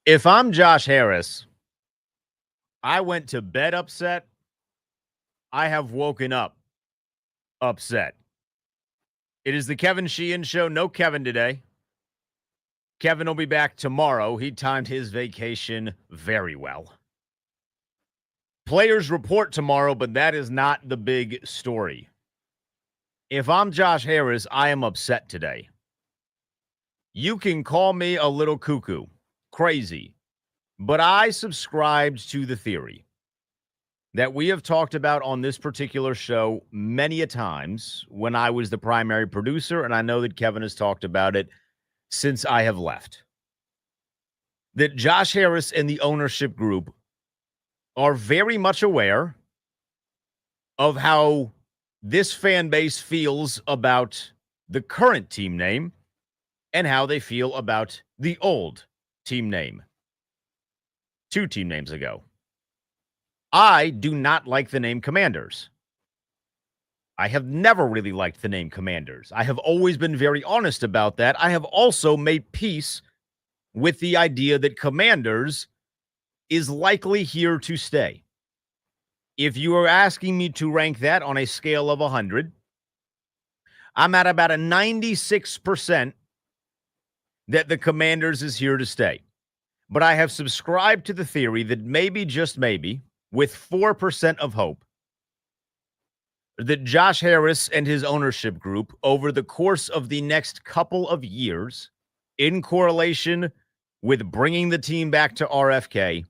If I'm Josh Harris, I went to bed upset. I have woken up upset. It is the Kevin Sheehan show. No Kevin today. Kevin will be back tomorrow. He timed his vacation very well. Players report tomorrow, but that is not the big story. If I'm Josh Harris, I am upset today. You can call me a little cuckoo, crazy, but I subscribed to the theory that we have talked about on this particular show many a times when I was the primary producer, and I know that Kevin has talked about it since I have left. That Josh Harris and the ownership group are very much aware of how this fan base feels about the current team name and how they feel about the old team name 2 team names ago. I do not like the name Commanders. I have never really liked the name Commanders. I have always been very honest about that. I have also made peace with the idea that Commanders is likely here to stay. If you are asking me to rank that on a scale of 100, I'm at about a 96% that the Commanders is here to stay. But I have subscribed to the theory that maybe, just maybe, with 4% of hope, that Josh Harris and his ownership group over the course of the next couple of years, in correlation with bringing the team back to RFK,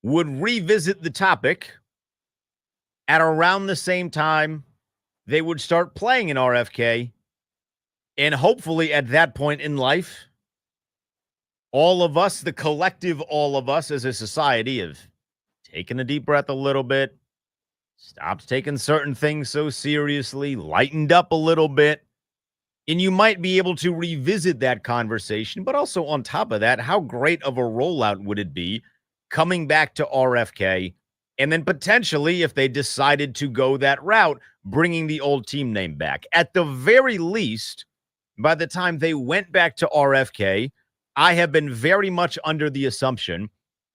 would revisit the topic at around the same time they would start playing in RFK. And hopefully at that point in life, all of us, the collective all of us as a society, have taken a deep breath a little bit, stopped taking certain things so seriously, lightened up a little bit, and you might be able to revisit that conversation. But also on top of that, how great of a rollout would it be coming back to RFK, and then potentially, if they decided to go that route, bringing the old team name back? At the very least, by the time they went back to RFK, I have been very much under the assumption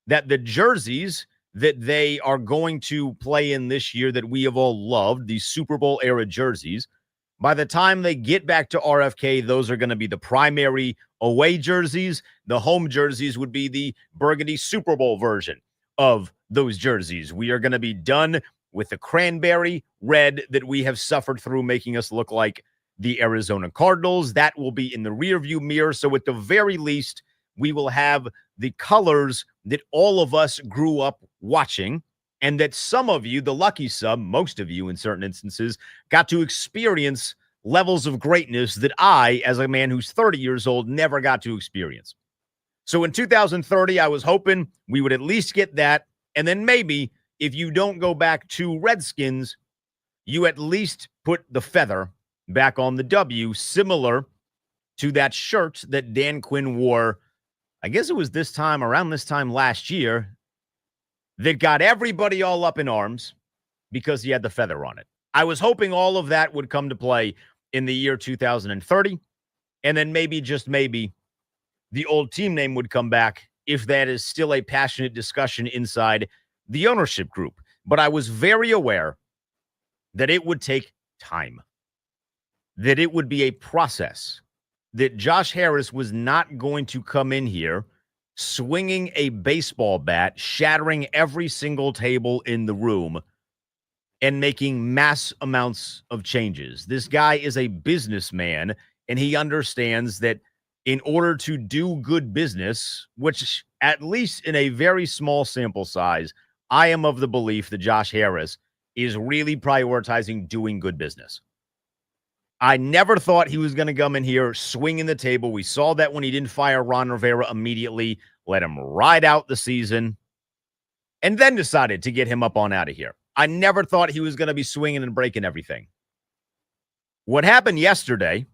that the jerseys that they are going to play in this year that we have all loved, these Super Bowl era jerseys, by the time they get back to RFK, those are going to be the primary away jerseys. The home jerseys would be the burgundy Super Bowl version of those jerseys. We are going to be done with the cranberry red that we have suffered through, making us look like the Arizona Cardinals. That will be in the rearview mirror. So at the very least, we will have the colors that all of us grew up watching, and that some of you, the lucky some, most of you in certain instances, got to experience levels of greatness that I, as a man who's 30 years old, never got to experience. So in 2030, I was hoping we would at least get that. And then maybe if you don't go back to Redskins, you at least put the feather back on the W, similar to that shirt that Dan Quinn wore, I guess it was around this time last year, that got everybody all up in arms because he had the feather on it. I was hoping all of that would come to play in the year 2030, and then maybe, just maybe, the old team name would come back if that is still a passionate discussion inside the ownership group. But I was very aware that it would take time, that it would be a process, that Josh Harris was not going to come in here swinging a baseball bat, shattering every single table in the room, and making mass amounts of changes. This guy is a businessman, and he understands that in order to do good business, which at least in a very small sample size, I am of the belief that Josh Harris is really prioritizing doing good business. I never thought he was going to come in here swinging the table. We saw that when he didn't fire Ron Rivera immediately, let him ride out the season, and then decided to get him up on out of here. I never thought he was going to be swinging and breaking everything. What happened yesterday,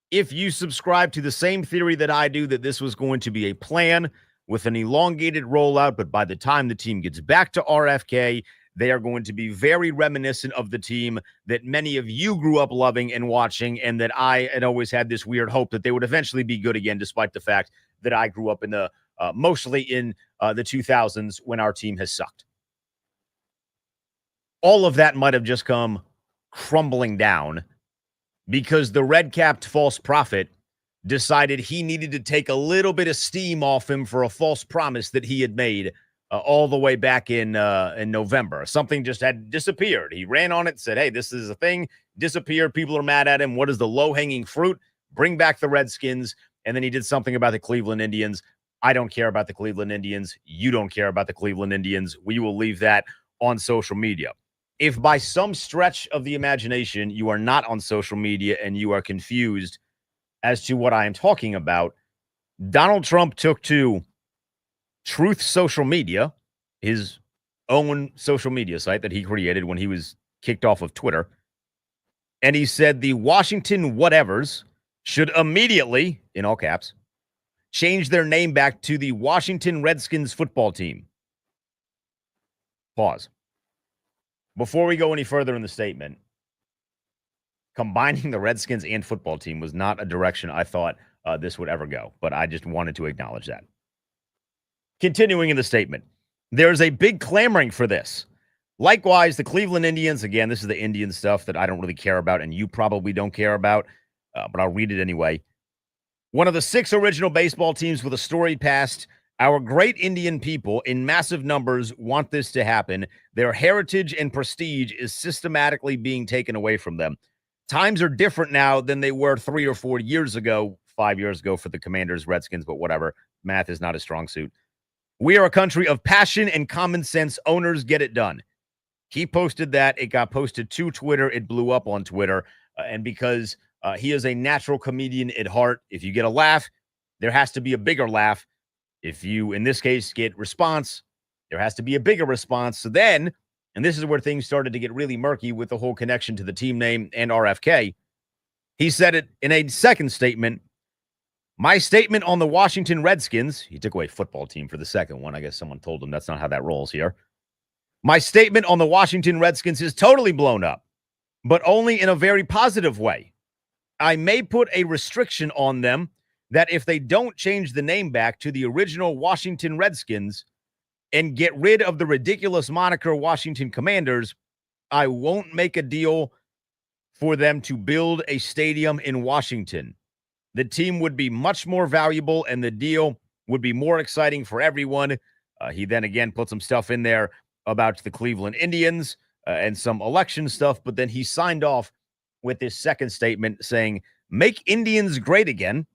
if you subscribe to the same theory that I do, that this was going to be a plan with an elongated rollout, but by the time the team gets back to RFK, they are going to be very reminiscent of the team that many of you grew up loving and watching, and that I had always had this weird hope that they would eventually be good again, despite the fact that I grew up in the mostly in the 2000s when our team has sucked. All of that might have just come crumbling down because the red-capped false prophet decided he needed to take a little bit of steam off him for a false promise that he had made all the way back in November. Something just had disappeared. He ran on it, said, hey, this is a thing, disappeared. People are mad at him. What is the low-hanging fruit? Bring back the Redskins. And then he did something about the Cleveland Indians. I don't care about the Cleveland Indians. You don't care about the Cleveland Indians. We will leave that on social media. If by some stretch of the imagination you are not on social media and you are confused as to what I am talking about, Donald Trump took to Truth Social Media, his own social media site that he created when he was kicked off of Twitter, and he said the Washington whatevers should immediately, in all caps, change their name back to the Washington Redskins football team. Pause. Before we go any further in the statement, combining the Redskins and football team was not a direction I thought this would ever go, but I just wanted to acknowledge that. Continuing in the statement, there's a big clamoring for this. Likewise, the Cleveland Indians, again, this is the Indian stuff that I don't really care about, and you probably don't care about, but I'll read it anyway. One of the 6 original baseball teams with a storied past. Our great Indian people in massive numbers want this to happen. Their heritage and prestige is systematically being taken away from them. Times are different now than they were 3 or 4 years ago, 5 years ago for the Commanders, Redskins, but whatever. Math is not a strong suit. We are a country of passion and common sense. Owners get it done. He posted that. It got posted to Twitter. It blew up on Twitter. And because he is a natural comedian at heart, if you get a laugh, there has to be a bigger laugh. If you, in this case, get response, there has to be a bigger response. So then, and this is where things started to get really murky with the whole connection to the team name and RFK, he said it in a second statement. My statement on the Washington Redskins, he took away football team for the second one. I guess someone told him that's not how that rolls here. My statement on the Washington Redskins is totally blown up, but only in a very positive way. I may put a restriction on them that if they don't change the name back to the original Washington Redskins and get rid of the ridiculous moniker Washington Commanders, I won't make a deal for them to build a stadium in Washington. The team would be much more valuable and the deal would be more exciting for everyone. He then again put some stuff in there about the Cleveland Indians and some election stuff, but then he signed off with this second statement saying, make Indians great again.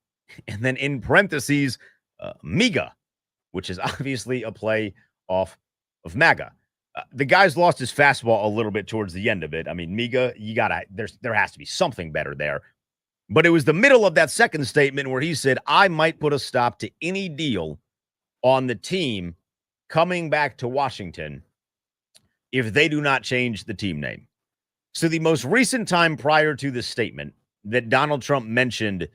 And then in parentheses, MEGA, which is obviously a play off of MAGA. The guy's lost his fastball a little bit towards the end of it. I mean, MEGA, there has to be something better there. But it was the middle of that second statement where he said, I might put a stop to any deal on the team coming back to Washington if they do not change the team name. So the most recent time prior to this statement that Donald Trump mentioned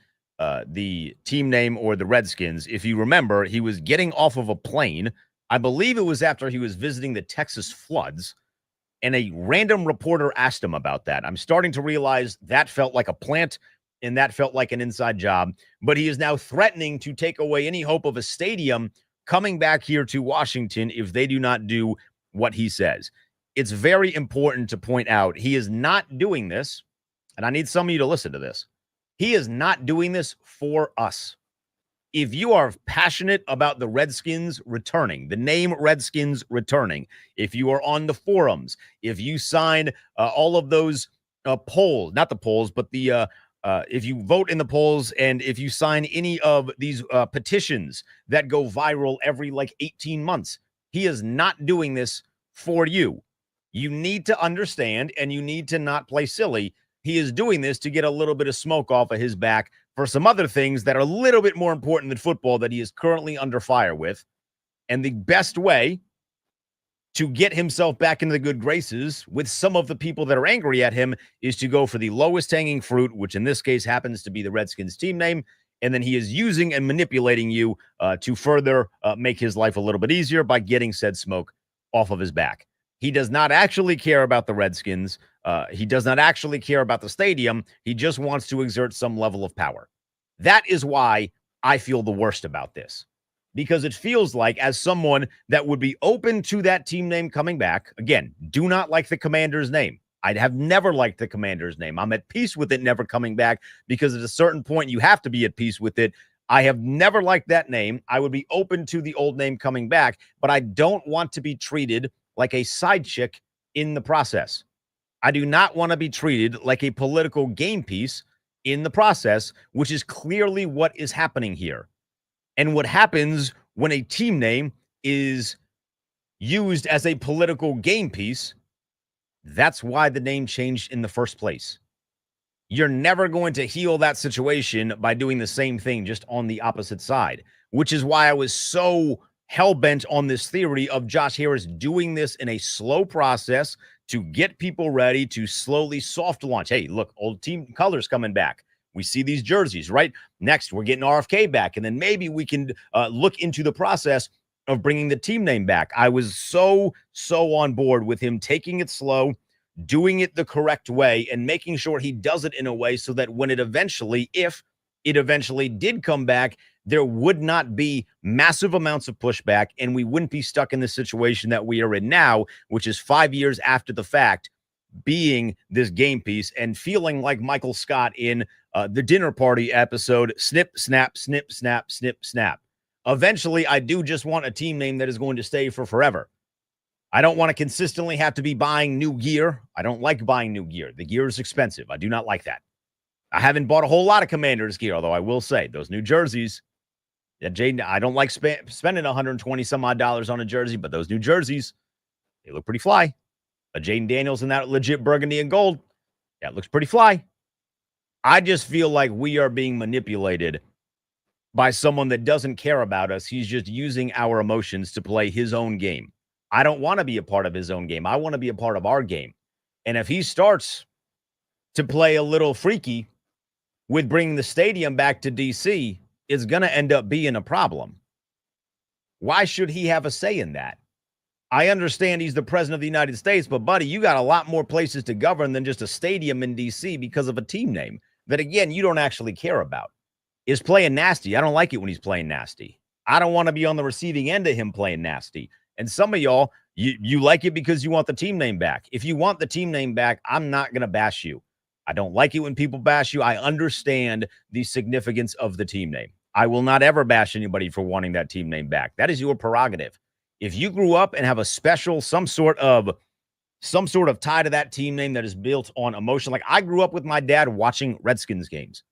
the team name or the Redskins, if you remember, he was getting off of a plane. I believe it was after he was visiting the Texas floods, and a random reporter asked him about that. I'm starting to realize that felt like a plant, and that felt like an inside job. But he is now threatening to take away any hope of a stadium coming back here to Washington if they do not do what he says. It's very important to point out he is not doing this, and I need some of you to listen to this. He is not doing this for us. If you are passionate about the Redskins returning, the name Redskins returning, if you are on the forums, if you sign all of those polls, not the polls, but the if you vote in the polls and if you sign any of these petitions that go viral every 18 months, he is not doing this for you. You need to understand and you need to not play silly. He is doing this to get a little bit of smoke off of his back for some other things that are a little bit more important than football that he is currently under fire with. And the best way to get himself back into the good graces with some of the people that are angry at him is to go for the lowest hanging fruit, which in this case happens to be the Redskins team name. And then he is using and manipulating you to further make his life a little bit easier by getting said smoke off of his back. He does not actually care about the Redskins. He does not actually care about the stadium. He just wants to exert some level of power. That is why I feel the worst about this. because it feels like, as someone that would be open to that team name coming back, again, do not like the Commanders name. I'd have never liked the Commanders name. I'm at peace with it never coming back because at a certain point you have to be at peace with it. I have never liked that name. I would be open to the old name coming back, but I don't want to be treated like a side chick in the process. I do not want to be treated like a political game piece in the process, which is clearly what is happening here. And what happens when a team name is used as a political game piece, that's why the name changed in the first place. You're never going to heal that situation by doing the same thing just on the opposite side, which is why I was so hell-bent on this theory of Josh Harris doing this in a slow process to get people ready to slowly soft launch. Hey, look, old team colors coming back. We see these jerseys, right? Next, we're getting RFK back, and then maybe we can look into the process of bringing the team name back. I was so on board with him taking it slow, doing it the correct way, and making sure he does it in a way so that when it eventually, if it eventually did come back, there would not be massive amounts of pushback, and we wouldn't be stuck in the situation that we are in now, which is 5 years after the fact, being this game piece and feeling like Michael Scott in the dinner party episode, snip, snap, snip, snap, snip, snap. Eventually, I do just want a team name that is going to stay for forever. I don't want to consistently have to be buying new gear. I don't like buying new gear. The gear is expensive. I do not like that. I haven't bought a whole lot of Commanders gear, although I will say those new jerseys. Yeah, Jaden, I don't like spending 120 some odd dollars on a jersey, but those new jerseys, they look pretty fly. A Jaden Daniels in that legit burgundy and gold, that looks pretty fly. I just feel like we are being manipulated by someone that doesn't care about us. He's just using our emotions to play his own game. I don't want to be a part of his own game. I want to be a part of our game. And if he starts to play a little freaky with bringing the stadium back to DC, it's going to end up being a problem. Why should he have a say in that? I understand he's the president of the United States, but buddy, you got a lot more places to govern than just a stadium in DC because of a team name that, again, you don't actually care about. Is playing nasty. I don't like it when he's playing nasty. I don't want to be on the receiving end of him playing nasty. And some of y'all, you like it because you want the team name back. If you want the team name back, I'm not going to bash you. I don't like it when people bash you. I understand the significance of the team name. I will not ever bash anybody for wanting that team name back. That is your prerogative. If you grew up and have a special, some sort of tie to that team name that is built on emotion, like I grew up with my dad watching Redskins games.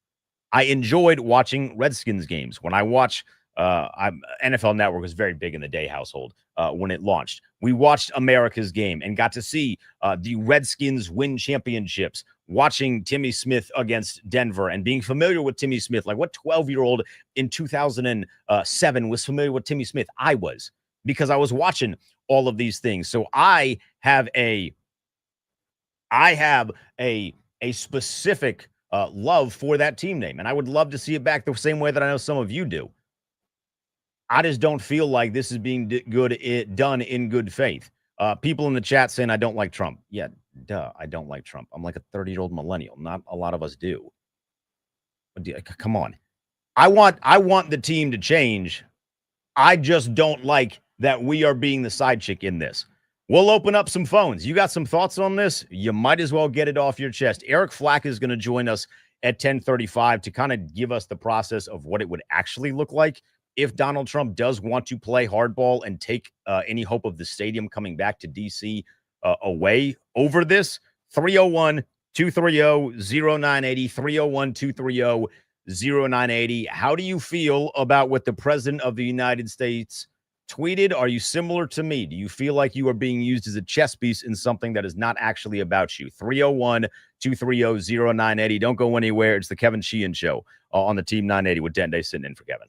I enjoyed watching Redskins games. When I watch, NFL Network was very big in the Day household when it launched. We watched America's Game and got to see the Redskins win championships, watching Timmy Smith against Denver and being familiar with Timmy Smith. Like, what 12-year-old in 2007 was familiar with Timmy Smith? I was, because I was watching all of these things. So I have a specific love for that team name, and I would love to see it back the same way that I know some of you do. I just don't feel like this is being done in good faith. People in the chat saying I don't like Trump. Yeah, duh, I don't like Trump. I'm like a 30-year-old millennial. Not a lot of us do. Come on. I want the team to change. I just don't like that we are being the side chick in this. We'll open up some phones. You got some thoughts on this? You might as well get it off your chest. Eric Flack is going to join us at 10:35 to kind of give us the process of what it would actually look like if Donald Trump does want to play hardball and take any hope of the stadium coming back to D.C. Away over this. 301-230-0980, 301-230-0980. How do you feel about what the president of the United States tweeted? Are you similar to me? Do you feel like you are being used as a chess piece in something that is not actually about you? 301-230-0980. Don't go anywhere. It's the Kevin Sheehan Show on the Team 980 with Dente sitting in for Kevin.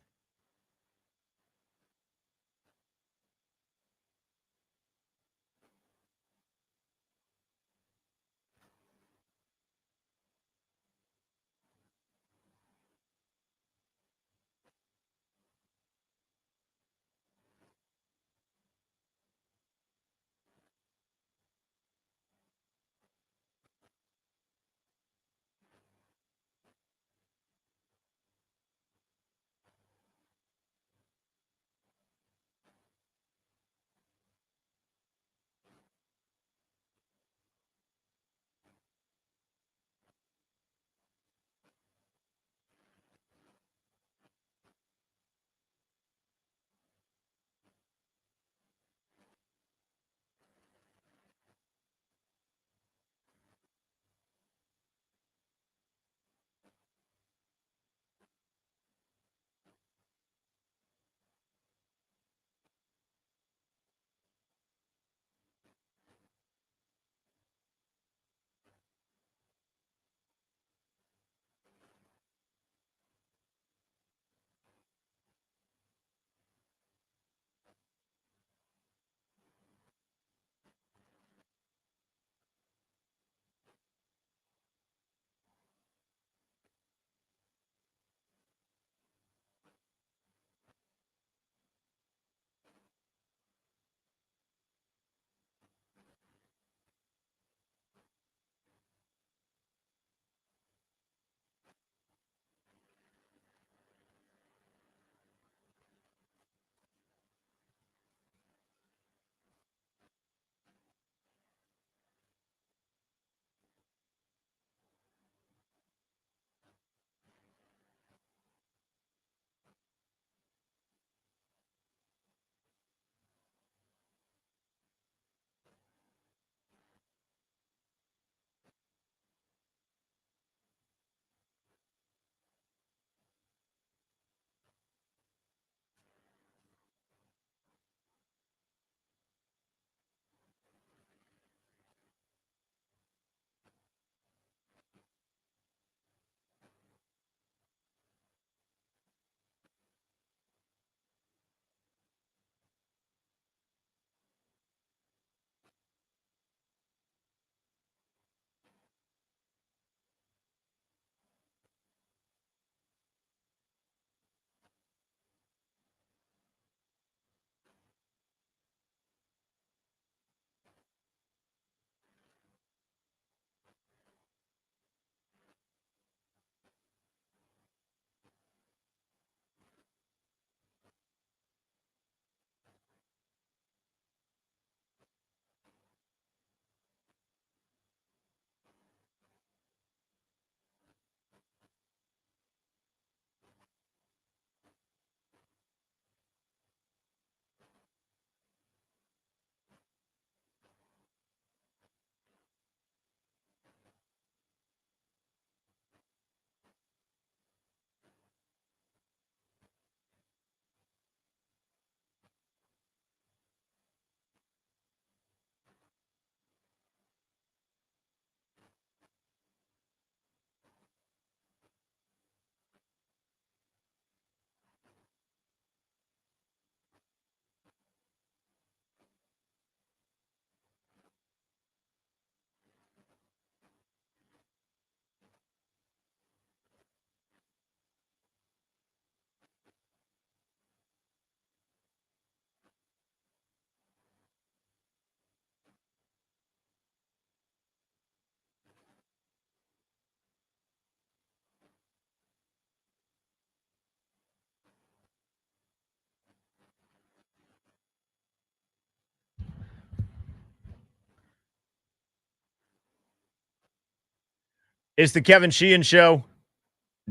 It's the Kevin Sheehan Show.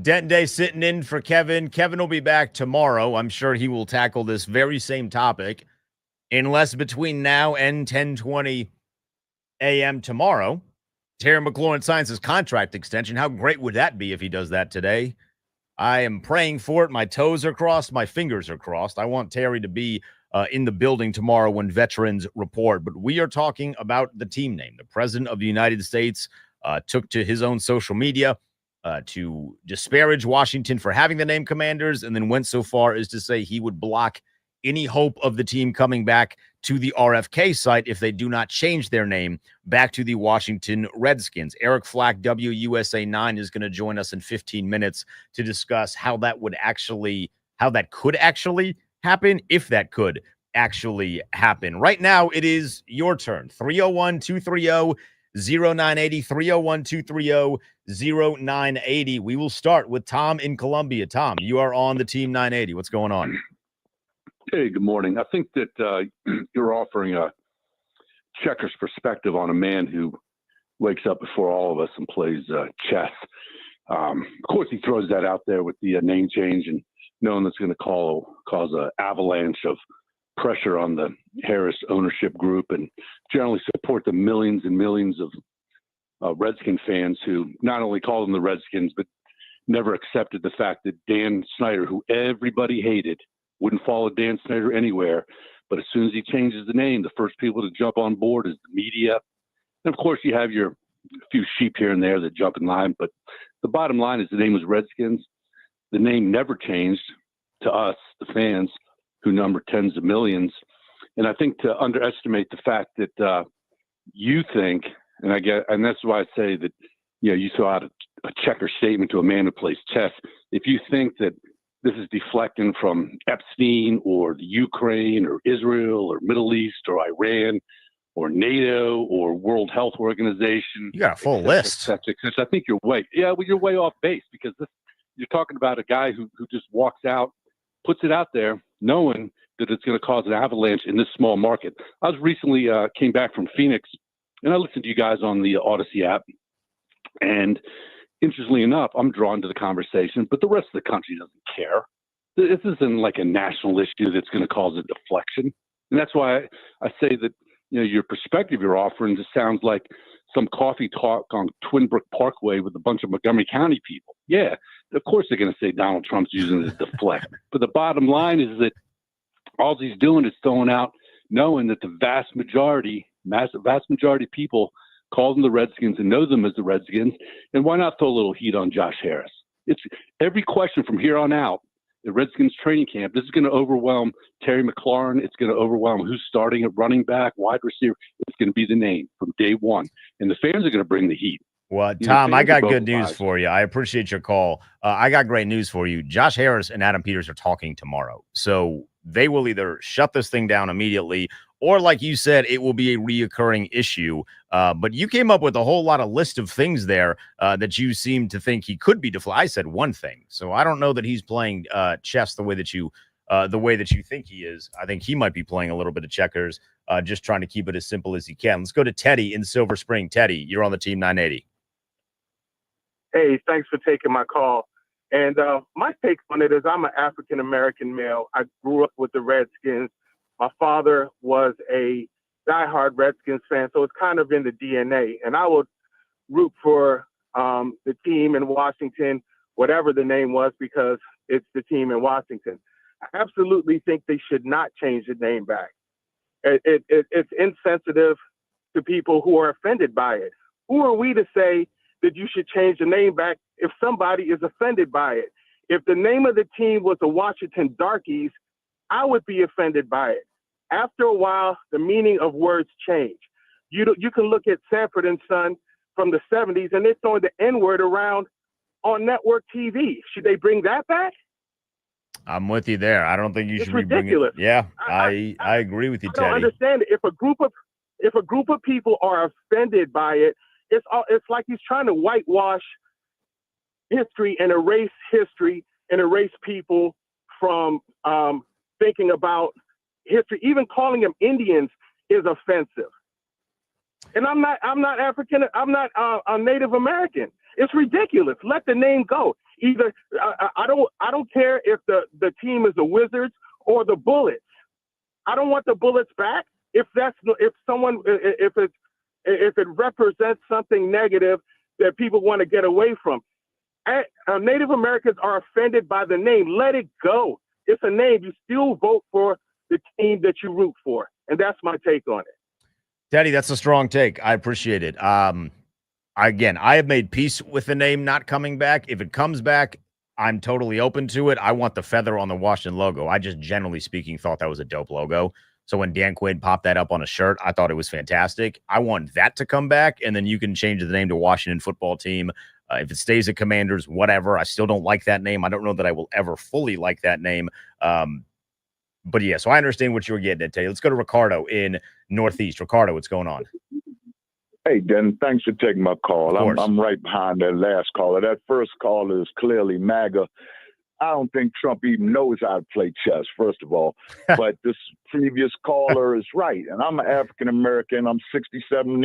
Denton Day sitting in for Kevin. Kevin will be back tomorrow. I'm sure he will tackle this very same topic, unless between now and 10:20 a.m. tomorrow, Terry McLaurin signs his contract extension. How great would that be if he does that today? I am praying for it. My toes are crossed. My fingers are crossed. I want Terry to be in the building tomorrow when veterans report. But we are talking about the team name. The President of the United States took to his own social media to disparage Washington for having the name Commanders, and then went so far as to say he would block any hope of the team coming back to the RFK site if they do not change their name back to the Washington Redskins. Eric Flack, WUSA 9, is going to join us in 15 minutes to discuss how that could actually happen, if that could actually happen. Right now, it is your turn. 301-230-0980, 301-230-0980. We will start with Tom in Columbia. Tom, you are on the Team 980. What's going on? Hey, good morning. I think that you're offering a checker's perspective on a man who wakes up before all of us and plays chess. Of course, he throws that out there with the name change and knowing that's going to cause an avalanche of pressure on the Harris ownership group and generally support the millions and millions of Redskin fans who not only call them the Redskins, but never accepted the fact that Dan Snyder, who everybody hated, wouldn't follow Dan Snyder anywhere. But as soon as he changes the name, the first people to jump on board is the media. And of course, you have your few sheep here and there that jump in line. But the bottom line is the name was Redskins. The name never changed to us, the fans, who number tens of millions. And I think to underestimate the fact that you think, and that's why I say that, you throw out a checker statement to a man who plays chess. If you think that this is deflecting from Epstein or the Ukraine or Israel or Middle East or Iran or NATO or World Health Organization. You got a full list. I think you're you're way off base, because you're talking about a guy who just walks out, puts it out there, knowing that it's going to cause an avalanche in this small market. I was recently came back from Phoenix, and I listened to you guys on the Odyssey app, and interestingly enough, I'm drawn to the conversation, but the rest of the country doesn't care. This isn't like a national issue that's going to cause a deflection. And that's why I say that, your perspective you're offering just sounds like some coffee talk on Twin Brook Parkway with a bunch of Montgomery County people. Yeah, of course they're going to say Donald Trump's using it to deflect. But the bottom line is that all he's doing is throwing out, knowing that the vast majority of people call them the Redskins and know them as the Redskins. And why not throw a little heat on Josh Harris? It's every question from here on out. The Redskins training camp, this is going to overwhelm Terry McLaurin. It's going to overwhelm who's starting at running back, wide receiver. It's going to be the name from day one. And the fans are going to bring the heat. Well, Tom, I got good news for you. I appreciate your call. I got great news for you. Josh Harris and Adam Peters are talking tomorrow. So they will either shut this thing down immediately, or like you said, it will be a reoccurring issue. But you came up with a whole lot of list of things there that you seem to think he could be deflected. I said one thing, so I don't know that he's playing chess the way that you think he is. I think he might be playing a little bit of checkers, just trying to keep it as simple as he can. Let's go to Teddy in Silver Spring. Teddy, you're on the Team 980. Hey, thanks for taking my call. And my take on it is I'm an African-American male. I grew up with the Redskins. My father was a diehard Redskins fan, so it's kind of in the DNA. And I would root for the team in Washington, whatever the name was, because it's the team in Washington. I absolutely think they should not change the name back. It's insensitive to people who are offended by it. Who are we to say that you should change the name back if somebody is offended by it? If the name of the team was the Washington Darkies, I would be offended by it. After a while, the meaning of words change. You can look at Sanford and Son from the 70s, and they're throwing the N-word around on network TV. Should they bring that back? I'm with you there. I don't think you should be ridiculous. Bringing. Yeah, I agree with you, Teddy. I don't understand it. If a group of people are offended by it, it's like he's trying to whitewash history and erase people from thinking about history. Even calling them Indians is offensive. And I'm not African. I'm not Native American. It's ridiculous. Let the name go. Either I don't care if the team is the Wizards or the Bullets. I don't want the Bullets back if it represents something negative that people want to get away from. Native Americans are offended by the name. Let it go. It's a name. You still vote for the team that you root for. And that's my take on it. Teddy, that's a strong take. I appreciate it. Again, I have made peace with the name not coming back. If it comes back, I'm totally open to it. I want the feather on the Washington logo. I just, generally speaking, thought that was a dope logo. So when Dan Quaid popped that up on a shirt, I thought it was fantastic. I want that to come back, and then you can change the name to Washington Football Team. If it stays at Commanders, whatever. I still don't like that name. I don't know that I will ever fully like that name. But yeah, so I understand what you were getting at, Teddy. Let's go to Ricardo in Northeast. Ricardo, what's going on? Hey, Den, thanks for taking my call. I'm right behind that last caller. That first caller is clearly MAGA. I don't think Trump even knows how to play chess, first of all. But this previous caller is right. And I'm an African-American. I'm 67,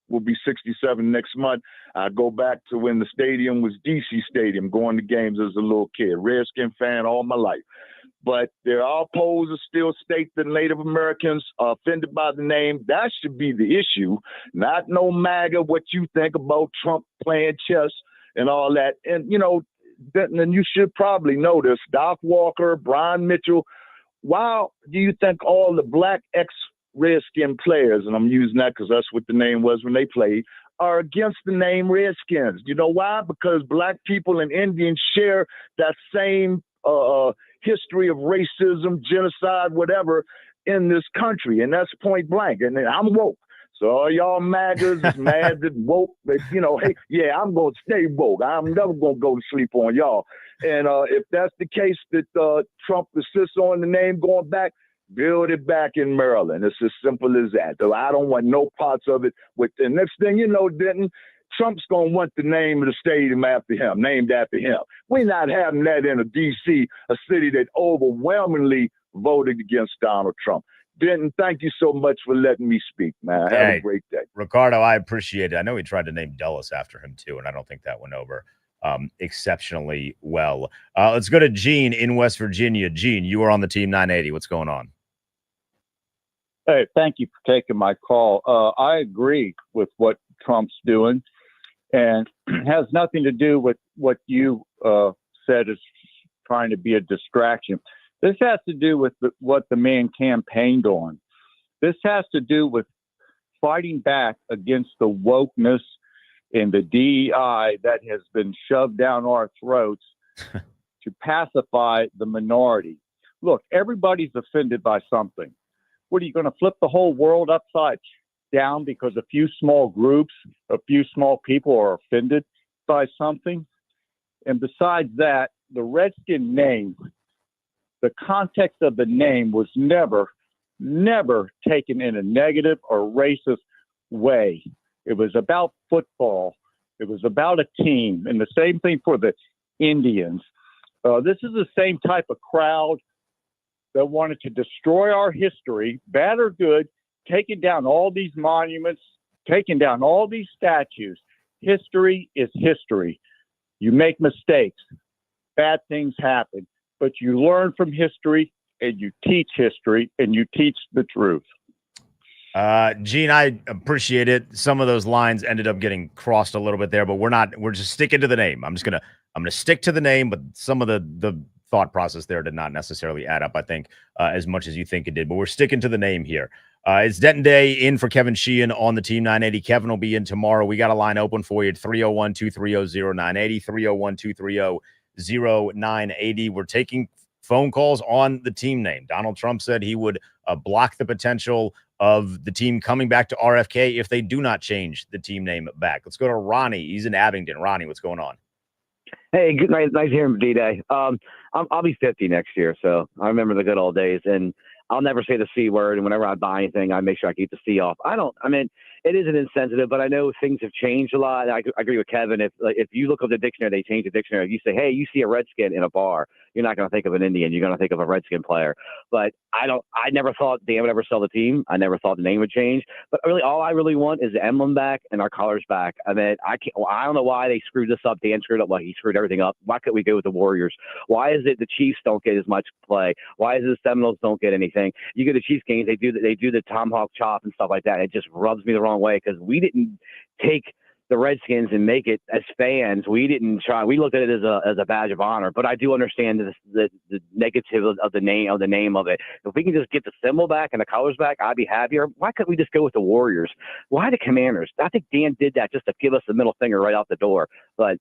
will be 67 next month. I go back to when the stadium was DC Stadium, going to games as a little kid. Redskin fan all my life. But there are polls that still state that Native Americans are offended by the name. That should be the issue, not no MAGA, what you think about Trump playing chess and all that. And, you know, then you should probably know this. Doc Walker, Brian Mitchell, why do you think all the black ex-Redskin players, and I'm using that because that's what the name was when they played, are against the name Redskins? You know why? Because black people and Indians share that same history of racism, genocide, whatever, in this country, and that's point blank. And I'm woke. So all y'all MAGAs is mad that woke, that, you know, hey, yeah, I'm going to stay woke. I'm never going to go to sleep on y'all. And if that's the case that Trump insists on the name going back, build it back in Maryland. It's as simple as that. So I don't want no parts of it. With the next thing you know, Denton, Trump's going to want the name of the stadium after him, named after him. We're not having that in a D.C., a city that overwhelmingly voted against Donald Trump. Denton, thank you so much for letting me speak, man. Have a great day. Ricardo, I appreciate it. I know he tried to name Dulles after him, too, and I don't think that went over exceptionally well. Let's go to Gene in West Virginia. Gene, you are on the Team 980. What's going on? Hey, thank you for taking my call. I agree with what Trump's doing, and has nothing to do with what you said is trying to be a distraction. This has to do with what the man campaigned on. This has to do with fighting back against the wokeness and the DEI that has been shoved down our throats to pacify the minority. Look, everybody's offended by something. What, are you going to flip the whole world upside down because a few small groups, a few small people are offended by something? And besides that, the Redskin name, the context of the name was never taken in a negative or racist way. It was about football. It was about a team. And the same thing for the Indians. This is the same type of crowd that wanted to destroy our history, bad or good, taking down all these monuments, taking down all these statues. History is history. You make mistakes. Bad things happen. But you learn from history, and you teach history, and you teach the truth. Gene, I appreciate it. Some of those lines ended up getting crossed a little bit there, but we're just sticking to the name. I'm gonna stick to the name, but some of the thought process there did not necessarily add up, I think, as much as you think it did. But we're sticking to the name here. It's Denton Day in for Kevin Sheehan on the Team 980. Kevin will be in tomorrow. We got a line open for you at 301-230-0980, 301-230-0980. We're taking phone calls on the team name. Donald Trump said he would block the potential of the team coming back to RFK if they do not change the team name back. Let's go to Ronnie. He's in Abingdon. Ronnie, what's going on? Hey, good night. Nice hearing D-Day. I'll be 50 next year, so I remember the good old days, and I'll never say the C word, and whenever I buy anything, I make sure I keep the C off. It isn't insensitive, but I know things have changed a lot. I agree with Kevin. If you look up the dictionary, they change the dictionary. If you say, hey, you see a Redskin in a bar, you're not going to think of an Indian. You're going to think of a Redskin player. But I never thought Dan would ever sell the team. I never thought the name would change. But really, all I really want is the emblem back and our colors back. I mean, I don't know why they screwed this up. Dan screwed up. Well, he screwed everything up. Why couldn't we go with the Warriors? Why is it the Chiefs don't get as much play? Why is it the Seminoles don't get anything? You go to Chiefs games, they do the tomahawk chop and stuff like that. It just rubs me the wrong way because we didn't take the Redskins and make it as fans. We didn't try. We looked at it as a badge of honor. But I do understand the negative of the name of it. If we can just get the symbol back and the colors back, I'd be happier. Why couldn't we just go with the Warriors? Why the Commanders? I think Dan did that just to give us the middle finger right out the door. But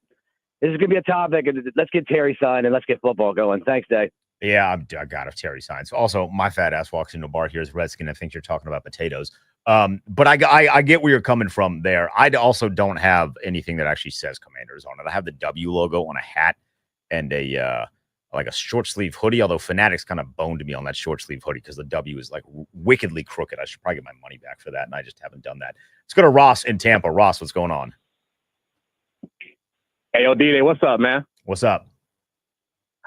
this is going to be a topic. Let's get Terry signed and let's get football going. Thanks, Dave. Yeah, I got if Terry signs. Also, my fat ass walks into a bar here as Redskin. I think you're talking about potatoes. But I get where you're coming from there. I also don't have anything that actually says Commanders on it. I have the W logo on a hat and a like a short sleeve hoodie. Although Fanatics kind of boned me on that short sleeve hoodie because the W is like wickedly crooked. I should probably get my money back for that, and I just haven't done that. Let's go to Ross in Tampa. Ross, what's going on? Hey, D-Day, what's up, man? What's up?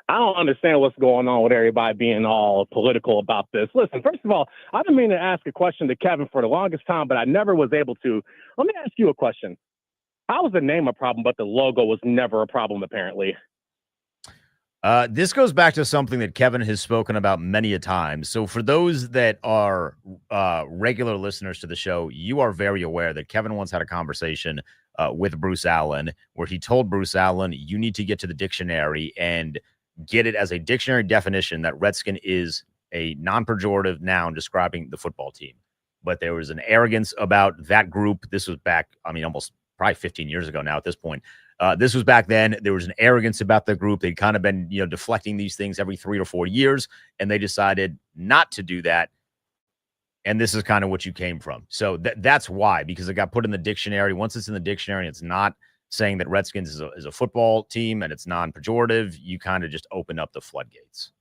I don't understand what's going on with everybody being all political about this. Listen, first of all, I've been meaning to ask a question to Kevin for the longest time, but I never was able to. Let me ask you a question. How was the name a problem, but the logo was never a problem, apparently? This goes back to something that Kevin has spoken about many a time. So for those that are regular listeners to the show, you are very aware that Kevin once had a conversation with Bruce Allen where he told Bruce Allen, you need to get to the dictionary and get it as a dictionary definition that Redskin is a non-pejorative noun describing the football team. But there was an arrogance about that group. This was back, almost probably 15 years ago now at this point. This was back then. There was an arrogance about the group. They'd kind of been, deflecting these things every 3 or 4 years, and they decided not to do that. And this is kind of what you came from. So that's why, because it got put in the dictionary. Once it's in the dictionary, it's not saying that Redskins is a football team and it's non-pejorative. You kind of just open up the floodgates.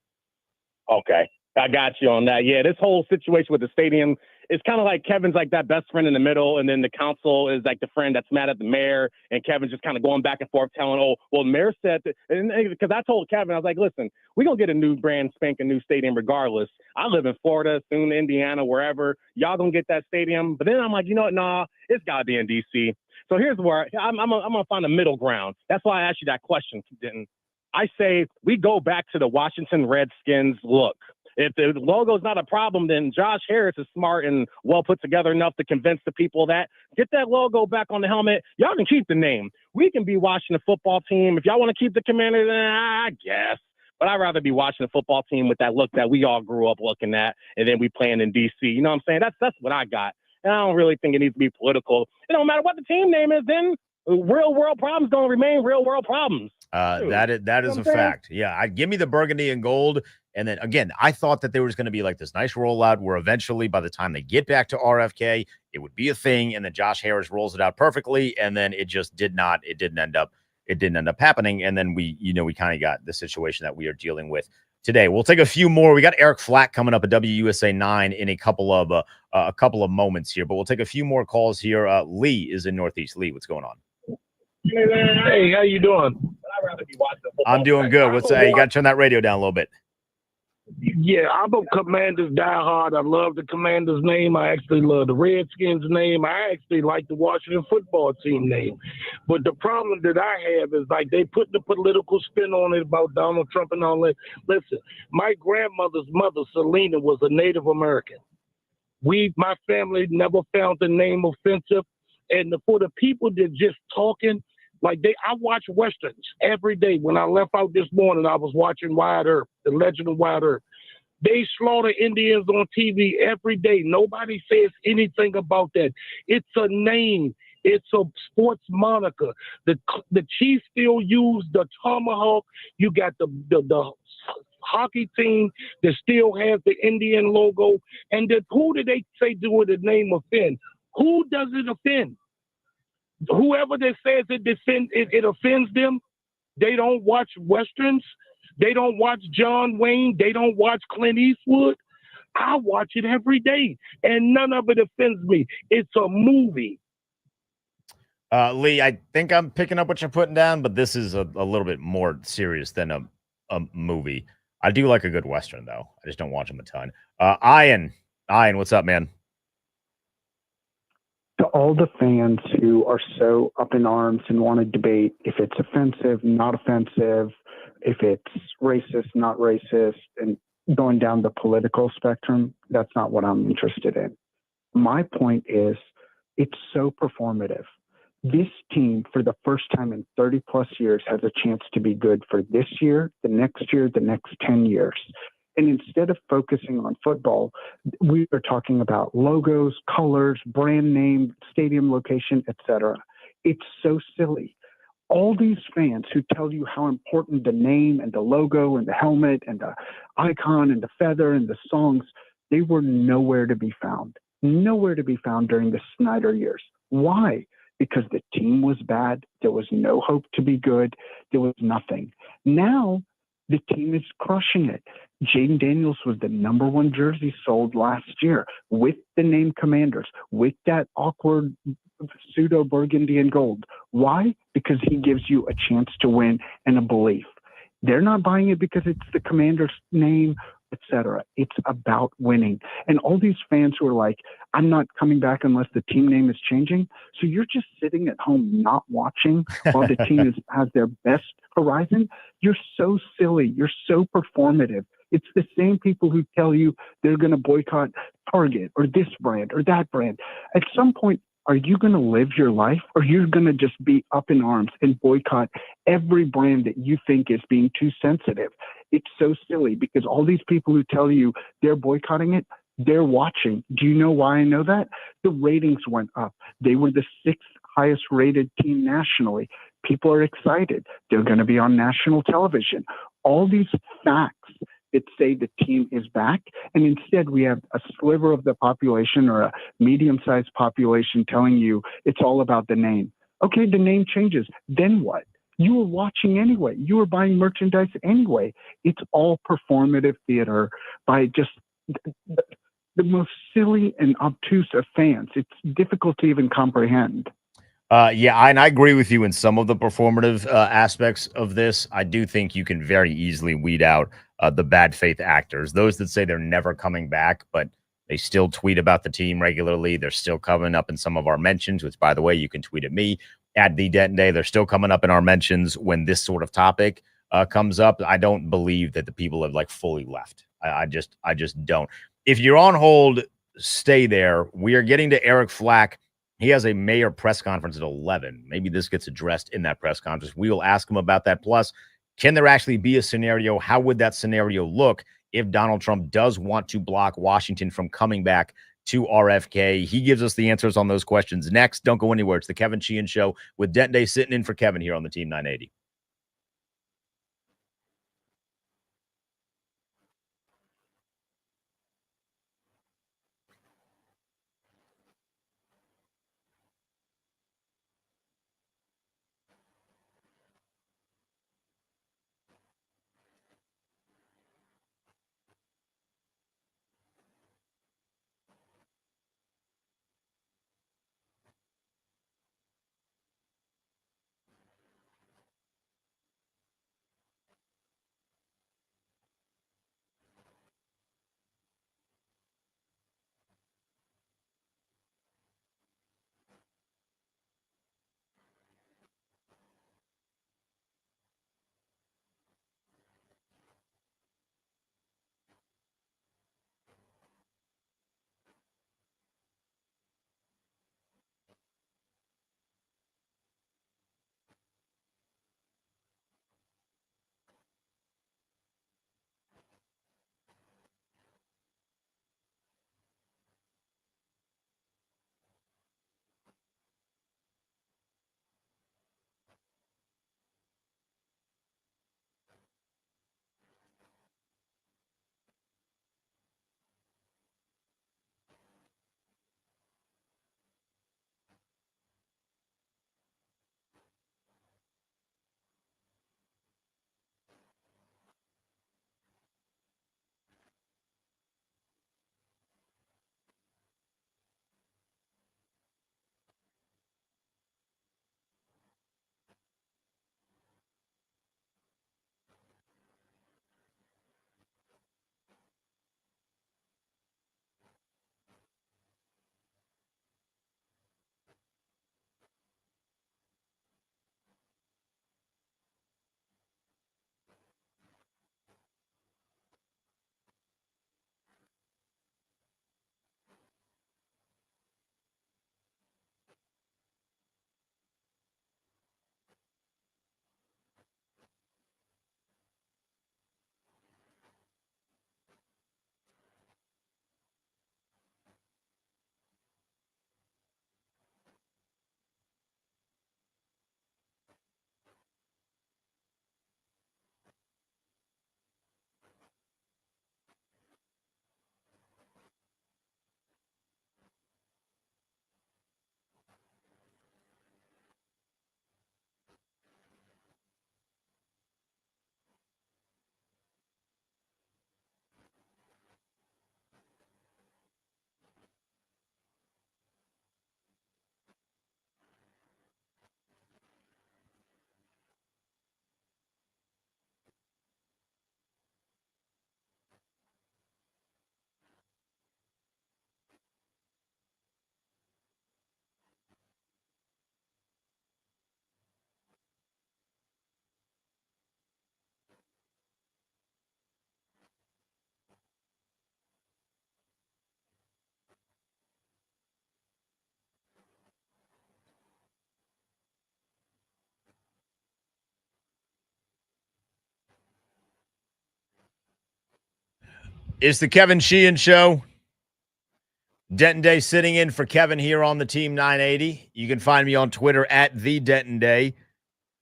Okay. I got you on that. Yeah, this whole situation with the stadium is kind of like Kevin's like that best friend in the middle, and then the council is like the friend that's mad at the mayor, and Kevin's just kind of going back and forth telling, oh, well, the mayor said that. And because I told Kevin, I was like, listen, we're going to get a new brand spanking new stadium regardless. I live in Florida, soon Indiana, wherever. Y'all going to get that stadium. But then I'm like, you know what? Nah, it's got to be in D.C. So here's where I'm going to find a middle ground. That's why I asked you that question, Denton. I say we go back to the Washington Redskins look. If the logo's not a problem, then Josh Harris is smart and well put together enough to convince the people that get that logo back on the helmet. Y'all can keep the name. We can be watching the football team. If y'all want to keep the Commanders, then I guess. But I'd rather be watching the football team with that look that we all grew up looking at, and then we playing in D.C. You know what I'm saying? That's what I got. And I don't really think it needs to be political. It don't matter what the team name is, then real world problems don't remain real world problems. That is a fact. Yeah, give me the burgundy and gold. And then again, I thought that there was going to be like this nice rollout where eventually by the time they get back to RFK, it would be a thing. And then Josh Harris rolls it out perfectly. And then it just did not. It didn't end up happening. And then we kind of got the situation that we are dealing with today. We'll take a few more. We got Eric Flack coming up at WUSA 9 in a couple of moments here, but we'll take a few more calls here. Lee is in Northeast. Lee, what's going on? Hey, how you doing? I'm doing good. What's that? You got to turn that radio down a little bit. Yeah, I'm a Commanders diehard. I love the Commanders name. I actually love the Redskins name. I actually like the Washington football team name. But the problem that I have is like they put the political spin on it about Donald Trump and all that. Listen, my grandmother's mother, Selena, was a Native American. My family never found the name offensive. And for the people that just talking, I watch Westerns every day. When I left out this morning, I was watching Wyatt Earp, the legend of Wyatt Earp. They slaughter Indians on TV every day. Nobody says anything about that. It's a name. It's a sports moniker. The Chiefs still use the tomahawk. You got the hockey team that still has the Indian logo. And who do they say do the name offend? Who does it offend? Whoever that says it offends them, they don't watch Westerns. They don't watch John Wayne. They don't watch Clint Eastwood. I watch it every day, and none of it offends me. It's a movie. Lee, I think I'm picking up what you're putting down, but this is a little bit more serious than movie. I do like a good Western, though. I just don't watch them a ton. Ian, what's up, man? To all the fans who are so up in arms and want to debate if it's offensive, not offensive, if it's racist, not racist, and going down the political spectrum, that's not what I'm interested in. My point is it's so performative. This team, for the first time in 30 plus years, has a chance to be good for this year, the next 10 years. And instead of focusing on football, we are talking about logos, colors, brand name, stadium location, etc. It's so silly. All these fans who tell you how important the name and the logo and the helmet and the icon and the feather and the songs, they were nowhere to be found. Nowhere to be found during the Snyder years. Why? Because the team was bad. There was no hope to be good. There was nothing. Now, the team is crushing it. Jaden Daniels was the number one jersey sold last year with the name Commanders, with that awkward pseudo burgundy and gold. Why? Because he gives you a chance to win and a belief. They're not buying it because it's the Commanders name, etc. It's about winning. And all these fans who are like, I'm not coming back unless the team name is changing. So you're just sitting at home not watching while the team has their best horizon. You're so silly. You're so performative. It's the same people who tell you they're going to boycott Target or this brand or that brand. At some point, are you going to live your life, or you're going to just be up in arms and boycott every brand that you think is being too sensitive? It's so silly because all these people who tell you they're boycotting it, they're watching. Do you know why I know that? The ratings went up. They were the 6th highest rated team nationally. People are excited. They're going to be on national television. All these facts that say the team is back, and instead we have a sliver of the population or a medium-sized population telling you it's all about the name. Okay, the name changes. Then what? You were watching anyway. You were buying merchandise anyway. It's all performative theater by just the most silly and obtuse of fans. It's difficult to even comprehend. Yeah, and I agree with you in some of the performative aspects of this. I do think you can very easily weed out the bad faith actors, those that say they're never coming back, but they still tweet about the team regularly. They're still coming up in some of our mentions, which, by the way, you can tweet at me at the Denton Day. They're still coming up in our mentions when this sort of topic comes up. I don't believe that the people have like fully left. I just don't. If you're on hold, stay there. We are getting to Eric Flack. He has a mayor press conference at 11. Maybe this gets addressed in that press conference. We will ask him about that. Plus, can there actually be a scenario? How would that scenario look if Donald Trump does want to block Washington from coming back to RFK? He gives us the answers on those questions next. Don't go anywhere. It's the Kevin Sheehan Show with Denton Day sitting in for Kevin here on the Team 980. It's the Kevin Sheehan Show. Denton Day sitting in for Kevin here on the Team 980. You can find me on Twitter at the Denton Day.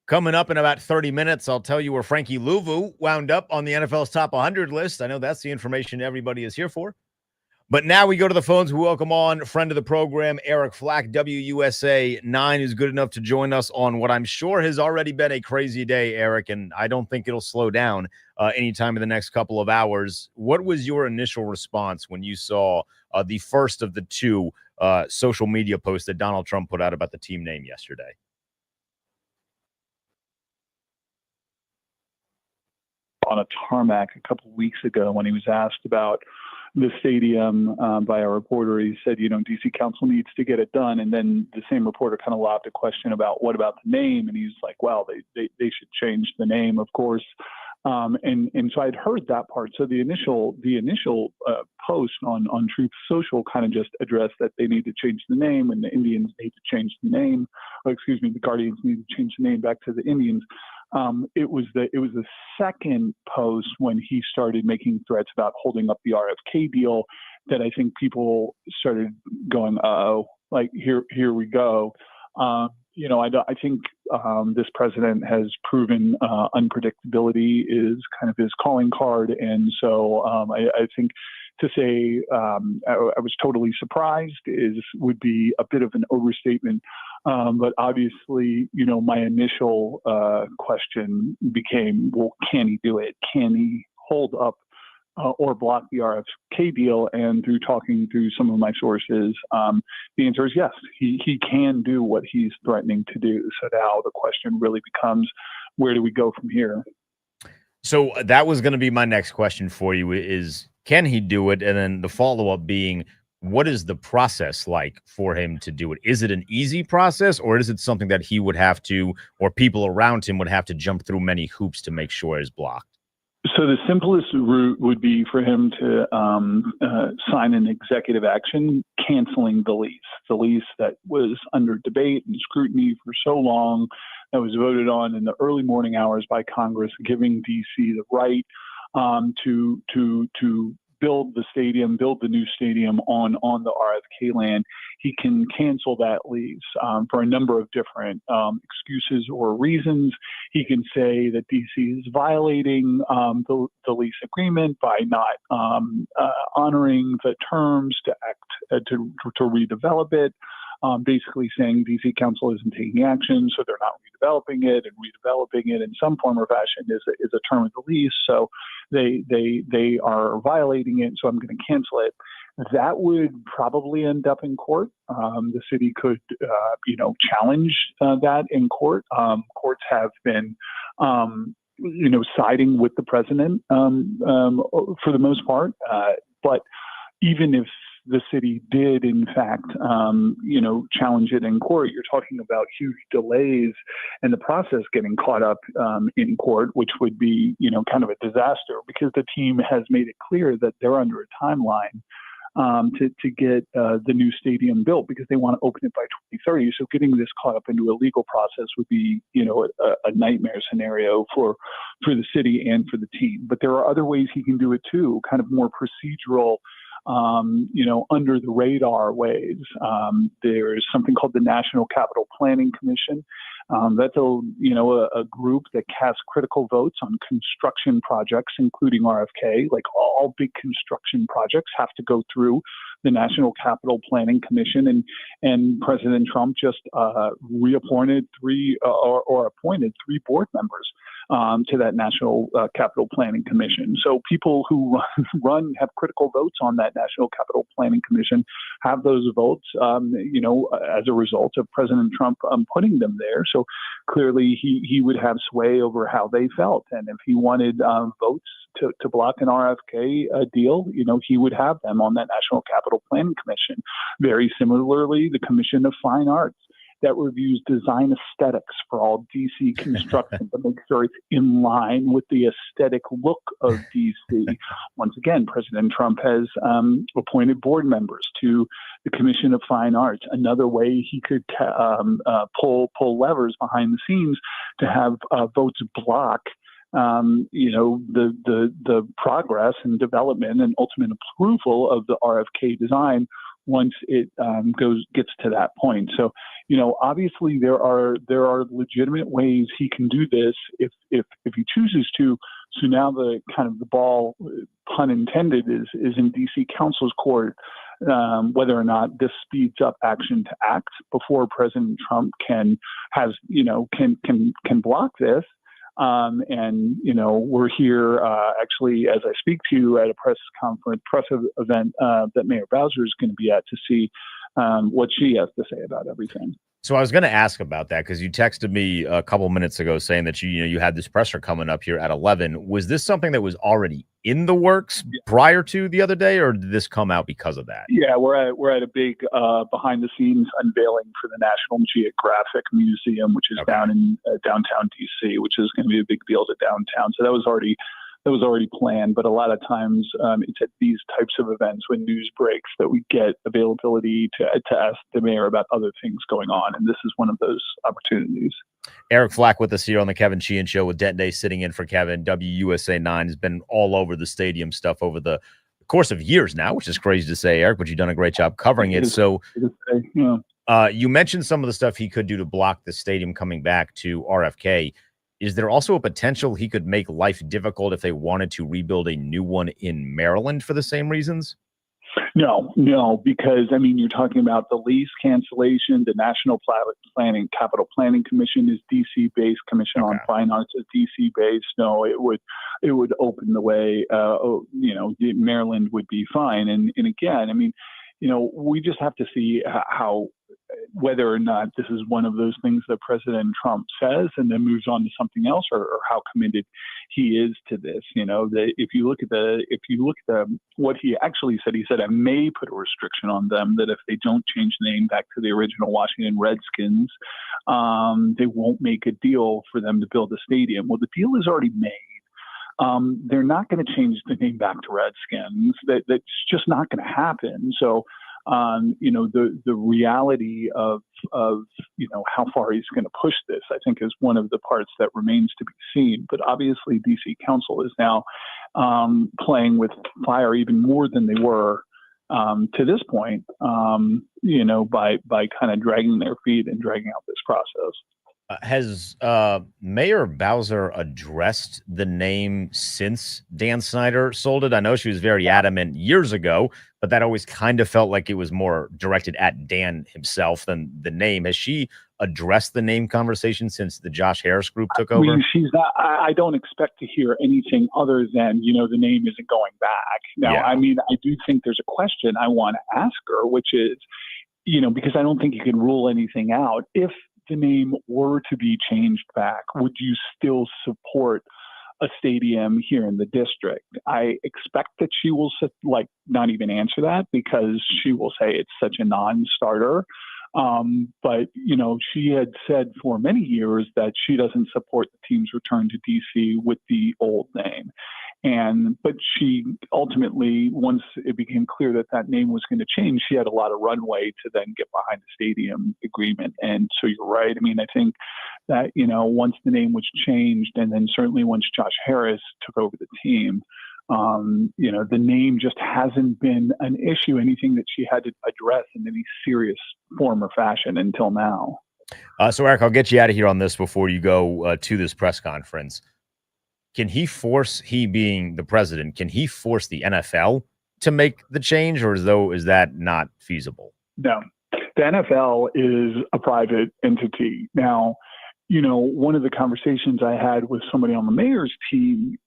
Coming up in about 30 minutes, I'll tell you where Frankie Louvu wound up on the NFL's top 100 list. I know that's the information everybody is here for. But now we go to the phones. We welcome on friend of the program, Eric Flack, WUSA 9, is good enough to join us on what I'm sure has already been a crazy day, Eric, and I don't think it'll slow down anytime in the next couple of hours. What was your initial response when you saw the first of the two social media posts that Donald Trump put out about the team name yesterday? On a tarmac a couple of weeks ago when he was asked about the stadium by a reporter, he said, DC Council needs to get it done. And then the same reporter kind of lobbed a question about what about the name? And he's like, well, they should change the name, of course. And so I'd heard that part. So the initial post on Truth Social kind of just addressed that they need to change the name and the Indians need to change the name. The Guardians need to change the name back to the Indians. It was the second post when he started making threats about holding up the RFK deal that I think people started going, like here we go. I think this president has proven unpredictability is kind of his calling card, and so I think to say I was totally surprised would be a bit of an overstatement. But obviously, my initial question became, well, can he do it? Can he hold up or block the RFK deal? And through talking through some of my sources, the answer is yes. He can do what he's threatening to do. So now the question really becomes, where do we go from here? So that was going to be my next question for you is, can he do it? And then the follow-up being, what is the process like for him to do it? Is it an easy process, or is it something that he would have to, or people around him would have to jump through many hoops to make sure is blocked? So the simplest route would be for him to sign an executive action canceling the lease that was under debate and scrutiny for so long, that was voted on in the early morning hours by Congress, giving D.C. the right to build the new stadium on the RFK land. He can cancel that lease for a number of different excuses or reasons. He can say that DC is violating the lease agreement by not honoring the terms to redevelop it. Basically saying DC Council isn't taking action, so they're not redeveloping it, and redeveloping it in some form or fashion is a term of the lease. So they are violating it, so I'm going to cancel it. That would probably end up in court. The city could, challenge that in court. Courts have been, siding with the president for the most part. But even if the city did, in fact, challenge it in court, you're talking about huge delays and the process getting caught up in court, which would be, kind of a disaster, because the team has made it clear that they're under a timeline to get the new stadium built, because they want to open it by 2030. So getting this caught up into a legal process would be, a nightmare scenario for the city and for the team. But there are other ways he can do it too, kind of more procedural, under the radar ways. There's something called the National Capital Planning Commission. That's a group that casts critical votes on construction projects, including RFK. Like all big construction projects have to go through the National Capital Planning Commission, and President Trump just appointed three board members to that National Capital Planning Commission. So people who have critical votes on that National Capital Planning Commission have those votes, as a result of President Trump putting them there. So clearly he would have sway over how they felt. And if he wanted votes to block an RFK deal, he would have them on that National Capital Planning Commission. Very similarly, the Commission of Fine Arts that reviews design aesthetics for all DC construction to make sure it's in line with the aesthetic look of DC. Once again, President Trump has appointed board members to the Commission of Fine Arts. Another way he could pull levers behind the scenes to have votes block the progress and development and ultimate approval of the RFK design once it gets to that point. So, obviously there are legitimate ways he can do this if he chooses to. So now the ball, pun intended, is in DC Council's court, whether or not this speeds up action to act before President Trump can block this. We're here actually, as I speak to you, at a press event that Mayor Bowser is going to be at to see what she has to say about everything. So I was going to ask about that because you texted me a couple minutes ago saying that you had this presser coming up here at 11. Was this something that was already in the works prior to the other day, or did this come out because of that? Yeah, we're at a big behind the scenes unveiling for the National Geographic Museum, which is down in downtown DC, which is going to be a big deal to downtown. So that was already planned, but a lot of times it's at these types of events when news breaks that we get availability to ask the mayor about other things going on, and this is one of those opportunities. Eric Flack with us here on the Kevin Sheehan Show with Dent Day sitting in for Kevin. WUSA 9 has been all over the stadium stuff over the course of years now, which is crazy to say, Eric, but you've done a great job covering it. So you mentioned some of the stuff he could do to block the stadium coming back to RFK. Is there also a potential he could make life difficult if they wanted to rebuild a new one in Maryland for the same reasons? No, because you're talking about the lease cancellation. The National Capital Planning Commission is DC based. Commission on Fine Arts is DC based. No, it would open the way. Maryland would be fine. And again, we just have to see whether or not this is one of those things that President Trump says and then moves on to something else, or how committed he is to this. If you look at what he actually said, he said, I may put a restriction on them that if they don't change the name back to the original Washington Redskins, they won't make a deal for them to build a stadium. Well, the deal is already made. They're not going to change the name back to Redskins. That's just not going to happen. So, the reality of how far he's going to push this, I think, is one of the parts that remains to be seen. But obviously, DC Council is now playing with fire even more than they were to this point, by kind of dragging their feet and dragging out this process. Has Mayor Bowser addressed the name since Dan Snyder sold it? I know she was very adamant years ago, but that always kind of felt like it was more directed at Dan himself than the name. Has she addressed the name conversation since the Josh Harris group took over? She's not. I don't expect to hear anything other than, the name isn't going back. Now, I do think there's a question I want to ask her, which is, because I don't think you can rule anything out. If the name were to be changed back, would you still support a stadium here in the district? I expect that she will not even answer that, because she will say it's such a non-starter. But she had said for many years that she doesn't support the team's return to DC with the old name. But she ultimately, once it became clear that name was going to change, she had a lot of runway to then get behind the stadium agreement. And so you're right. I think that, once the name was changed, and then certainly once Josh Harris took over the team, the name just hasn't been an issue, anything that she had to address in any serious form or fashion until now. So, Eric, I'll get you out of here on this before you go to this press conference. Can he being the president, can he force the NFL to make the change, or is that not feasible? No, the NFL is a private entity. Now, one of the conversations I had with somebody on the mayor's team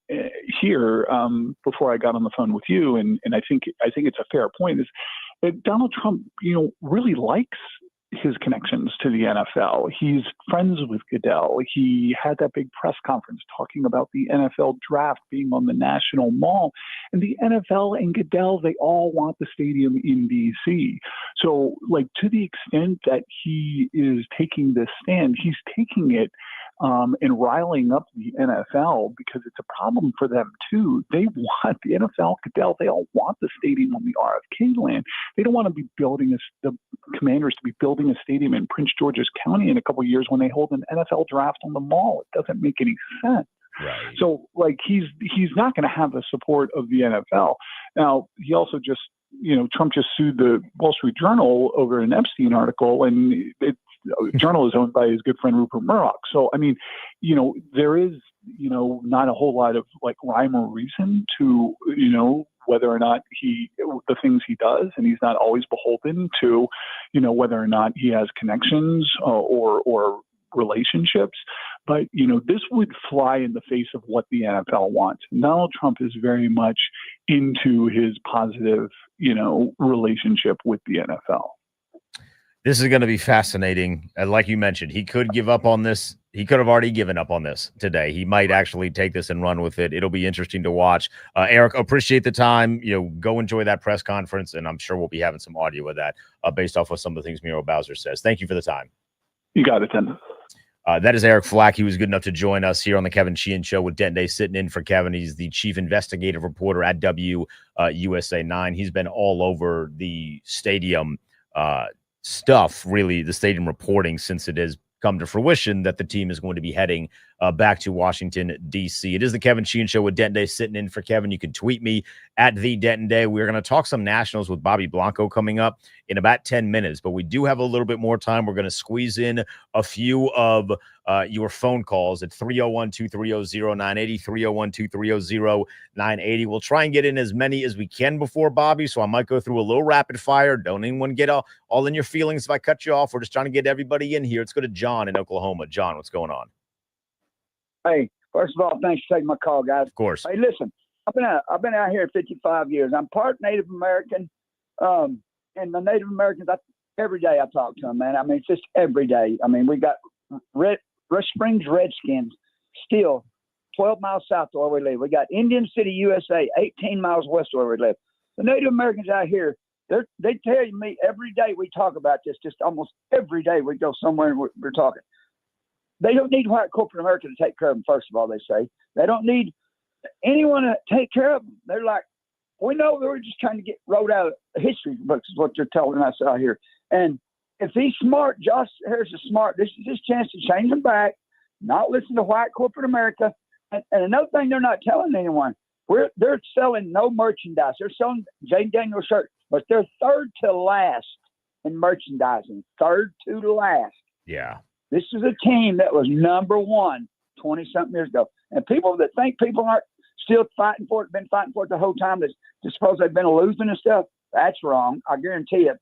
here before I got on the phone with you, and I think it's a fair point, is that Donald Trump, really likes his connections to the NFL. He's friends with Goodell. He had that big press conference talking about the NFL draft being on the National Mall. And the NFL and Goodell, they all want the stadium in DC. So, to the extent that he is taking this stand, he's taking it and riling up the NFL, because it's a problem for them too. They want the NFL, Goodell, they all want the stadium on the RFK land. They don't want to be building the Commanders to be building a stadium in Prince George's County in a couple of years when they hold an NFL draft on the Mall. It doesn't make any sense. Right. So, like, he's not going to have the support of the NFL. Now, he also just, Trump just sued the Wall Street Journal over an Epstein article, and the journal is owned by his good friend Rupert Murdoch. So, I mean, there is, not a whole lot of like rhyme or reason to, whether or not the things he does, and he's not always beholden to, whether or not he has connections or relationships. But, this would fly in the face of what the NFL wants. Donald Trump is very much into his positive, relationship with the NFL. This is going to be fascinating. Like you mentioned, he could give up on this. He could have already given up on this today. He might actually take this and run with it. It'll be interesting to watch. Eric, appreciate the time. Go enjoy that press conference, and I'm sure we'll be having some audio of that based off of some of the things Miro Bowser says. Thank you for the time. You got it, then. That is Eric Flack. He was good enough to join us here on the Kevin Sheehan Show with Dent Day, sitting in for Kevin. He's the chief investigative reporter at USA 9. He's been all over the stadium stuff, really, the stadium reporting, since it has come to fruition that the team is going to be heading back to Washington, D.C. It is the Kevin Sheehan Show with Denton Day, sitting in for Kevin. You can tweet me at the Denton Day. We're going to talk some Nationals with Bobby Blanco coming up in about 10 minutes, but we do have a little bit more time. We're going to squeeze in a few of your phone calls at 301-230-0980, 301-230-0980. We'll try and get in as many as we can before Bobby, so I might go through a little rapid fire. Don't anyone get all in your feelings if I cut you off. We're just trying to get everybody in here. Let's go to John in Oklahoma. John, what's going on? Hey, first of all, thanks for taking my call, guys. Of course. Hey, listen, I've been out here 55 years. I'm part Native American, and the Native Americans, every day I talk to them, man. I mean, it's just every day. I mean, we got Rush Springs Redskins still 12 miles south of where we live. We got Indian City, USA, 18 miles west of where we live. The Native Americans out here, they tell me every day we talk about this, just almost every day we go somewhere and we're talking. They don't need white corporate America to take care of them, first of all, they say. They don't need anyone to take care of them. They're like, we know they were just trying to get wrote out of history books is what they're telling us out here. And if he's smart, Josh Harris is smart, this is his chance to change them back, not listen to white corporate America. And another thing they're not telling anyone, they're selling no merchandise. They're selling Jane Daniels shirts, but they're third to last in merchandising, third to last. Yeah. This is a team that was number one 20-something years ago. And people that think people aren't still fighting for it, been fighting for it the whole time, that just suppose they've been losing and stuff, that's wrong. I guarantee you.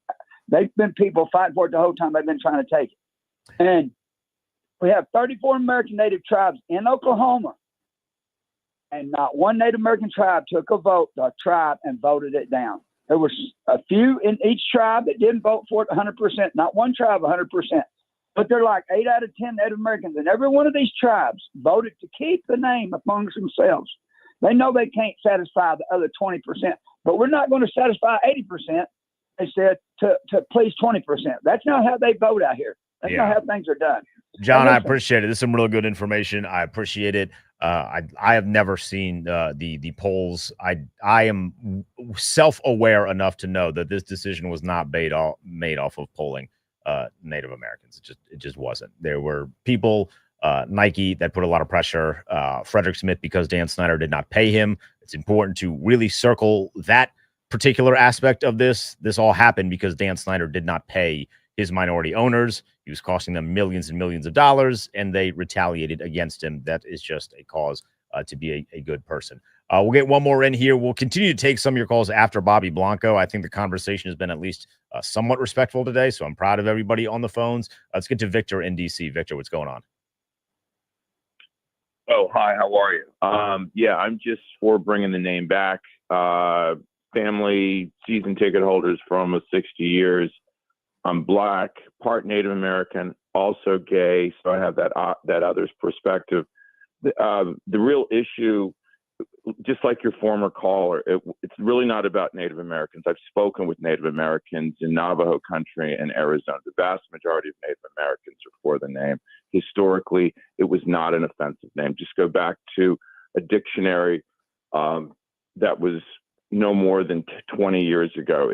They've been people fighting for it the whole time they've been trying to take it. And we have 34 American Native tribes in Oklahoma. And not one Native American tribe took a vote, the tribe, and voted it down. There was a few in each tribe that didn't vote for it 100%. Not one tribe 100%. But they're like 8 out of 10 Native Americans. And every one of these tribes voted to keep the name amongst themselves. They know they can't satisfy the other 20%. But we're not going to satisfy 80%, they said, to please 20%. That's not how they vote out here. That's not how things are done. John, I appreciate it. This is some real good information. I appreciate it. I have never seen the polls. I am self-aware enough to know that this decision was not made off of polling Native Americans. It just wasn't. There were people, Nike, that put a lot of pressure. Frederick Smith, because Dan Snyder did not pay him. It's important to really circle that particular aspect of this. This all happened because Dan Snyder did not pay his minority owners. He was costing them millions and millions of dollars, and they retaliated against him. That is just a cause to be a good person. We'll get one more in here. We'll continue to take some of your calls after Bobby Blanco. I think the conversation has been at least somewhat respectful today, so I'm proud of everybody on the phones. Let's get to Victor in D.C. Victor, what's going on? Oh, hi. How are you? Yeah, I'm just for bringing the name back. Family season ticket holders for almost 60 years. I'm Black, part Native American, also gay, so I have that other's perspective. The real issue, just like your former caller, it's really not about Native Americans. I've spoken with Native Americans in Navajo country and Arizona. The vast majority of Native Americans are for the name. Historically, it was not an offensive name. Just go back to a dictionary that was no more than 20 years ago.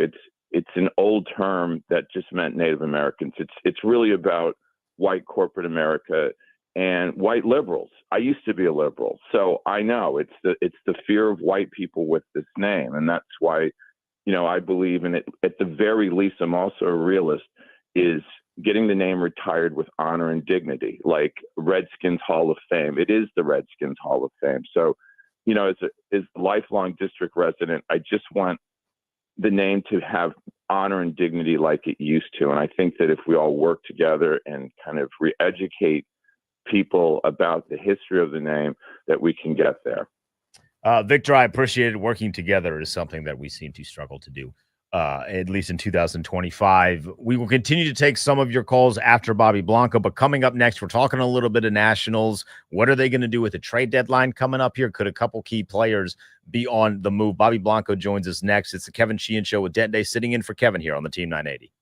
It's an old term that just meant Native Americans. It's really about white corporate America and white liberals. I used to be a liberal, so I know it's the fear of white people with this name, and that's why, I believe in it. At the very least, I'm also a realist. Is getting the name retired with honor and dignity, like Redskins Hall of Fame. It is the Redskins Hall of Fame. So, as a lifelong district resident, I just want the name to have honor and dignity like it used to. And I think that if we all work together and kind of re-educate people about the history of the name, that we can get there. Victor, I appreciate it. Working together is something that we seem to struggle to do, at least in 2025. We will continue to take some of your calls after Bobby Blanco, but coming up next, we're talking a little bit of Nationals. What are they going to do with the trade deadline coming up here? Could a couple key players be on the move? Bobby Blanco joins us next. It's the Kevin Sheehan Show with Dent Day, sitting in for Kevin here on the Team 980.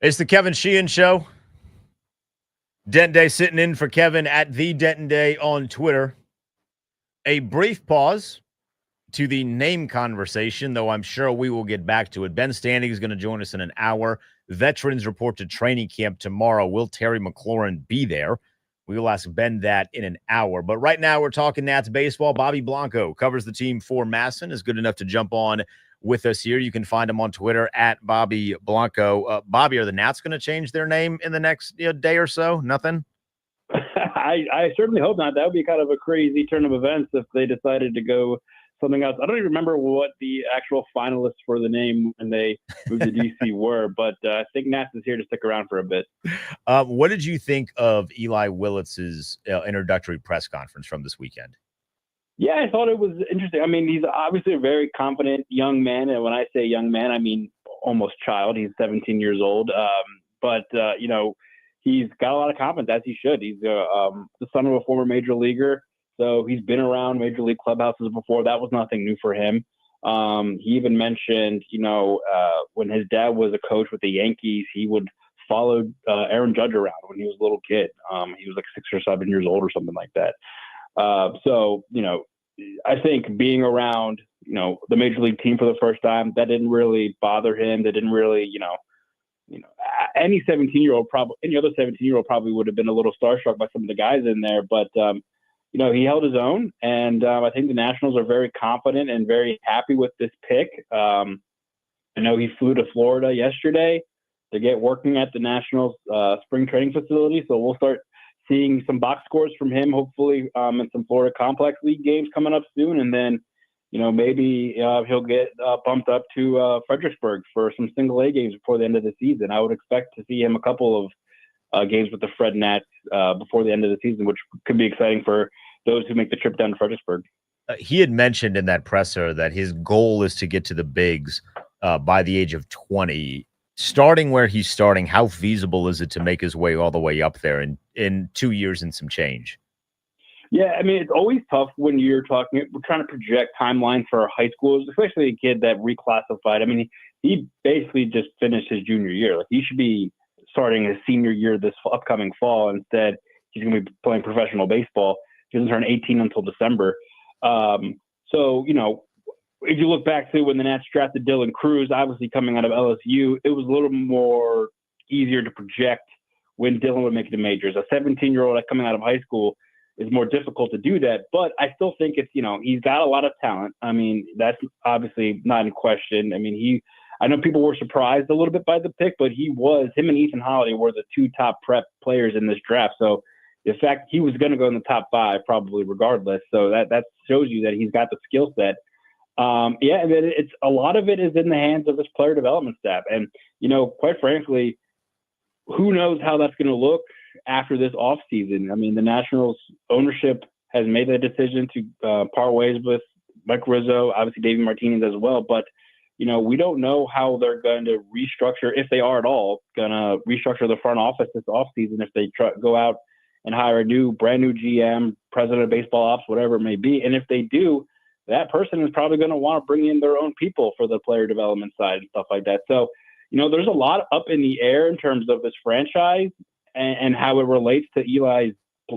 It's the Kevin Sheehan Show. Denton Day sitting in for Kevin at the Denton Day on Twitter. A brief pause to the name conversation, though I'm sure we will get back to it. Ben Standig is going to join us in an hour. Veterans report to training camp tomorrow. Will Terry McLaurin be there? We will ask Ben that in an hour. But right now we're talking Nats baseball. Bobby Blanco covers the team for Masson, is good enough to jump on with us here. You can find him on Twitter at Bobby Blanco. Bobby, are the Nats going to change their name in the next day or so? Nothing? I certainly hope not. That would be kind of a crazy turn of events if they decided to go something else. I don't even remember what the actual finalists for the name when they moved to DC were, but I think Nats is here to stick around for a bit. What did you think of Eli Willitz's introductory press conference from this weekend? Yeah, I thought it was interesting. I mean, he's obviously a very confident young man. And when I say young man, I mean almost child. He's 17 years old. He's got a lot of confidence, as he should. He's the son of a former major leaguer. So he's been around major league clubhouses before. That was nothing new for him. He even mentioned, when his dad was a coach with the Yankees, he would follow Aaron Judge around when he was a little kid. He was like 6 or 7 years old or something like that. I think being around, the major league team for the first time, that didn't really bother him. That didn't really, any other 17-year-old probably would have been a little starstruck by some of the guys in there. But, he held his own. And I think the Nationals are very confident and very happy with this pick. I know he flew to Florida yesterday to get working at the Nationals spring training facility. So we'll start seeing some box scores from him, hopefully, in some Florida Complex League games coming up soon. And then, maybe he'll get bumped up to Fredericksburg for some single A games before the end of the season. I would expect to see him a couple of games with the Fred Nats before the end of the season, which could be exciting for those who make the trip down to Fredericksburg. He had mentioned in that presser that his goal is to get to the bigs by the age of 20. Starting where he's starting, how feasible is it to make his way all the way up there in 2 years and some change? Yeah, I mean, it's always tough when we're trying to project timelines for high schools, especially a kid that reclassified. I mean, he basically just finished his junior year. Like, he should be starting his senior year this upcoming fall. Instead, he's going to be playing professional baseball. He doesn't turn 18 until December. If you look back to when the Nats drafted Dylan Cruz, obviously coming out of LSU, it was a little more easier to project when Dylan would make the majors. A 17-year-old coming out of high school is more difficult to do that. But I still think it's, he's got a lot of talent. I mean, that's obviously not in question. I mean, I know people were surprised a little bit by the pick, but him and Ethan Holiday were the two top prep players in this draft. So the fact he was going to go in the top 5 probably regardless. So that shows you that he's got the skill set. And then it's a lot of it is in the hands of his player development staff. And, quite frankly, who knows how that's going to look after this offseason. I mean, the Nationals ownership has made the decision to part ways with Mike Rizzo, obviously David Martinez as well. But, we don't know how they're going to restructure, if they are at all going to restructure the front office this offseason, if they go out and hire a brand new GM, president of baseball ops, whatever it may be. And if they do, that person is probably going to want to bring in their own people for the player development side and stuff like that. So, there's a lot up in the air in terms of this franchise and how it relates to Eli's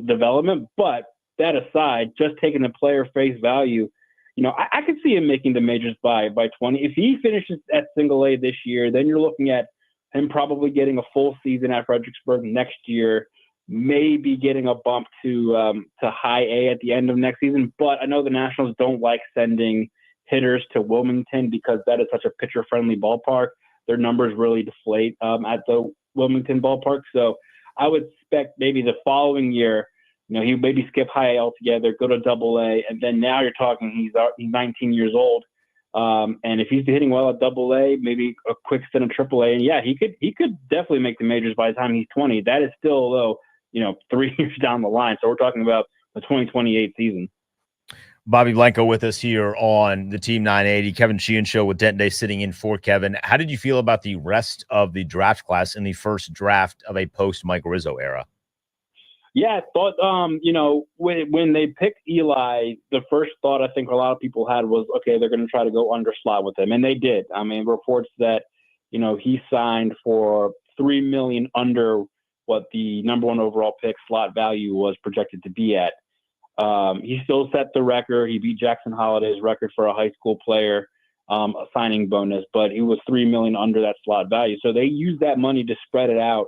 development. But that aside, just taking the player face value, I could see him making the majors by 20. If he finishes at single A this year, then you're looking at him probably getting a full season at Fredericksburg next year, maybe getting a bump to high A at the end of next season. But I know the Nationals don't like sending hitters to Wilmington because that is such a pitcher-friendly ballpark. Their numbers really deflate at the Wilmington ballpark. So I would expect maybe the following year, he would maybe skip high A altogether, go to double A, and then now you're talking he's 19 years old. And if he's hitting well at double A, maybe a quick stint of triple A, and yeah, he could definitely make the majors by the time he's 20. That is still, though, 3 years down the line. So we're talking about the 2028 season. Bobby Blanco with us here on the Team 980. Kevin Sheehan Show with Denton Day sitting in for Kevin. How did you feel about the rest of the draft class in the first draft of a post-Mike Rizzo era? Yeah, I thought, when they picked Eli, the first thought I think a lot of people had was, okay, they're going to try to go underslot with him. And they did. I mean, reports that, he signed for $3 million under what the number 1 overall pick slot value was projected to be at. He still set the record. He beat Jackson Holliday's record for a high school player a signing bonus, but he was $3 million under that slot value. So they used that money to spread it out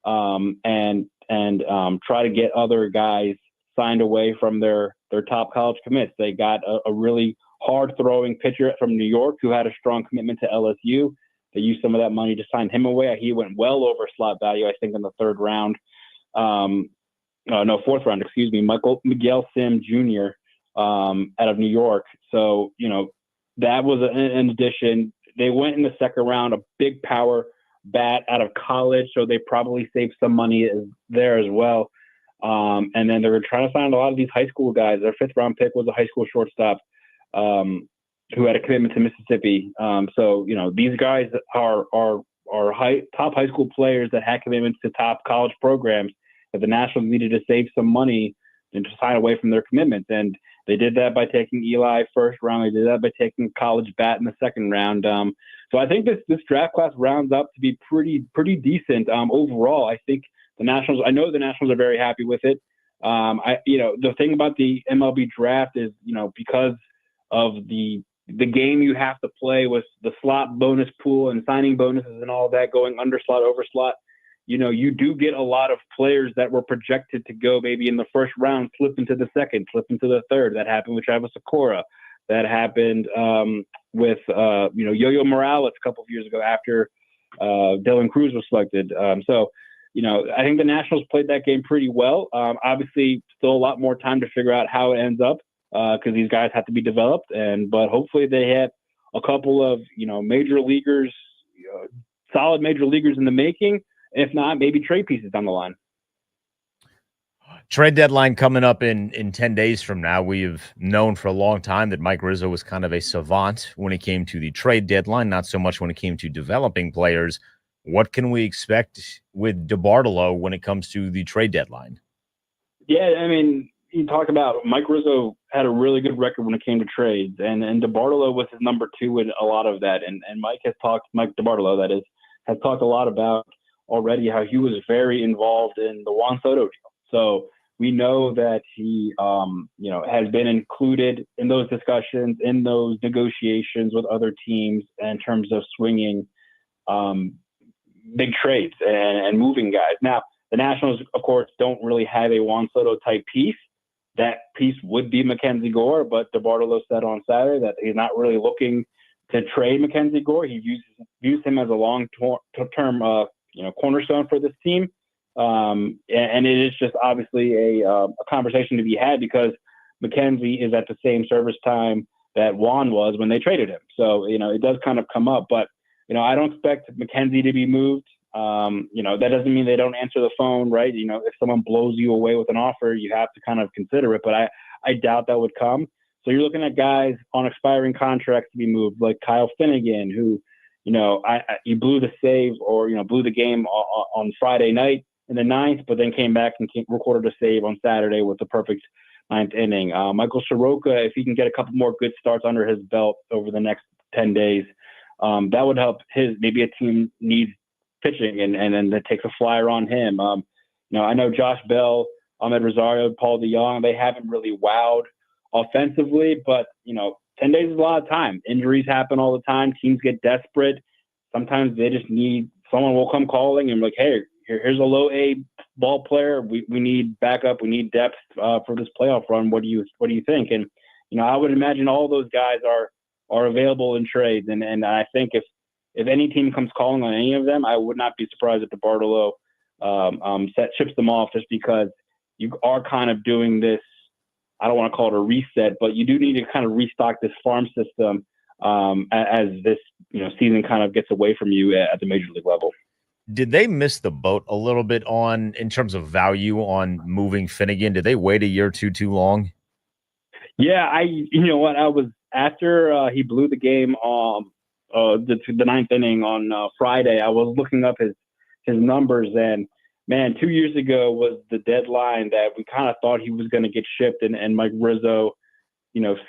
and try to get other guys signed away from their top college commits. They got a really hard-throwing pitcher from New York who had a strong commitment to LSU. They used some of that money to sign him away. He went well over slot value, I think, in the 3rd round. 4th round, excuse me. Miguel Sim Jr. Out of New York. So, that was an addition. They went in the 2nd round, a big power bat out of college, so they probably saved some money there as well. And then they were trying to sign a lot of these high school guys. Their 5th round pick was a high school shortstop who had a commitment to Mississippi. So, these guys are top high school players that had commitments to top college programs that the Nationals needed to save some money and to sign away from their commitments. And they did that by taking Eli 1st round. They did that by taking college bat in the 2nd round. So I think this draft class rounds up to be pretty decent overall. I think the Nationals, I know the Nationals are very happy with it. The thing about the MLB draft is, because of the game you have to play with the slot bonus pool and signing bonuses and all that going under slot, over slot, you do get a lot of players that were projected to go maybe in the 1st round, slip into the 2nd, slip into the 3rd. That happened with Travis Sakura. That happened with Yo-Yo Morales a couple of years ago after Dylan Cruz was selected. So I think the Nationals played that game pretty well. Obviously, still a lot more time to figure out how it ends up because these guys have to be developed. But hopefully they have a couple of major leaguers, solid major leaguers in the making. If not, maybe trade pieces down the line. Trade deadline coming up in 10 days from now. We've known for a long time that Mike Rizzo was kind of a savant when it came to the trade deadline, not so much when it came to developing players. What can we expect with DeBartolo when it comes to the trade deadline? Yeah, I mean, you talk about Mike Rizzo had a really good record when it came to trades, and DeBartolo was his number 2 in a lot of that. And Mike DeBartolo, that is, has talked a lot about already how he was very involved in the Juan Soto deal. So we know that he, has been included in those discussions, in those negotiations with other teams in terms of swinging big trades and moving guys. Now, the Nationals, of course, don't really have a Juan Soto type piece. That piece would be Mackenzie Gore, but DeBartolo said on Saturday that he's not really looking to trade Mackenzie Gore. He views him as a long-term cornerstone for this team. And it is just obviously a conversation to be had because Mackenzie is at the same service time that Juan was when they traded him. So, it does kind of come up, but, I don't expect Mackenzie to be moved. That doesn't mean they don't answer the phone, right? If someone blows you away with an offer, you have to kind of consider it, but I doubt that would come. So you're looking at guys on expiring contracts to be moved, like Kyle Finnegan, who, he blew the save or, blew the game on Friday night in the 9th, but then came back and recorded a save on Saturday with the perfect 9th inning. Michael Soroka, if he can get a couple more good starts under his belt over the next 10 days, that would help maybe a team needs pitching and then that takes a flyer on him. I know Josh Bell, Ahmed Rosario, Paul DeYoung, they haven't really wowed offensively, but 10 days is a lot of time. Injuries happen all the time. Teams get desperate. Sometimes they just need someone will come calling and like, hey, here's a low A ball player. We need backup. We need depth for this playoff run. What do you think? And I would imagine all those guys are available in trades. And I think if any team comes calling on any of them, I would not be surprised if DeBartolo ships them off just because you are kind of doing this. I don't want to call it a reset, but you do need to kind of restock this farm system as this season kind of gets away from you at the major league level. Did they miss the boat a little bit in terms of value on moving Finnegan? Did they wait a year or two too long? Yeah, I was after he blew the game the 9th inning on Friday. I was looking up his numbers, and man, 2 years ago was the deadline that we kind of thought he was going to get shipped, and Mike Rizzo,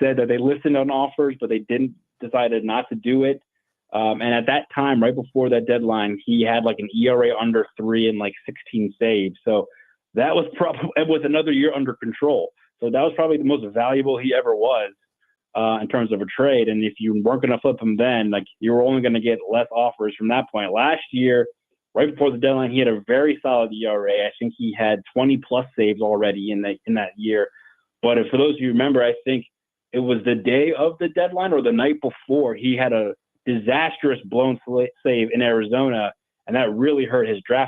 said that they listened on offers, but they decided not to do it. And at that time, right before that deadline, he had like an ERA under 3 and like 16 saves. So that was probably with another year under control. So that was probably the most valuable he ever was in terms of a trade. And if you weren't going to flip him then, like you were only going to get less offers from that point. Last year, right before the deadline, he had a very solid ERA. I think he had 20 plus saves already in that year. But for those of you who remember, I think it was the day of the deadline or the night before, he had a disastrous blown save in Arizona, and that really hurt his trade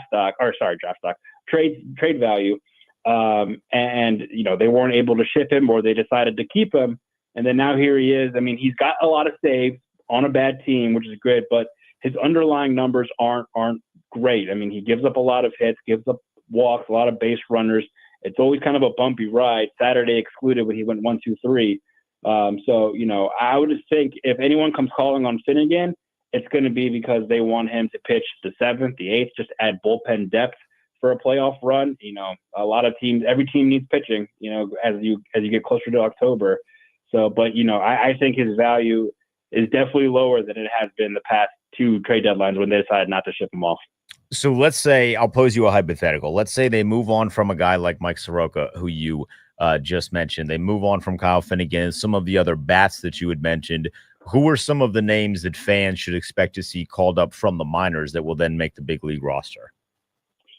value. And they weren't able to ship him, or they decided to keep him. And then now here he is. I mean, he's got a lot of saves on a bad team, which is good, but his underlying numbers aren't great. I mean, he gives up a lot of hits, gives up walks, a lot of base runners. It's always kind of a bumpy ride. Saturday excluded when he went 1-2-3. So, I would just think if anyone comes calling on Finnegan, it's going to be because they want him to pitch the 7th, the 8th, just add bullpen depth for a playoff run. A lot of teams, every team needs pitching, as you get closer to October. So, but, I think his value is definitely lower than it has been the past 2 trade deadlines when they decided not to ship him off. So let's say, I'll pose you a hypothetical. Let's say they move on from a guy like Mike Soroka, who you just mentioned. They move on from Kyle Finnegan, some of the other bats that you had mentioned. Who are some of the names that fans should expect to see called up from the minors that will then make the big league roster?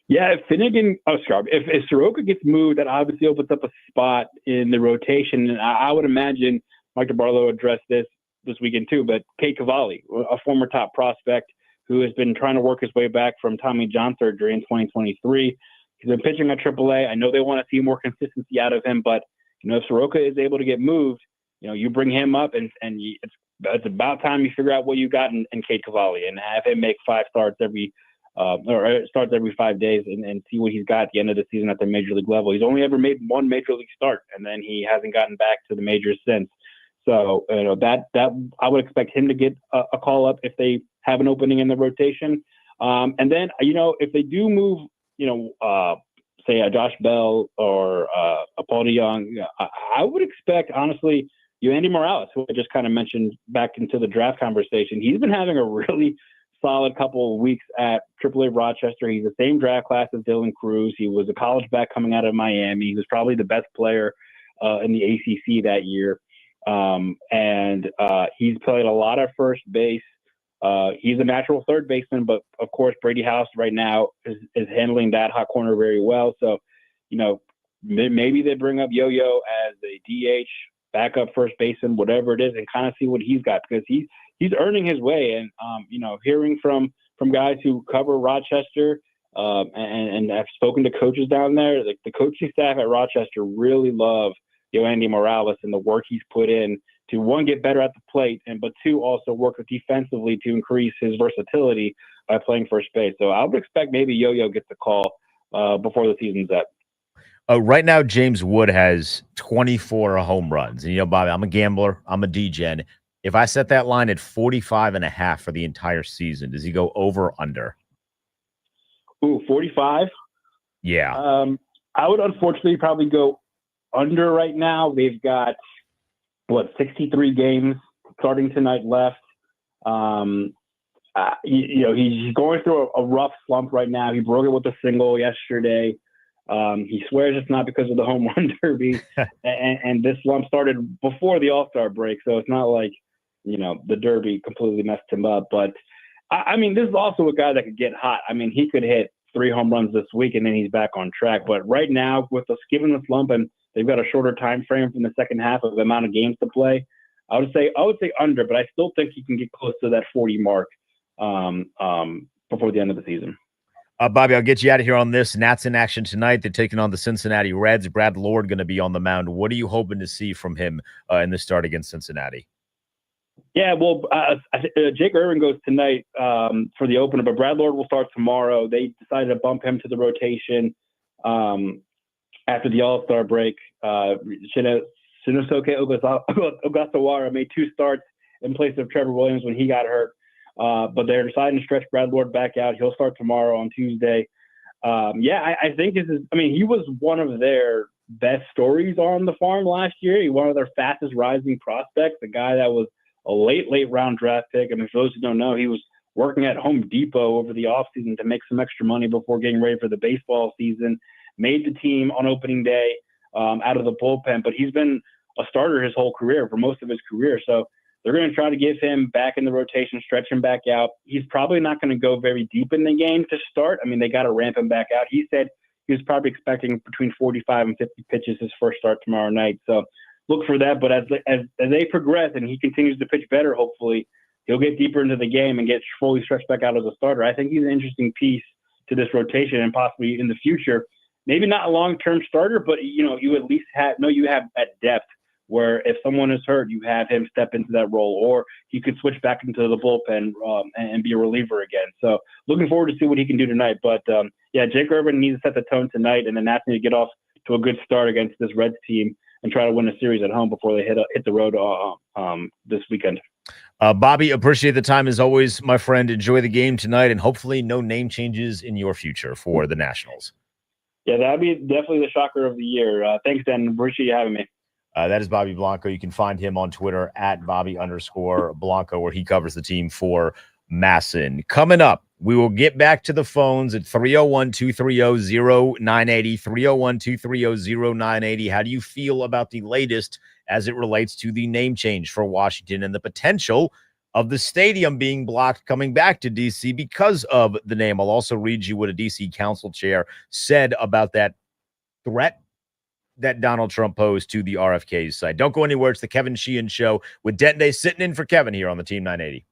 Yeah, if Soroka gets moved, that obviously opens up a spot in the rotation. And I would imagine Mike DeBarlo addressed this weekend too, but Kate Cavalli, a former top prospect who has been trying to work his way back from Tommy John surgery in 2023. He's been pitching at AAA. I know they want to see more consistency out of him, but if Soroka is able to get moved, you bring him up, and it's about time you figure out what you got in Kate Cavalli and have him make 5 starts every 5 days and see what he's got at the end of the season at the major league level. He's only ever made 1 major league start, and then he hasn't gotten back to the majors since. So that I would expect him to get a call up if they have an opening in the rotation. And then if they do move, say a Josh Bell or a Paul DeYoung, I would expect honestly Andy Morales, who I just kind of mentioned back into the draft conversation. He's been having a really solid couple of weeks at AAA Rochester. He's the same draft class as Dylan Cruz. He was a college back coming out of Miami. He was probably the best player in the ACC that year. And he's played a lot of first base. He's a natural third baseman, but of course Brady House right now is handling that hot corner very well. So, maybe they bring up Yo-Yo as a DH, backup first baseman, whatever it is, and kind of see what he's got, because he's earning his way. And hearing from guys who cover Rochester and have spoken to coaches down there, like the coaching staff at Rochester really love Andy Morales and the work he's put in to, 1, get better at the plate, but 2, also work defensively to increase his versatility by playing first base. So I would expect maybe Yo-Yo gets a call before the season's up. Right now, James Wood has 24 home runs. And, Bobby, I'm a gambler. I'm a DGen. If I set that line at 45.5 for the entire season, does he go over or under? Ooh, 45? Yeah. I would unfortunately probably go under right now. They've got 63 games starting tonight left. He's going through a rough slump right now. He broke it with a single yesterday. He swears it's not because of the home run derby, and this slump started before the All-Star break, so it's not like the derby completely messed him up. But I mean, this is also a guy that could get hot. I mean, he could hit 3 home runs this week, and then he's back on track. But right now, with us given the slump, and they've got a shorter time frame from the second half of the amount of games to play, I would say under, but I still think he can get close to that 40 mark before the end of the season. Bobby, I'll get you out of here on this. Nats in action tonight. They're taking on the Cincinnati Reds. Brad Lord going to be on the mound. What are you hoping to see from him in the start against Cincinnati? Yeah, well, Jake Irvin goes tonight for the opener, but Brad Lord will start tomorrow. They decided to bump him to the rotation after the All-Star break. Shinosuke Ogasawara made 2 starts in place of Trevor Williams when he got hurt. But they're deciding to stretch Brad Lord back out. He'll start tomorrow on Tuesday. I think he was one of their best stories on the farm last year. He was one of their fastest rising prospects, the guy that was a late round draft pick. I mean, for those who don't know, he was working at Home Depot over the offseason to make some extra money before getting ready for the baseball season. Made the team on opening day out of the bullpen, but he's been a starter his whole career, for most of his career. So they're going to try to give him back in the rotation, stretch him back out. He's probably not going to go very deep in the game to start. I mean, they got to ramp him back out. He said he was probably expecting between 45 and 50 pitches his first start tomorrow night. So look for that. But as they progress and he continues to pitch better, hopefully he'll get deeper into the game and get fully stretched back out as a starter. I think he's an interesting piece to this rotation and possibly in the future. Maybe not a long-term starter, but you at least you have at depth where if someone is hurt, you have him step into that role, or he could switch back into the bullpen and be a reliever again. So looking forward to see what he can do tonight. But Jake Irvin needs to set the tone tonight, and then Nats need to get off to a good start against this Reds team and try to win a series at home before they hit the road this weekend. Bobby, appreciate the time as always, my friend. Enjoy the game tonight, and hopefully no name changes in your future for the Nationals. Yeah, that'd be definitely the shocker of the year. Thanks, Dan. Appreciate you having me. That is Bobby Blanco. You can find him on Twitter at Bobby_Blanco, where he covers the team for Masson. Coming up, we will get back to the phones at 301-230-0980, 301-230-0980. How do you feel about the latest as it relates to the name change for Washington and the potential of the stadium being blocked coming back to D.C. because of the name? I'll also read you what a D.C. council chair said about that threat that Donald Trump posed to the RFK's side. Don't go anywhere. It's the Kevin Sheehan Show with Denton Day sitting in for Kevin here on the Team 980.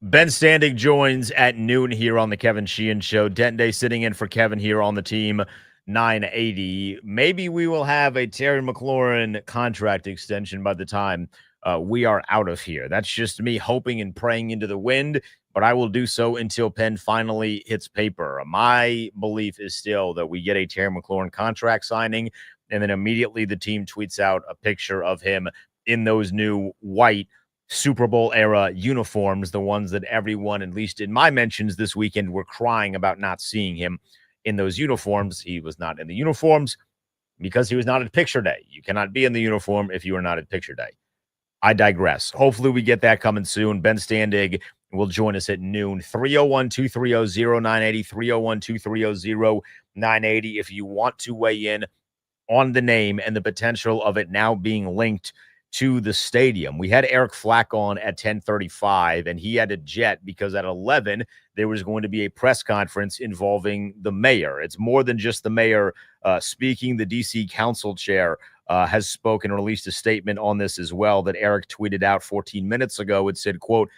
Ben Standig joins at noon here on the Kevin Sheehan Show. Dente sitting in for Kevin here on the team 980. Maybe we will have a Terry McLaurin contract extension by the time we are out of here. That's just me hoping and praying into the wind, but I will do so until pen finally hits paper. My belief is still that we get a Terry McLaurin contract signing, and then immediately the team tweets out a picture of him in those new white Super Bowl era uniforms, the ones that everyone, at least in my mentions this weekend, were crying about not seeing him in those uniforms. He was not in the uniforms because he was not at picture day. You cannot be in the uniform if you are not at picture day. I digress. Hopefully we get that coming soon. Ben Standig will join us at noon. 301-230-0980, 301-230-0980. If you want to weigh in on the name and the potential of it now being linked to the stadium. We had Eric Flack on at 10:35, and he had a jet because at 11 there was going to be a press conference involving the mayor. It's more than just the mayor speaking. The D.C. council chair has spoken and released a statement on this as well that Eric tweeted out 14 minutes ago. It said, quote,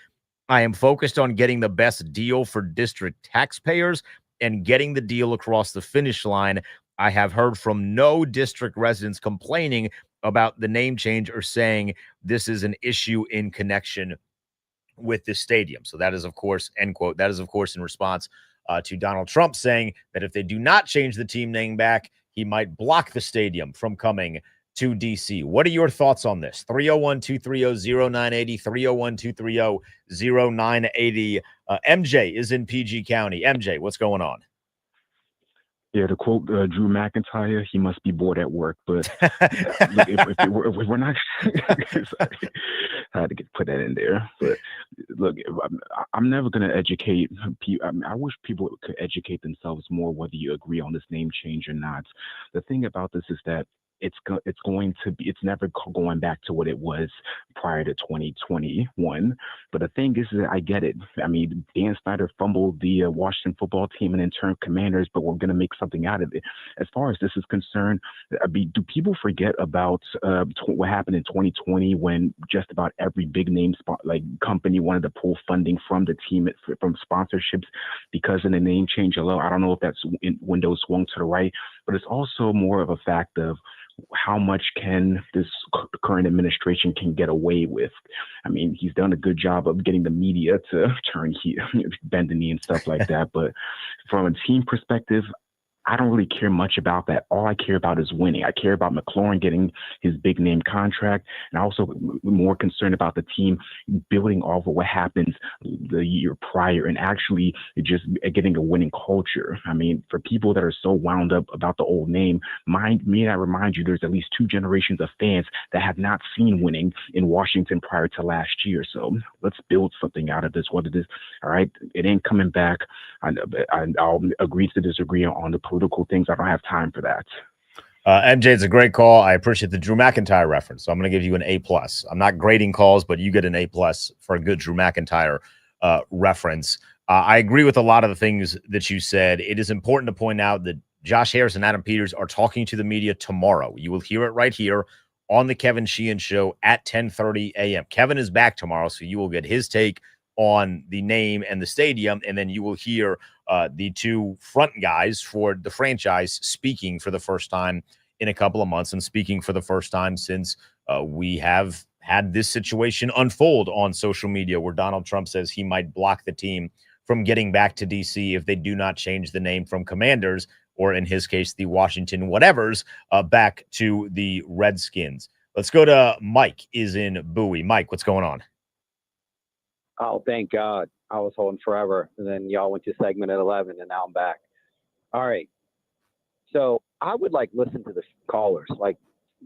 "I am focused on getting the best deal for district taxpayers and getting the deal across the finish line. I have heard from no district residents complaining about the name change or saying this is an issue in connection with the stadium." So that is, of course, end quote. That is, of course, in response to Donald Trump saying that if they do not change the team name back, he might block the stadium from coming to DC. What are your thoughts on this? 301-230-0980, 301-230-0980. MJ is in PG County. MJ, what's going on? Yeah, to quote Drew McIntyre, he must be bored at work. But look, if we're not, I had to put that in there. But look, I'm never going to educate people. I wish people could educate themselves more, whether you agree on this name change or not. The thing about this is that it's never going back to what it was prior to 2021. But the thing is that I get it. I mean, Dan Snyder fumbled the Washington football team and in turn Commanders, but we're going to make something out of it. As far as this is concerned, do people forget about what happened in 2020 when just about every big name company wanted to pull funding from the team from sponsorships because of the name change alone? I don't know if that's window swung to the right, but it's also more of a fact of how much can this current administration can get away with. I mean, he's done a good job of getting the media to bend the knee and stuff like that. But from a team perspective, I don't really care much about that. All I care about is winning. I care about McLaurin getting his big name contract, and also more concerned about the team building off of what happens the year prior and actually just getting a winning culture. I mean, for people that are so wound up about the old name, may I remind you, there's at least two generations of fans that have not seen winning in Washington prior to last year. So let's build something out of this. What it is, all right, it ain't coming back. I'll agree to disagree on the political things. I don't have time for that. MJ, it's a great call. I appreciate the Drew McIntyre reference. So I'm going to give you an A+. I'm not grading calls, but you get an A+ for a good Drew McIntyre reference. I agree with a lot of the things that you said. It is important to point out that Josh Harris and Adam Peters are talking to the media tomorrow. You will hear it right here on the Kevin Sheehan Show at 10:30 a.m. Kevin is back tomorrow, so you will get his take on the name and the stadium, and then you will hear the two front guys for the franchise speaking for the first time in a couple of months and speaking for the first time since we have had this situation unfold on social media where Donald Trump says he might block the team from getting back to D.C. if they do not change the name from Commanders, or in his case, the Washington whatevers, back to the Redskins. Let's go to Mike is in Bowie. Mike, what's going on? Oh, thank God. I was holding forever. And then y'all went to segment at 11, and now I'm back. All right. So I would listen to the callers.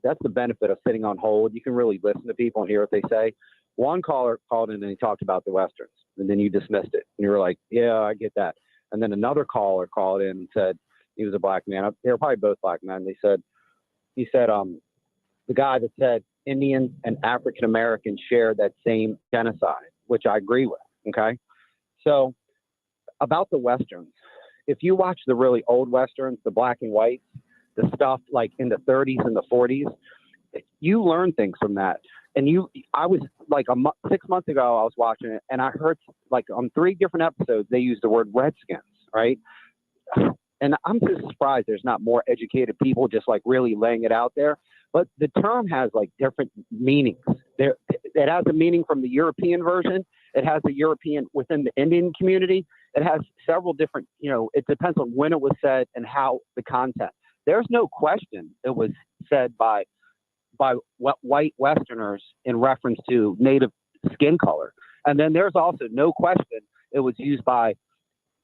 That's the benefit of sitting on hold. You can really listen to people and hear what they say. One caller called in and he talked about the Westerns, and then you dismissed it. And you were like, yeah, I get that. And then another caller called in and said he was a black man. They were probably both black men. He said, the guy that said Indians and African Americans shared that same genocide, which I agree with. Okay. So about the Westerns, if you watch the really old Westerns, the black and whites, the stuff like in the 30s and the 40s, you learn things from that. And I was like 6 months ago, I was watching it, and I heard like on 3 different episodes they used the word Redskins, right? And I'm just surprised there's not more educated people just like really laying it out there. But the term has like different meanings. It has a meaning from the European version. It has a European within the Indian community. It has several different, it depends on when it was said and how the content. There's no question it was said by white Westerners in reference to native skin color. And then there's also no question it was used by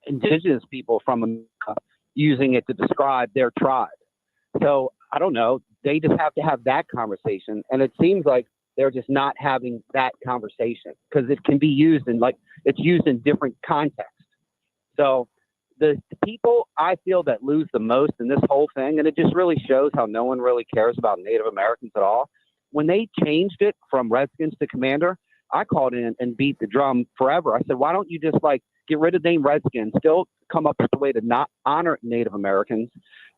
indigenous people from America, using it to describe their tribe. So I don't know. They just have to have that conversation. And it seems like they're just not having that conversation because it can be used it's used in different contexts. So the people I feel that lose the most in this whole thing, and it just really shows how no one really cares about Native Americans at all. When they changed it from Redskins to Commander, I called in and beat the drum forever. I said, why don't you just get rid of the name Redskins, still come up with a way to not honor Native Americans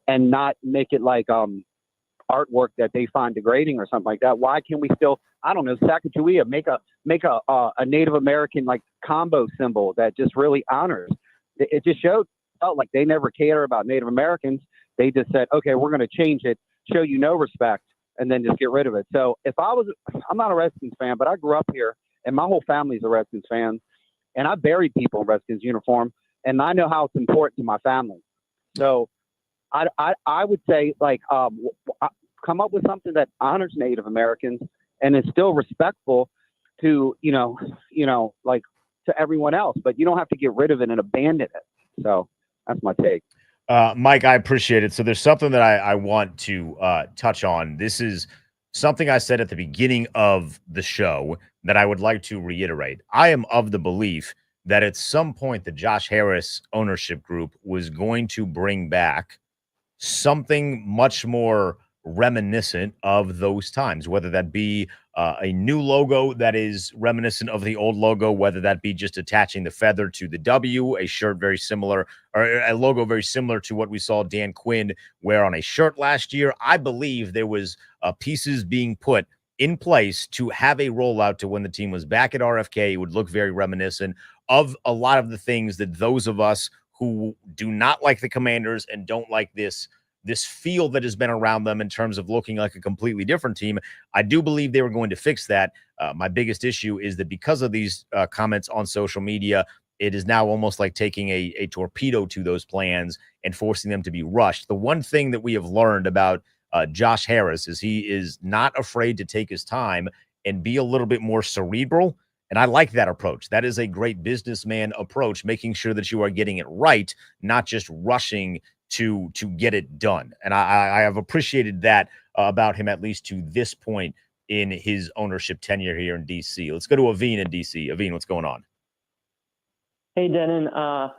and not make it like artwork that they find degrading or something like that? Why can't we still, I don't know, Sacagawea, make a Native American combo symbol that just really honors? It just felt like they never care about Native Americans. They just said, okay, we're going to change it, show you no respect, and then just get rid of it. So I'm not a Redskins fan, but I grew up here and my whole family's a Redskins fan. And I buried people in Redskins uniform, and I know how it's important to my family. So I would say come up with something that honors Native Americans and is still respectful to to everyone else, but you don't have to get rid of it and abandon it. So that's my take. Mike, I appreciate it. So there's something that I want to touch on. This is something I said at the beginning of the show that I would like to reiterate. I am of the belief that at some point the Josh Harris ownership group was going to bring back something much more reminiscent of those times, whether that be a new logo that is reminiscent of the old logo, whether that be just attaching the feather to the W, a shirt very similar, or a logo very similar to what we saw Dan Quinn wear on a shirt last year. I believe there was pieces being put in place to have a rollout to when the team was back at RFK. It would look very reminiscent of a lot of the things that those of us who do not like the Commanders and don't like this feel that has been around them in terms of looking like a completely different team. I do believe they were going to fix that. My biggest issue is that because of these comments on social media, it is now almost like taking a torpedo to those plans and forcing them to be rushed. The one thing that we have learned about Josh Harris is he is not afraid to take his time and be a little bit more cerebral. And I like that approach. That is a great businessman approach, making sure that you are getting it right, not just rushing to get it done. And I have appreciated that about him, at least to this point in his ownership tenure here in DC. Let's go to Aveen in DC. Aveen, what's going on? Hey, Denon.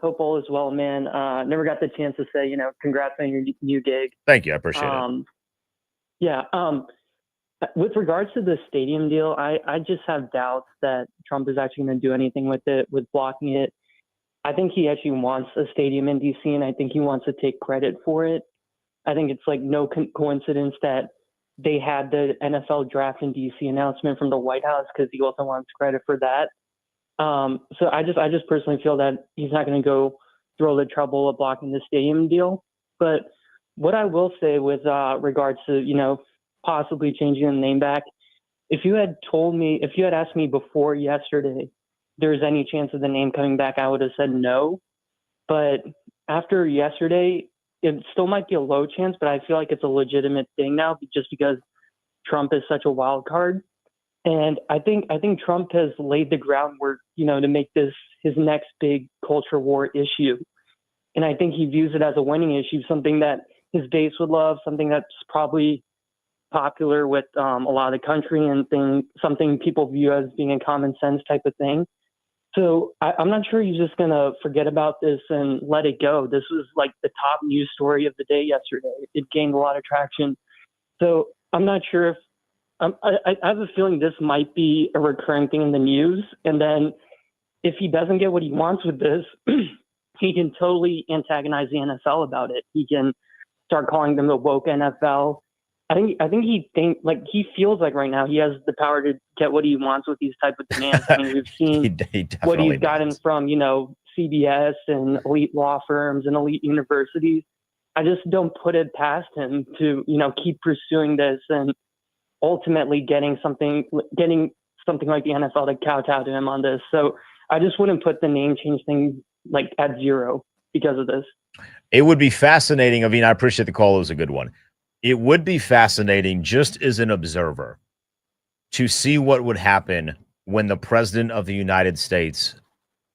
Hope all is well, man. Never got the chance to say, congrats on your new gig. Thank you. I appreciate it. Yeah. With regards to the stadium deal, I just have doubts that Trump is actually going to do anything with it, with blocking it. I think he actually wants a stadium in DC, and I think he wants to take credit for it. I think it's no coincidence that they had the NFL draft in DC announcement from the White House because he also wants credit for that. So I just personally feel that he's not going to go through all the trouble of blocking the stadium deal. But what I will say with regards to, possibly changing the name back, if you had asked me before yesterday, there's any chance of the name coming back, I would have said no. But after yesterday, it still might be a low chance, but I feel like it's a legitimate thing now just because Trump is such a wild card. And I think Trump has laid the groundwork, to make this his next big culture war issue. And I think he views it as a winning issue, something that his base would love, something that's probably popular with a lot of the country, and something people view as being a common sense type of thing. So I'm not sure he's just going to forget about this and let it go. This was the top news story of the day yesterday. It gained a lot of traction. So I'm not sure if I have a feeling this might be a recurring thing in the news. And then if he doesn't get what he wants with this, he can totally antagonize the NFL about it. He can start calling them the woke NFL. I think he feels like right now he has the power to get what he wants with these type of demands. I mean, we've seen what he's gotten from, CBS and elite law firms and elite universities. I just don't put it past him to, keep pursuing this and ultimately getting something like the NFL to kowtow to him on this. So I just wouldn't put the name change thing at zero because of this. It would be fascinating. I mean, I appreciate the call. It was a good one. It would be fascinating just as an observer to see what would happen when the president of the United States,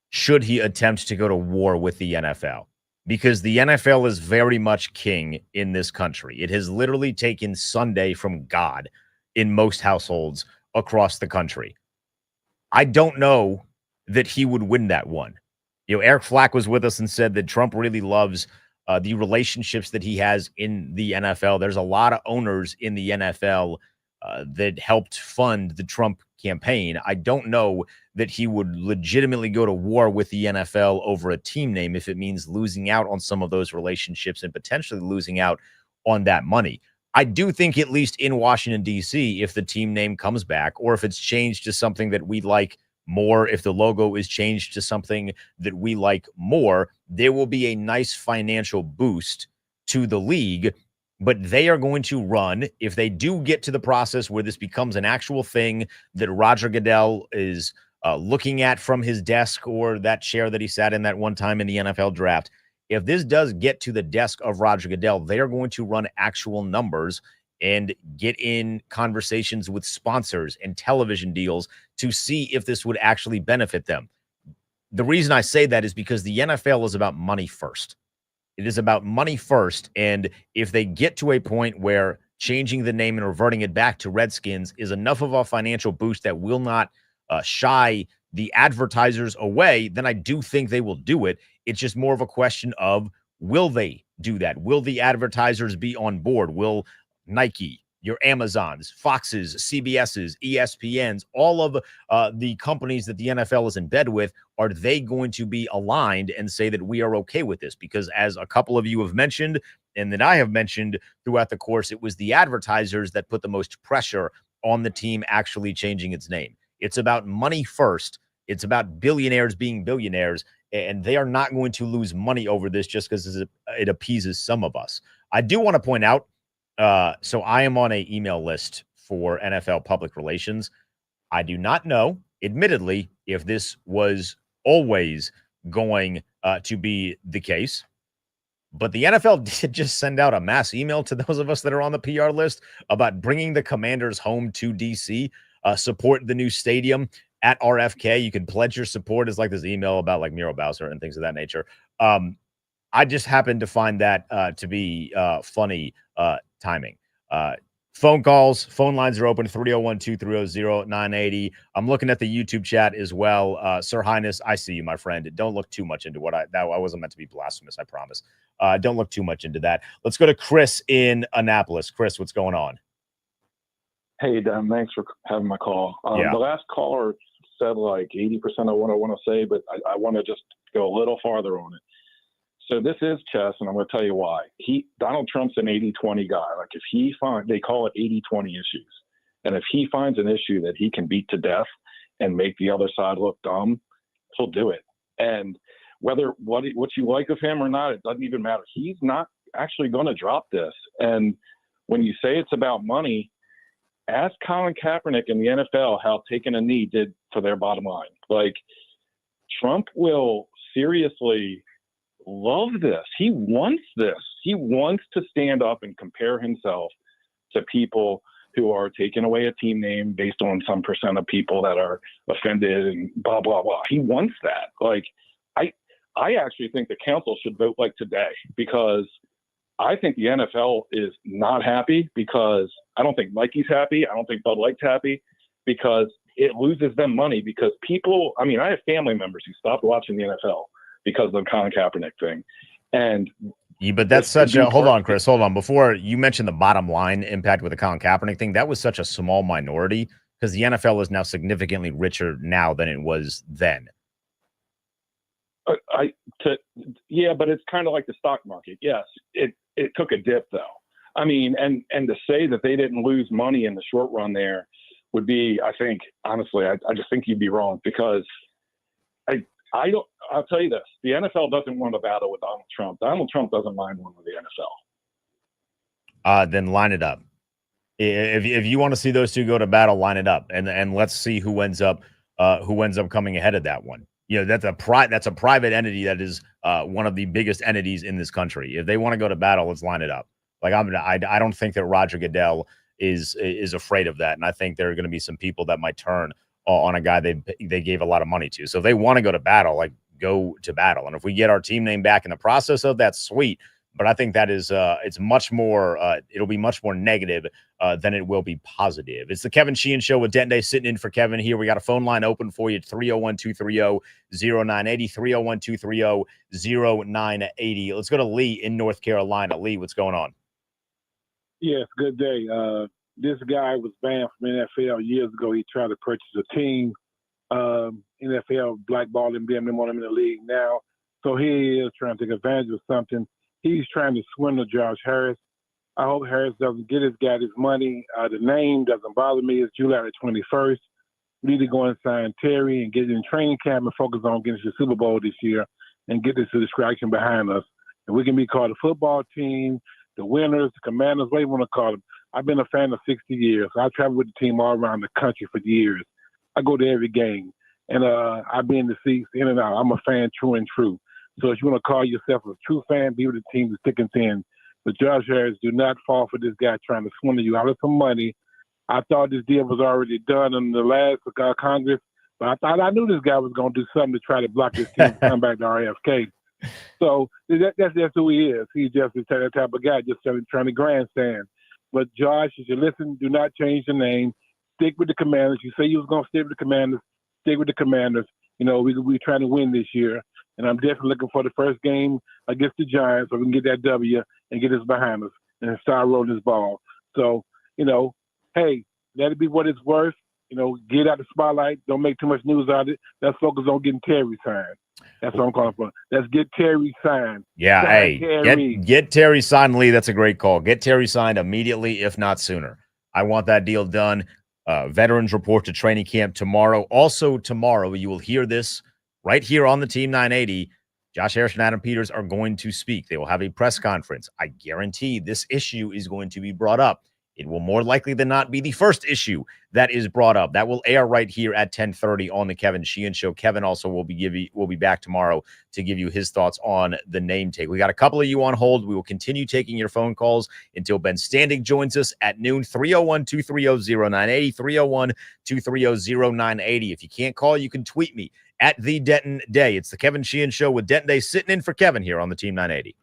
should he attempt to go to war with the NFL, because the NFL is very much king in this country. It has literally taken Sunday from God in most households across the country. I don't know that he would win that one. Eric Flack was with us and said that Trump really loves the relationships that he has in the NFL. There's a lot of owners in the NFL that helped fund the Trump campaign. I don't know that he would legitimately go to war with the NFL over a team name if it means losing out on some of those relationships and potentially losing out on that money. I do think, at least in Washington, D.C., if the team name comes back or if it's changed to something that we like more, if the logo is changed to something that we like more, there will be a nice financial boost to the league. But they are going to run, if they do get to the process where this becomes an actual thing that Roger Goodell is looking at from his desk or that chair that he sat in that one time in the NFL draft, if this does get to the desk of Roger Goodell, they are going to run actual numbers and get in conversations with sponsors and television deals to see if this would actually benefit them. The reason I say that is because the NFL is about money first. It is about money first. And if they get to a point where changing the name and reverting it back to Redskins is enough of a financial boost that will not shy the advertisers away, then I do think they will do it. It's just more of a question of, will they do that? Will the advertisers be on board? Will Nike, your Amazons, Foxes, CBSs, ESPNs, all of the companies that the NFL is in bed with, are they going to be aligned and say that we are okay with this? Because as a couple of you have mentioned, and that I have mentioned throughout the course, it was the advertisers that put the most pressure on the team actually changing its name. It's about money first. It's about billionaires being billionaires, and they are not going to lose money over this just because it appeases some of us. I do want to point out, so I am on an email list for NFL public relations. I do not know, admittedly, if this was always going to be the case, but the NFL did just send out a mass email to those of us that are on the PR list about bringing the Commanders home to DC, support the new stadium at RFK. You can pledge your support. It's like this email about like Miro Bowser and things of that nature. I just happened to find that to be funny timing. Phone calls, phone lines are open, 301-230-0980. I'm looking at the YouTube chat as well. Sir Highness, I see you, my friend. Don't look too much into I wasn't meant to be blasphemous, I promise. Don't look too much into that. Let's go to Chris in Annapolis. Chris, what's going on? Hey, Dan, thanks for having my call. The last caller said like 80% of what I want to say, but I want to just go a little farther on it. So this is chess, and I'm going to tell you why. Donald Trump's an 80-20 guy. Like if he they call it 80-20 issues. And if he finds an issue that he can beat to death and make the other side look dumb, he'll do it. And whether what you like of him or not, it doesn't even matter. He's not actually going to drop this. And when you say it's about money, ask Colin Kaepernick in the NFL how taking a knee did for their bottom line. Like Trump will seriously love this. He wants this. He wants to stand up and compare himself to people who are taking away a team name based on some percent of people that are offended and blah, blah, blah. He wants that. Like, I actually think the council should vote like today, because I think the NFL is not happy, because I don't think Nike's happy. I don't think Bud Light's happy, because it loses them money. Because people, I mean, I have family members who stopped watching the NFL because of the Colin Kaepernick thing. And yeah, but that's such a, hold on, Chris, hold on. Before you mentioned the bottom line impact with the Colin Kaepernick thing, that was such a small minority, because the NFL is now significantly richer now than it was then. But it's kind of like the stock market. Yes, it took a dip though. I mean, and to say that they didn't lose money in the short run there would be, I think, honestly, I just think you'd be wrong because I don't. I'll tell you this: the NFL doesn't want a battle with Donald Trump. Donald Trump doesn't mind one with the NFL. Then line it up. If you want to see those two go to battle, line it up, and let's see who ends up coming ahead of that one. You know, that's a private entity that is one of the biggest entities in this country. If they want to go to battle, let's line it up. Like I don't think that Roger Goodell is afraid of that, and I think there are going to be some people that might turn on a guy they gave a lot of money to. So if they want to go to battle, like go to battle, and if we get our team name back in the process of that, sweet. But I think that is it's much more it'll be much more negative than it will be positive. It's the Kevin Sheehan Show with Dente sitting in for Kevin here. We got a phone line open for you at 301-230-0980, 301-230-0980. Let's go to Lee in North Carolina. Lee, what's going on? Yes, good day. This guy was banned from NFL years ago. He tried to purchase a team. NFL blackballed him, didn't want him in the league now. So he is trying to take advantage of something. He's trying to swindle Josh Harris. I hope Harris doesn't get his money. The name doesn't bother me. It's July the 21st. We need to go and sign Terry and get in training camp and focus on getting to the Super Bowl this year and get this distraction behind us. And we can be called a football team, the winners, the commanders, what do you want to call them. I've been a fan of 60 years. I travel with the team all around the country for years. I go to every game. And I've been in the seats in and out. I'm a fan true and true. So if you want to call yourself a true fan, be with the team to thick and thin. But Josh Harris, do not fall for this guy trying to swindle you out of some money. I thought this deal was already done in the last Congress, but I knew this guy was going to do something to try to block this team to come back to RFK. So that's who he is. He's just that type of guy, just trying to grandstand. But Josh, if you listen, do not change the name. Stick with the Commanders. You say you was going to stick with the Commanders. Stick with the Commanders. You know, we're trying to win this year. And I'm definitely looking for the first game against the Giants so we can get that W and get this behind us and start rolling this ball. So, you know, hey, let it be what it's worth. You know, get out the spotlight. Don't make too much news out of it. Let's focus on getting Terry signed. That's what I'm calling for. Let's get Terry signed. Yeah, Sign hey, Terry. get Terry signed, Lee. That's a great call. Get Terry signed immediately, if not sooner. I want that deal done. Veterans report to training camp tomorrow. Also tomorrow, you will hear this right here on the Team 980. Josh Harris and Adam Peters are going to speak. They will have a press conference. I guarantee this issue is going to be brought up. It will more likely than not be the first issue that is brought up. That will air right here at 10:30 on the Kevin Sheehan Show. Kevin also will be back tomorrow to give you his thoughts on the name take. We got a couple of you on hold. We will continue taking your phone calls until Ben Standig joins us at noon. 301-230-0980, 301-230-0980. If you can't call, you can tweet me at the Denton Day. It's the Kevin Sheehan Show with Denton Day sitting in for Kevin here on the Team 980.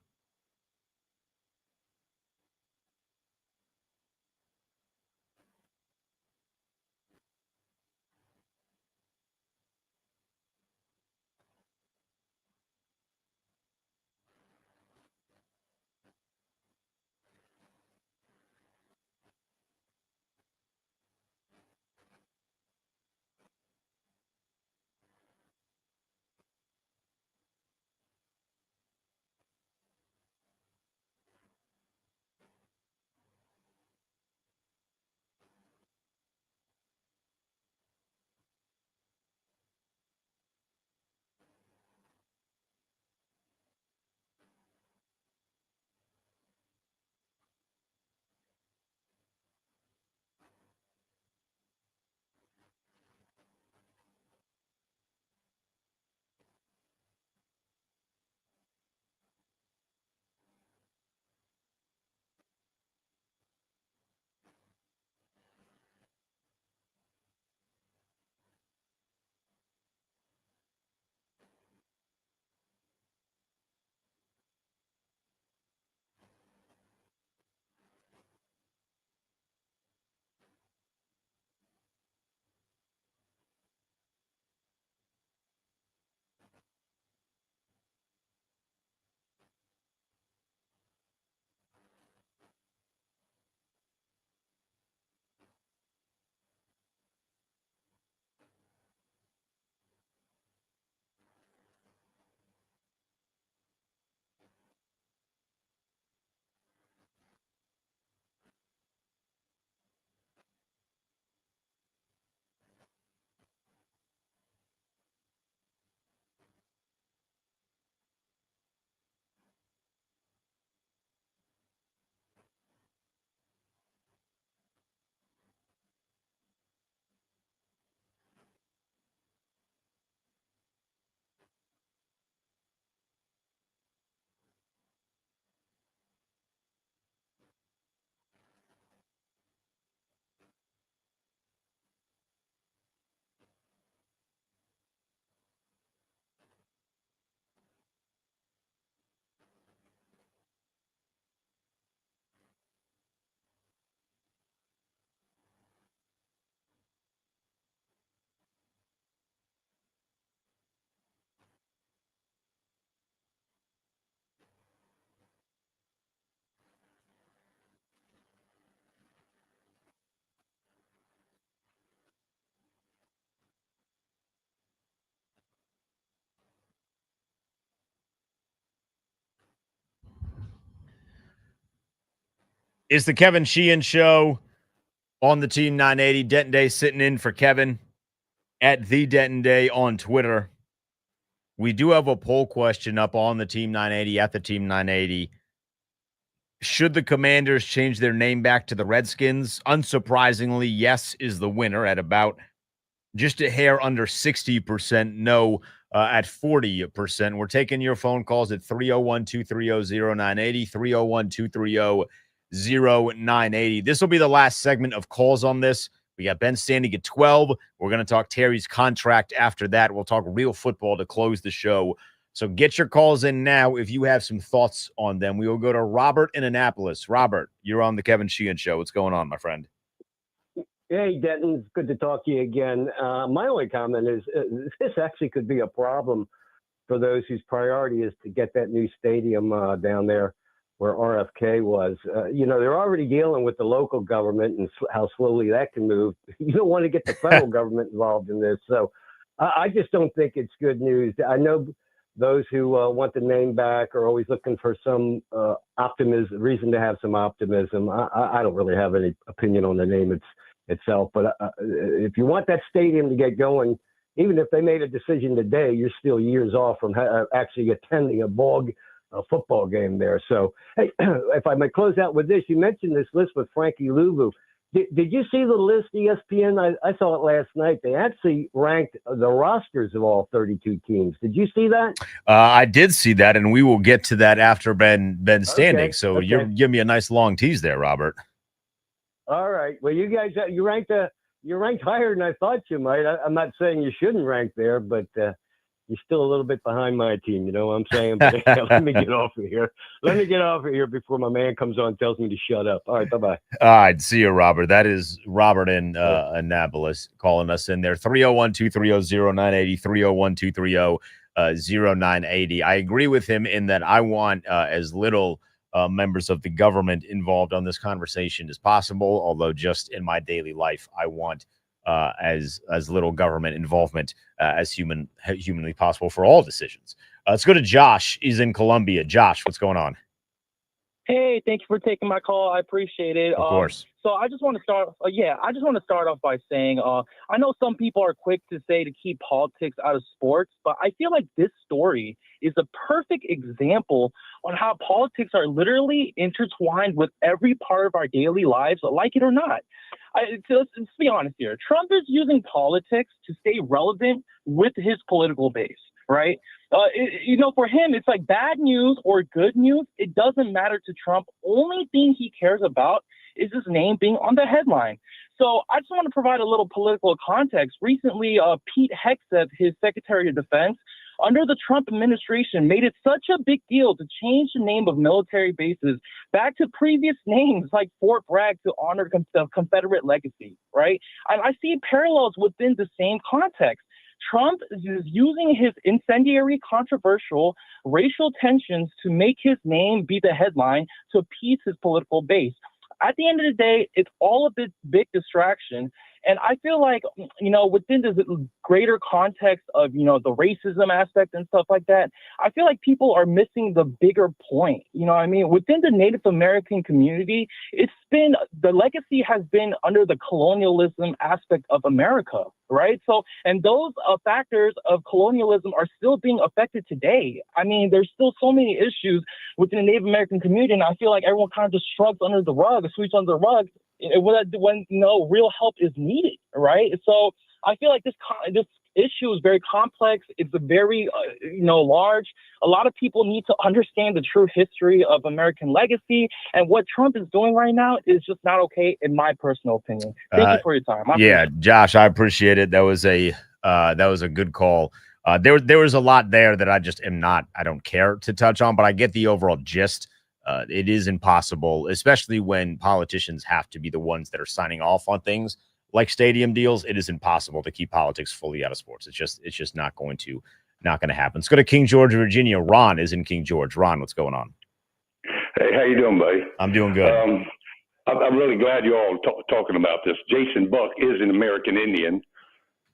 It's the Kevin Sheehan Show on the Team 980. Denton Day sitting in for Kevin at the Denton Day on Twitter. We do have a poll question up on the Team 980 at the Team 980. Should the Commanders change their name back to the Redskins? Unsurprisingly, yes is the winner at about just a hair under 60%. No at 40%. We're taking your phone calls at 301-230-0980, 301-230-0980. This will be the last segment of calls on this. We got Ben Standig at 12. We're going to talk Terry's contract after that. We'll talk real football to close the show. So get your calls in now if you have some thoughts on them. We will go to Robert in Annapolis. Robert, you're on the Kevin Sheehan Show. What's going on, my friend? Hey, Denton. It's good to talk to you again. My only comment is this actually could be a problem for those whose priority is to get that new stadium down there where RFK was. They're already dealing with the local government and how slowly that can move. You don't want to get the federal government involved in this. So I just don't think it's good news. I know those who want the name back are always looking for some optimism, reason to have some optimism. I don't really have any opinion on the name itself, but if you want that stadium to get going, even if they made a decision today, you're still years off from actually attending a football game there. So, hey, if I may close out with this, you mentioned this list with Frankie Louvu. Did you see the list, ESPN? I saw it last night. They actually ranked the rosters of all 32 teams. Did you see that? I did see that, and we will get to that after Ben Standig. Okay, So okay. you're giving me a nice long tease there, Robert. All right. Well, you guys, you ranked higher than I thought you might. I'm not saying you shouldn't rank there, but you're still a little bit behind my team. You know what I'm saying? But let me get off of here. Let me get off of here before my man comes on and tells me to shut up. All right. Bye-bye. All right. See you, Robert. That is Robert in Annapolis calling us in there. 301-230-0980, 301-230-0980. I agree with him in that I want as little members of the government involved on this conversation as possible, although just in my daily life, I want as little government involvement as humanly possible for all decisions. Let's go to Josh. He's in Columbia. Josh, what's going on? Hey, thank you for taking my call. I appreciate it. Of course. So I just want to start. I just want to start off by saying, I know some people are quick to say to keep politics out of sports, but I feel like this story is a perfect example on how politics are literally intertwined with every part of our daily lives, like it or not. Let's be honest here. Trump is using politics to stay relevant with his political base, right? For him, it's like bad news or good news. It doesn't matter to Trump. Only thing he cares about is his name being on the headline. So I just want to provide a little political context. Recently, Pete Hegseth, his Secretary of Defense, under the Trump administration, made it such a big deal to change the name of military bases back to previous names like Fort Bragg to honor the Confederate legacy, right? I see parallels within the same context. Trump is using his incendiary, controversial racial tensions to make his name be the headline to appease his political base. At the end of the day, it's all a big distraction. And I feel like, within this greater context of, the racism aspect and stuff like that, I feel like people are missing the bigger point. You know what I mean? Within the Native American community, the legacy has been under the colonialism aspect of America, right? So, and those factors of colonialism are still being affected today. I mean, there's still so many issues within the Native American community, and I feel like everyone kind of just shrugs under the rug, sweeps under the rug, when real help is needed, right? So I feel like this issue is very complex. It's a very large. A lot of people need to understand the true history of American legacy, and what Trump is doing right now is just not okay, in my personal opinion. Thank you for your time. Josh, I appreciate it. That was a good call. There was a lot there that I don't care to touch on, but I get the overall gist. It is impossible, especially when politicians have to be the ones that are signing off on things like stadium deals. It is impossible to keep politics fully out of sports. It's just not going to happen. Let's go to King George, Virginia. Ron is in King George. Ron, what's going on? Hey, how you doing, buddy? I'm doing good. I'm really glad you're all talking about this. Jason Buck is an American Indian,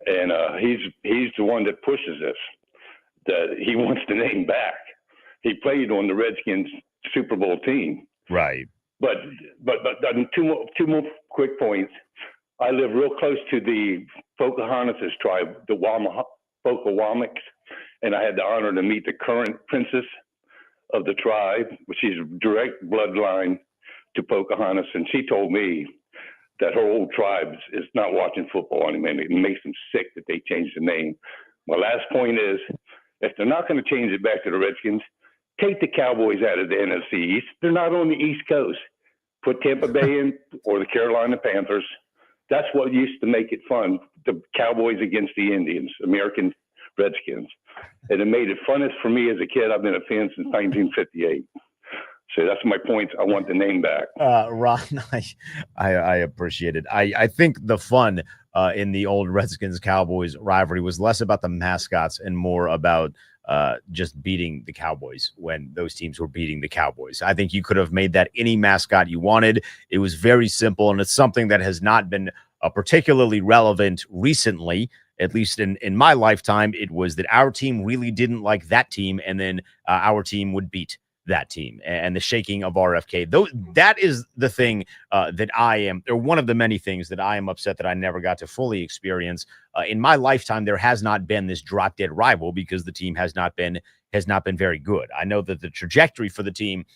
and he's the one that pushes this. That he wants the name back. He played on the Redskins Super Bowl team. Right. But two more quick points. I live real close to the Pocahontas tribe, the Pocahontas, and I had the honor to meet the current princess of the tribe, which is direct bloodline to Pocahontas, and she told me that her whole tribe is not watching football anymore. It makes them sick that they changed the name. My last point is, if they're not going to change it back to the Redskins, take the Cowboys out of the NFC East. They're not on the East Coast. Put Tampa Bay in or the Carolina Panthers. That's what used to make it fun. The Cowboys against the Indians, American Redskins. And it made it funnest for me as a kid. I've been a fan since 1958. So that's my point. I want the name back. Ron, I appreciate it. I think the fun in the old Redskins-Cowboys rivalry was less about the mascots and more about just beating the Cowboys when those teams were beating the Cowboys. I think you could have made that any mascot you wanted. It was very simple, and it's something that has not been particularly relevant recently. At least in my lifetime, it was that our team really didn't like that team, and then our team would beat that team, and the shaking of RFK. That is the thing that I am, or one of the many things that I am upset that I never got to fully experience. In my lifetime, there has not been this drop dead rival because the team has not been very good. I know that the trajectory for the team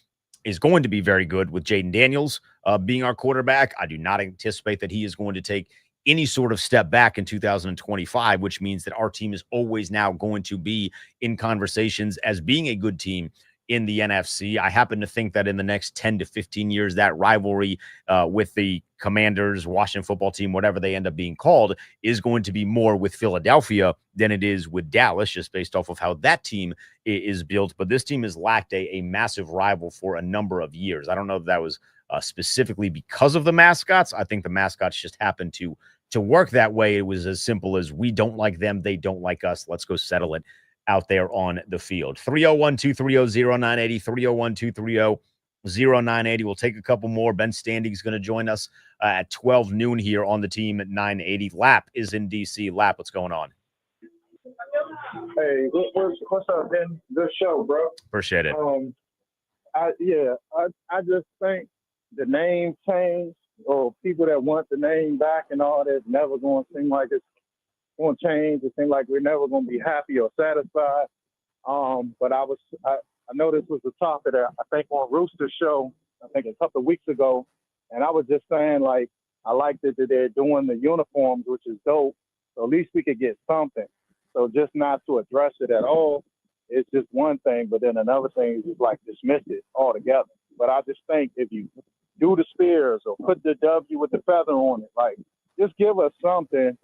is going to be very good with Jaden Daniels being our quarterback. I do not anticipate that he is going to take any sort of step back in 2025, which means that our team is always now going to be in conversations as being a good team in the NFC. I happen to think that in the next 10 to 15 years, that rivalry with the Commanders, Washington football team, whatever they end up being called, is going to be more with Philadelphia than it is with Dallas, just based off of how that team is built. But this team has lacked a massive rival for a number of years. I don't know if that was specifically because of the mascots. I think the mascots just happened to work that way. It was as simple as we don't like them, they don't like us. Let's go settle it out there on the field. 301-230-0980, 301-230-0980. We'll take a couple more. Ben Standig is going to join us at 12 noon here on the team at 980. Lap is in D.C. Lap, what's going on? Hey, what's up, Ben? Good show, bro. Appreciate it. I just think the name change or people that want the name back and all that never going to seem like it's going to change. It seems like we're never going to be happy or satisfied. But I know this was the topic that I think on Rooster's show, I think a couple of weeks ago, and I was just saying, like, I like that they're doing the uniforms, which is dope. So at least we could get something. So just not to address it at all, it's just one thing, but then another thing is just like dismiss it altogether. But I just think if you do the spears or put the W with the feather on it, like, just give us something.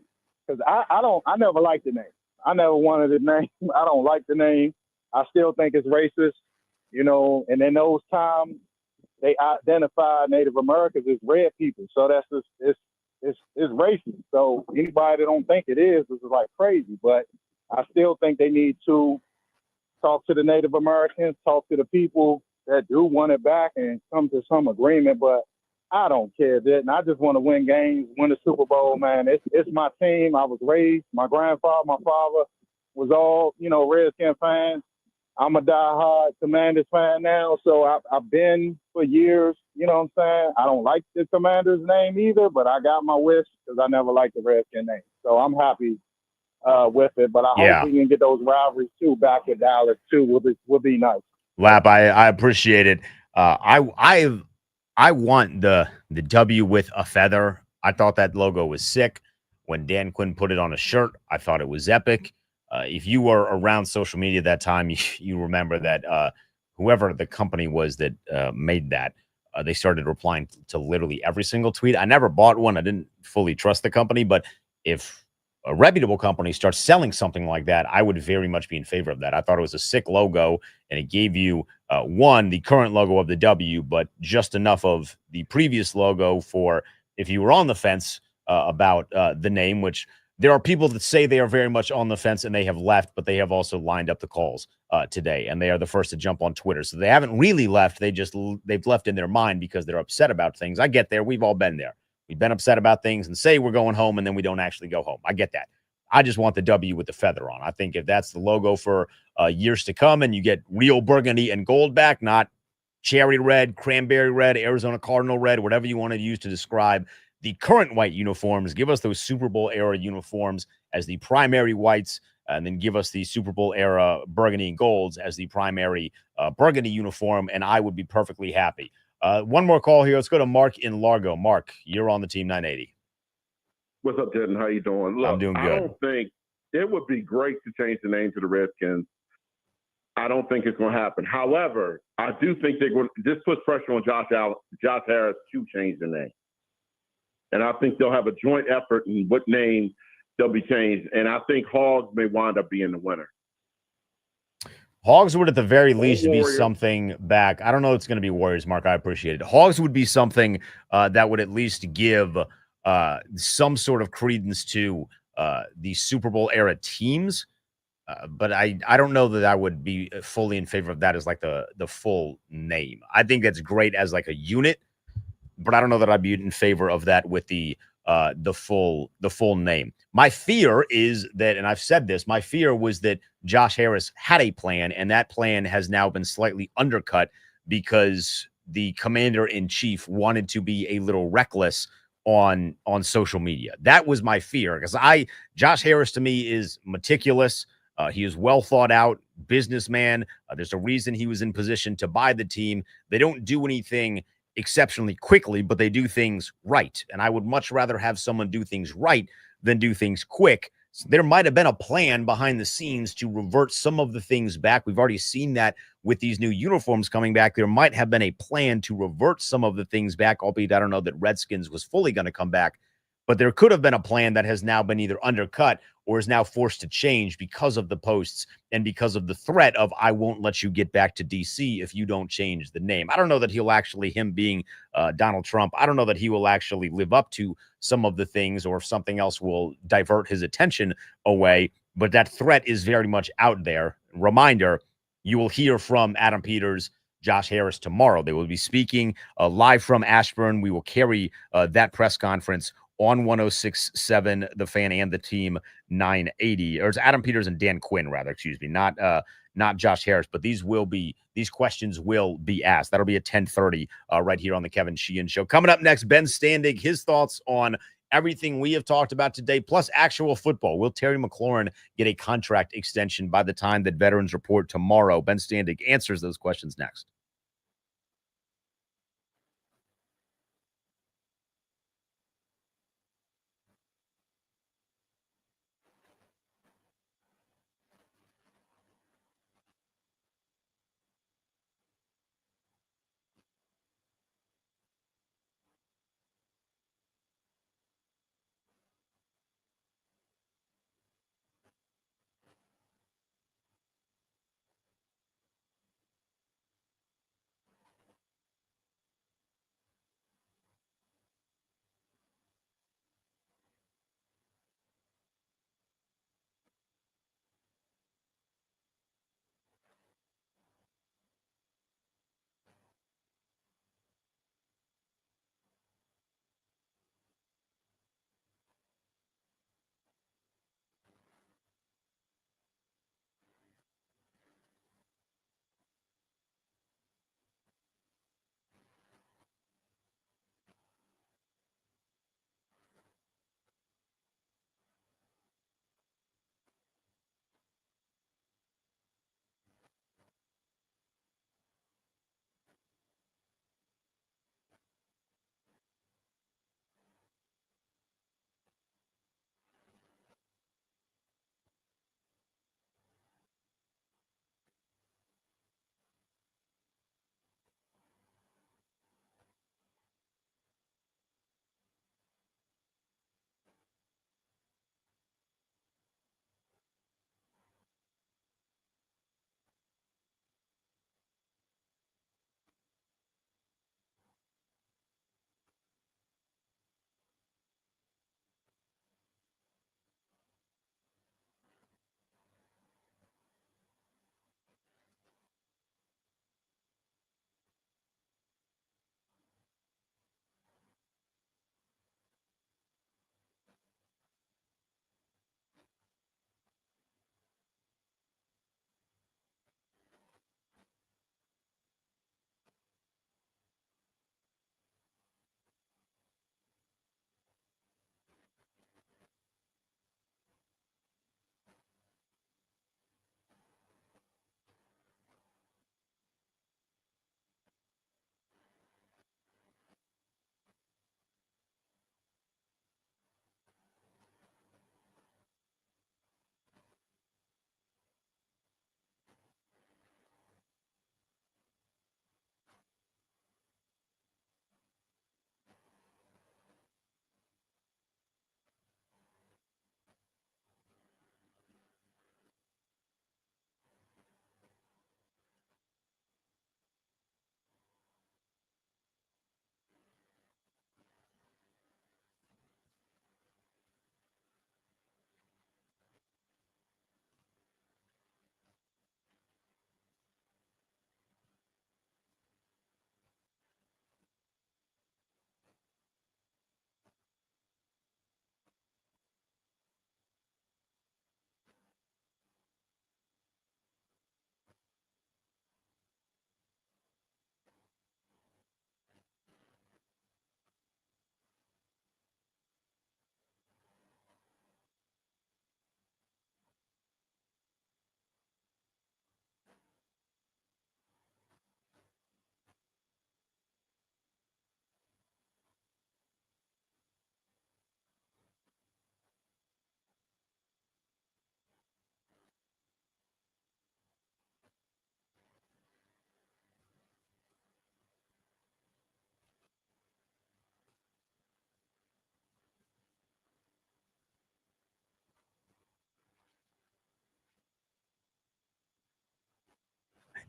Because I never liked the name. I never wanted the name. I don't like the name. I still think it's racist, you know. And in those times, they identified Native Americans as red people. So that's just it's racist. So anybody that don't think it is like crazy. But I still think they need to talk to the Native Americans, talk to the people that do want it back, and come to some agreement. But I don't care that. And I just want to win games, win the Super Bowl, man. It's my team. I was raised. My grandfather, my father was all, you know, Redskin fans. I'm a diehard Commanders fan now. So I've been for years, you know what I'm saying? I don't like the Commanders name either, but I got my wish because I never liked the Redskin name. So I'm happy with it. But I hope we can get those rivalries too back in Dallas too. Will be nice. Lap, I appreciate it. I want the W with a feather. I thought that logo was sick. When Dan Quinn put it on a shirt, I thought it was epic. If you were around social media at that time, you remember that whoever the company was that made that, they started replying to literally every single tweet. I never bought one. I didn't fully trust the company, but if a reputable company starts selling something like that, I would very much be in favor of that. I thought it was a sick logo, and it gave you the current logo of the W, but just enough of the previous logo for if you were on the fence about the name, which there are people that say they are very much on the fence and they have left, but they have also lined up the calls today, and they are the first to jump on Twitter. So they haven't really left. They've left in their mind because they're upset about things. I get there. We've all been there. We've been upset about things and say we're going home, and then we don't actually go home. I get that. I just want the W with the feather on. I think if that's the logo for years to come and you get real burgundy and gold back, not cherry red, cranberry red, Arizona Cardinal red, whatever you want to use to describe the current white uniforms. Give us those Super Bowl era uniforms as the primary whites, and then give us the Super Bowl era burgundy and golds as the primary burgundy uniform, and I would be perfectly happy. One more call here. Let's go to Mark in Largo. Mark, you're on the Team 980. What's up, Ted? How you doing? Look, I'm doing good. I don't think it would be great to change the name to the Redskins. I don't think it's going to happen. However, I do think they're going to, this puts pressure on Josh Harris to change the name. And I think they'll have a joint effort in what name they'll be changed. And I think Hogs may wind up being the winner. Hogs would at the very least be something back. I don't know it's going to be Warriors, Mark. I appreciate it. Hogs would be something that would at least give some sort of credence to the Super Bowl era teams. But I don't know that I would be fully in favor of that as like the full name. I think that's great as like a unit, but I don't know that I'd be in favor of that with the full name. My fear is that, and I've said this, my fear was that Josh Harris had a plan, and that plan has now been slightly undercut because the commander-in-chief wanted to be a little reckless on social media. That was my fear, because Josh Harris to me is meticulous. He is well thought out businessman. There's a reason he was in position to buy the team. They don't do anything exceptionally quickly, but they do things right. And I would much rather have someone do things right than do things quick. So there might have been a plan behind the scenes to revert some of the things back. We've already seen that with these new uniforms coming back. There might have been a plan to revert some of the things back, albeit I don't know that Redskins was fully going to come back. But there could have been a plan that has now been either undercut or is now forced to change because of the posts and because of the threat of, I won't let you get back to D.C. if you don't change the name. I don't know that he'll actually, him being Donald Trump, I don't know that he will actually live up to some of the things, or if something else will divert his attention away. But that threat is very much out there. Reminder, you will hear from Adam Peters, Josh Harris tomorrow. They will be speaking live from Ashburn. We will carry that press conference on 106.7 The Fan and the Team 980. Or it's Adam Peters and Dan Quinn, rather, excuse me, not Josh Harris, but these questions will be asked. That'll be at 10:30 right here on the Kevin Sheehan Show. Coming up next, Ben Standig, his thoughts on everything we have talked about today, plus actual football. Will Terry McLaurin get a contract extension by the time that veterans report tomorrow? Ben Standig answers those questions next.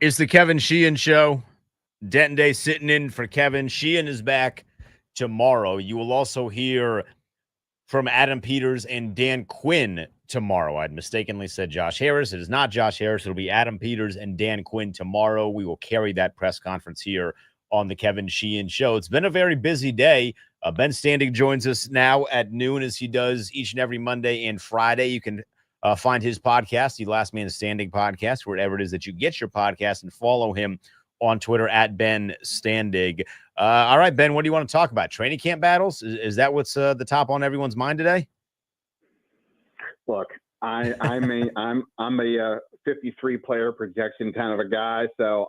It's the Kevin Sheehan Show. Denton Day sitting in for Kevin. Sheehan is back tomorrow. You will also hear from Adam Peters and Dan Quinn tomorrow. I'd mistakenly said Josh Harris. It is not Josh Harris. It'll be Adam Peters and Dan Quinn tomorrow. We will carry that press conference here on the Kevin Sheehan Show. It's been a very busy day. Ben Standig joins us now at noon, as he does each and every Monday and Friday. You can find his podcast, the Last Man Standing podcast, wherever it is that you get your podcast, and follow him on Twitter at Ben Standig. All right, Ben, what do you want to talk about? Training camp battles? Is that what's the top on everyone's mind today? Look, I'm a 53 player projection kind of a guy, so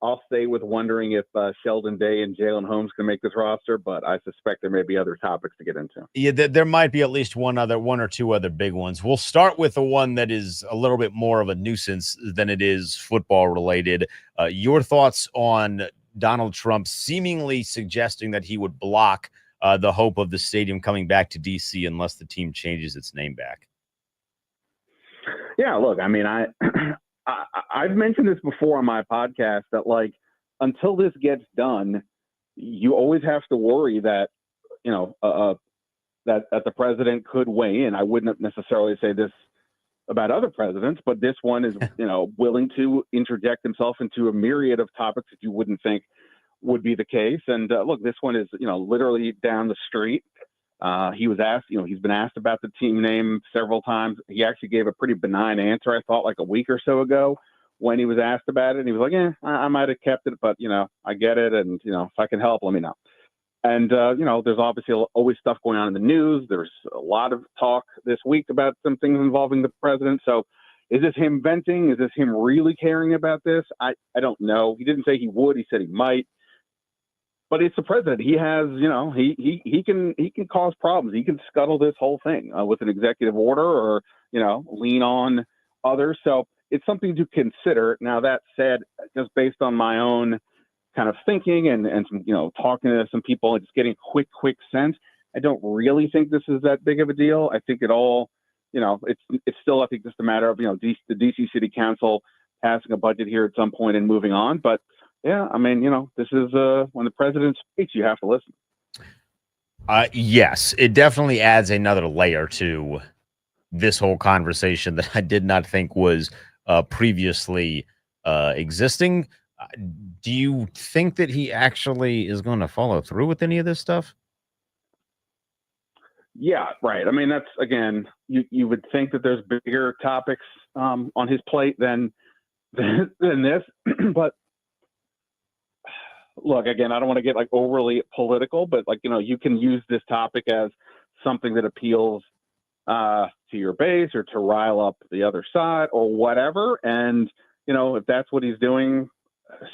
I'll stay with wondering if Sheldon Day and Jalen Holmes can make this roster, but I suspect there may be other topics to get into. Yeah, there might be at least one or two other big ones. We'll start with the one that is a little bit more of a nuisance than it is football related. Your thoughts on Donald Trump seemingly suggesting that he would block the hope of the stadium coming back to D.C. unless the team changes its name back? Yeah, look, I mean, I've mentioned this before on my podcast that, like, until this gets done, you always have to worry that, that the president could weigh in. I wouldn't necessarily say this about other presidents, but this one is, willing to interject himself into a myriad of topics that you wouldn't think would be the case. And look, this one is, literally down the street. He was asked, he's been asked about the team name several times. He actually gave a pretty benign answer, I thought, like a week or so ago when he was asked about it. And he was like, I might have kept it, but, I get it. And, if I can help, let me know. And, there's obviously always stuff going on in the news. There's a lot of talk this week about some things involving the president. So is this him venting? Is this him really caring about this? I don't know. He didn't say he would. He said he might. But it's the president. He has, he can cause problems. He can scuttle this whole thing with an executive order or, lean on others. So it's something to consider. Now, that said, just based on my own kind of thinking and some, talking to some people and just getting quick sense, I don't really think this is that big of a deal. I think it all, it's still, I think, just a matter of, the DC City Council passing a budget here at some point and moving on. But yeah, I mean, this is when the president speaks, you have to listen. Yes, it definitely adds another layer to this whole conversation that I did not think was previously existing. Do you think that he actually is going to follow through with any of this stuff? Yeah, right. I mean, that's, again, you would think that there's bigger topics on his plate than this, but look, again, I don't want to get like overly political, but like, you can use this topic as something that appeals to your base or to rile up the other side or whatever. And, if that's what he's doing,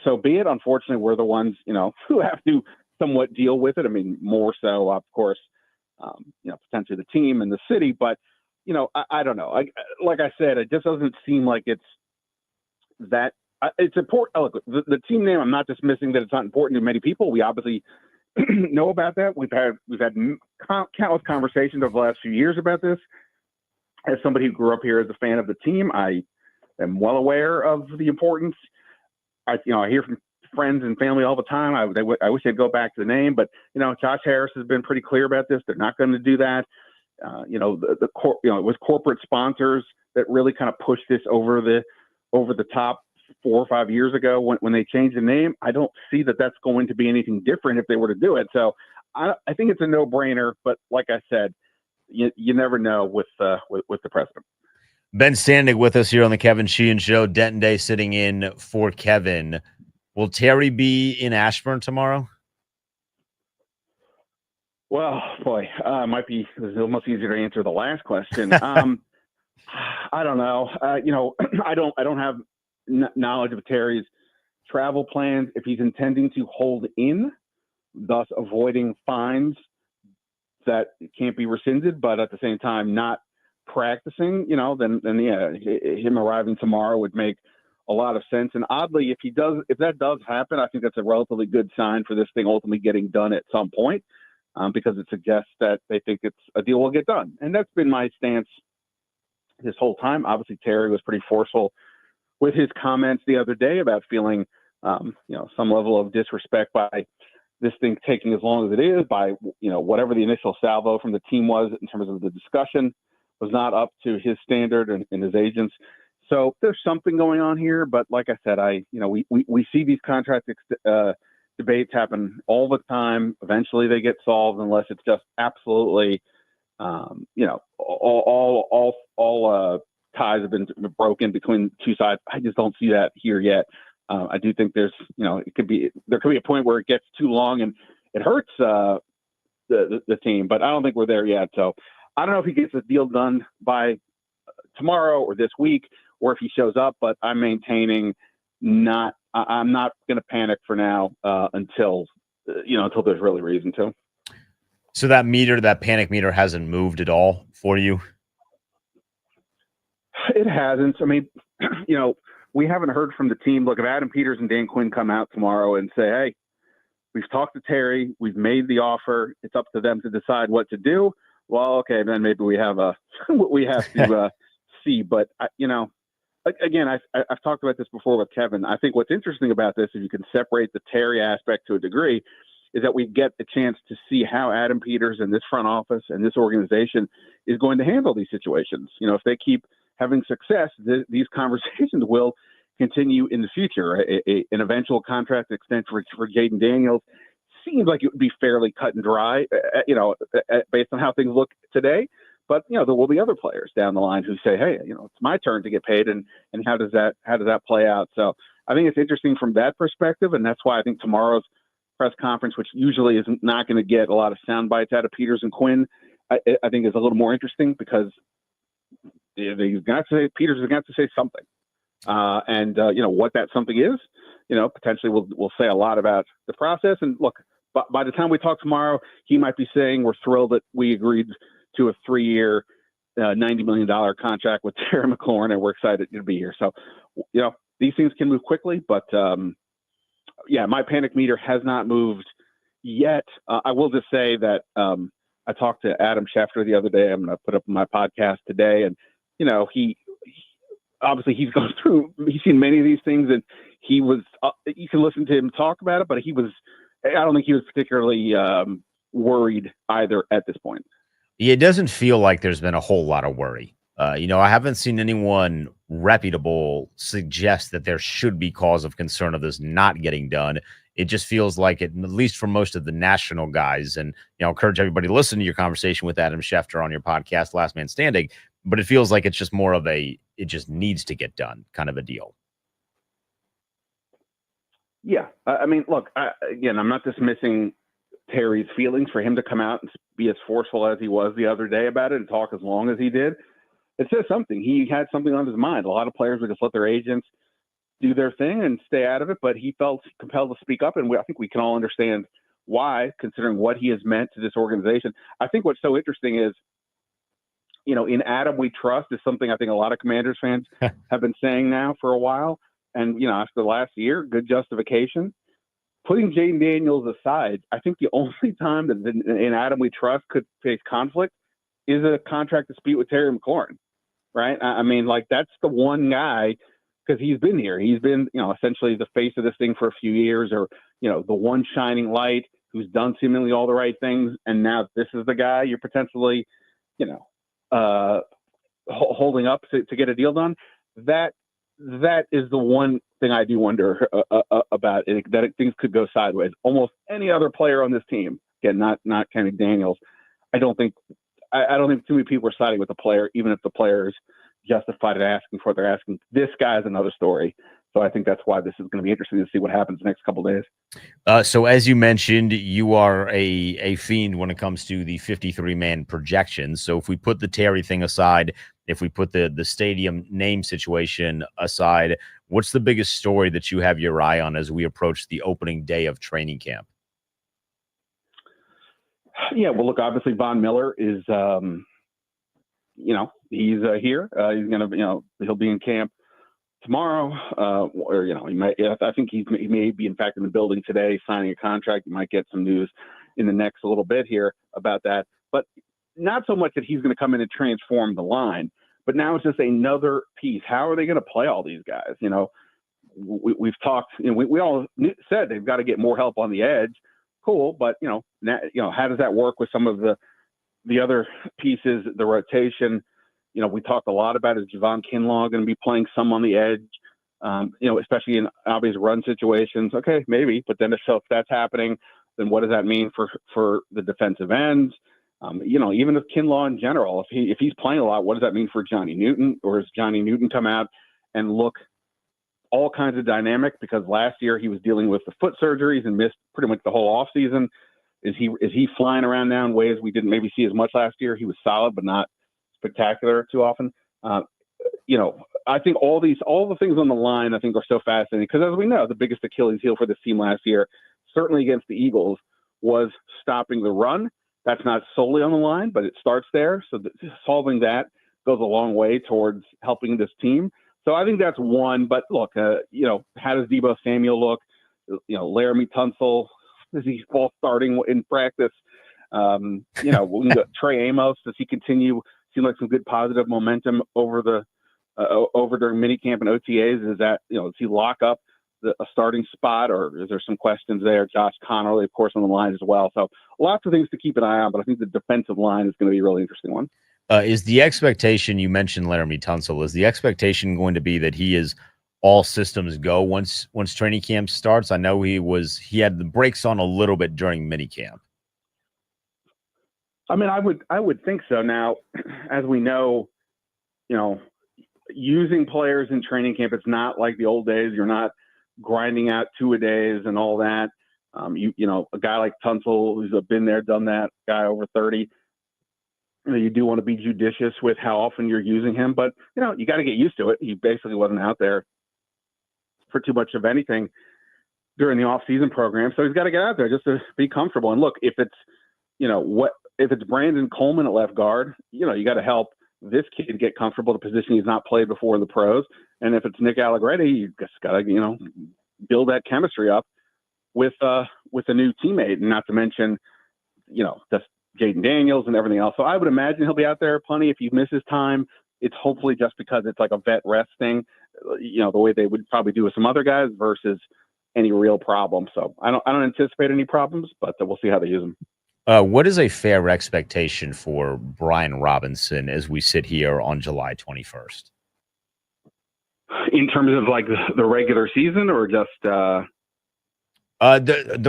so be it. Unfortunately, we're the ones, who have to somewhat deal with it. I mean, more so, of course, potentially the team and the city, but, I don't know. Like I said, it just doesn't seem like it's that. It's important. Oh, look, the team name, I'm not dismissing that it's not important to many people. We obviously know about that. We've had countless conversations over the last few years about this. As somebody who grew up here as a fan of the team, I am well aware of the importance. I hear from friends and family all the time. I wish they'd go back to the name, but Josh Harris has been pretty clear about this. They're not going to do that. It was corporate sponsors that really kind of pushed this over the top 4 or 5 years ago when they changed the name. I don't see that that's going to be anything different if they were to do it. So I think it's a no-brainer. But like I said, you never know with the president. Ben Standig with us here on the Kevin Sheehan Show. Denton Day sitting in for Kevin. Will Terry be in Ashburn tomorrow? Well, boy, it might be almost easier to answer the last question. I don't know. I don't have knowledge of Terry's travel plans. If he's intending to hold in, thus avoiding fines that can't be rescinded, but at the same time not practicing, then yeah, him arriving tomorrow would make a lot of sense. And oddly, if that does happen, I think that's a relatively good sign for this thing ultimately getting done at some point, because it suggests that they think a deal will get done. And that's been my stance this whole time. Obviously, Terry was pretty forceful with his comments the other day about feeling, some level of disrespect by this thing taking as long as it is, by, whatever the initial salvo from the team was in terms of the discussion was not up to his standard and his agents. So there's something going on here. But like I said, we see these contract debates happen all the time. Eventually they get solved unless it's just absolutely, all ties have been broken between two sides. I just don't see that here yet. I do think there could be a point where it gets too long and it hurts the team, but I don't think we're there yet. So I don't know if he gets the deal done by tomorrow or this week, or if he shows up. But I'm maintaining I'm not going to panic for now until there's really reason to. So that panic meter hasn't moved at all for you? It hasn't. I mean, we haven't heard from the team. Look, if Adam Peters and Dan Quinn come out tomorrow and say, hey, we've talked to Terry, we've made the offer, it's up to them to decide what to do. Well, okay, then maybe we have we have to see. But, again, I've talked about this before with Kevin. I think what's interesting about this, if you can separate the Terry aspect to a degree, is that we get the chance to see how Adam Peters and this front office and this organization is going to handle these situations. If they keep having success, these conversations will continue in the future. An eventual contract extension for Jaden Daniels seems like it would be fairly cut and dry, based on how things look today. But there will be other players down the line who say, "Hey, it's my turn to get paid," and how does that play out? So I think it's interesting from that perspective, and that's why I think tomorrow's press conference, which usually is not going to get a lot of sound bites out of Peters and Quinn, I think is a little more interesting because Peters is going to say something, and what that something is, potentially will say a lot about the process. And look, by the time we talk tomorrow, he might be saying we're thrilled that we agreed to a 3-year, $90 million contract with Terry McLaurin, and we're excited to be here. So, these things can move quickly, but my panic meter has not moved yet. I will just say that I talked to Adam Schefter the other day. I'm going to put up my podcast today, and he obviously he's seen many of these things, and he was. You can listen to him talk about it, but I don't think he was particularly worried either at this point. It doesn't feel like there's been a whole lot of worry. I haven't seen anyone reputable suggest that there should be cause of concern of this not getting done. It just feels like it, at least for most of the national guys. And, I encourage everybody to listen to your conversation with Adam Schefter on your podcast, Last Man Standing. But it feels like it's just more of it just needs to get done kind of a deal. Yeah. I mean, look, I'm not dismissing Terry's feelings for him to come out and be as forceful as he was the other day about it and talk as long as he did. It says something. He had something on his mind. A lot of players would just let their agents do their thing and stay out of it, but he felt compelled to speak up, and I think we can all understand why, considering what he has meant to this organization. I think what's so interesting is, in Adam we trust is something I think a lot of Commanders fans have been saying now for a while, and after the last year, good justification. Putting Jaden Daniels aside, I think the only time that in Adam we trust could face conflict is a contract dispute with Terry McLaurin, right? I mean, that's the one guy, because he's been here. He's been, essentially the face of this thing for a few years, or, the one shining light who's done seemingly all the right things. And now this is the guy you're potentially, holding up to get a deal done. That is the one thing I do wonder about it, that things could go sideways. Almost any other player on this team, again, not Kenny Daniels, I don't think too many people are siding with the player, even if the player is justified in asking for what they're asking. This guy is another story. So I think that's why this is going to be interesting to see what happens the next couple of days. So as you mentioned, you are a fiend when it comes to the 53-man projections. So if we put the Terry thing aside, if we put the stadium name situation aside, what's the biggest story that you have your eye on as we approach the opening day of training camp? Yeah, well, look, obviously Von Miller is, he's here. He's going to, he'll be in camp tomorrow, or he might. I think he may be in fact in the building today signing a contract. You might get some news in the next little bit here about that, but not so much that he's going to come in and transform the line, But now it's just another piece. How are they going to play all these guys? You know, we've talked, you know, we all said they've got to get more help on the edge. Cool. But, you know, how does that work with some of the other pieces, the rotation? You know, we talked a lot about is Javon Kinlaw going to be playing some on the edge, you know, especially in obvious run situations. Okay, maybe. But then if that's happening, then what does that mean for the defensive ends? You know, even if Kinlaw in general, if he's playing a lot, what does that mean for Johnny Newton? Or does Johnny Newton come out and look all kinds of dynamic? Because last year he was dealing with the foot surgeries and missed pretty much the whole offseason. Is he flying around now in ways we didn't maybe see as much last year? He was solid, but not spectacular too often. You know, I think all the things on the line I think are so fascinating because, as we know, the biggest Achilles heel for this team last year, certainly against the Eagles, was stopping the run. That's not solely on the line, but it starts there. So solving that goes a long way towards helping this team. So I think that's one. But look, you know, how does Deebo Samuel look? You know, Laramie Tunsil, is he false starting in practice? You know, we can go Trey Amos. Does he continue? Seem like some good positive momentum over during minicamp and OTAs. Is that, you know, does he lock up a starting spot, or is there some questions there? Josh Connolly, of course, on the line as well. So lots of things to keep an eye on, but I think the defensive line is going to be a really interesting one. Is the expectation, you mentioned Laramie Tunsil, is the expectation going to be that he is all systems go once training camp starts? I know he had the brakes on a little bit during minicamp. I mean, I would think so. Now, as we know, you know, using players in training camp, it's not like the old days. You're not grinding out two-a-days and all that. You know, a guy like Tunsil, who's been there, done that, guy over 30, you know, you do want to be judicious with how often you're using him, but, you know, you got to get used to it. He basically wasn't out there for too much of anything during the off-season program, so he's got to get out there just to be comfortable. And look, if it's, you know, if it's Brandon Coleman at left guard, you know, you got to help this kid get comfortable, the position he's not played before in the pros. And if it's Nick Allegretti, you just got to, you know, build that chemistry up with a new teammate, and not to mention, you know, just Jaden Daniels and everything else. So I would imagine he'll be out there plenty. If he misses time, it's hopefully just because it's like a vet rest thing, you know, the way they would probably do with some other guys versus any real problem. So I don't anticipate any problems, but we'll see how they use them. What is a fair expectation for Brian Robinson as we sit here on July 21st? In terms of like the regular season, or just the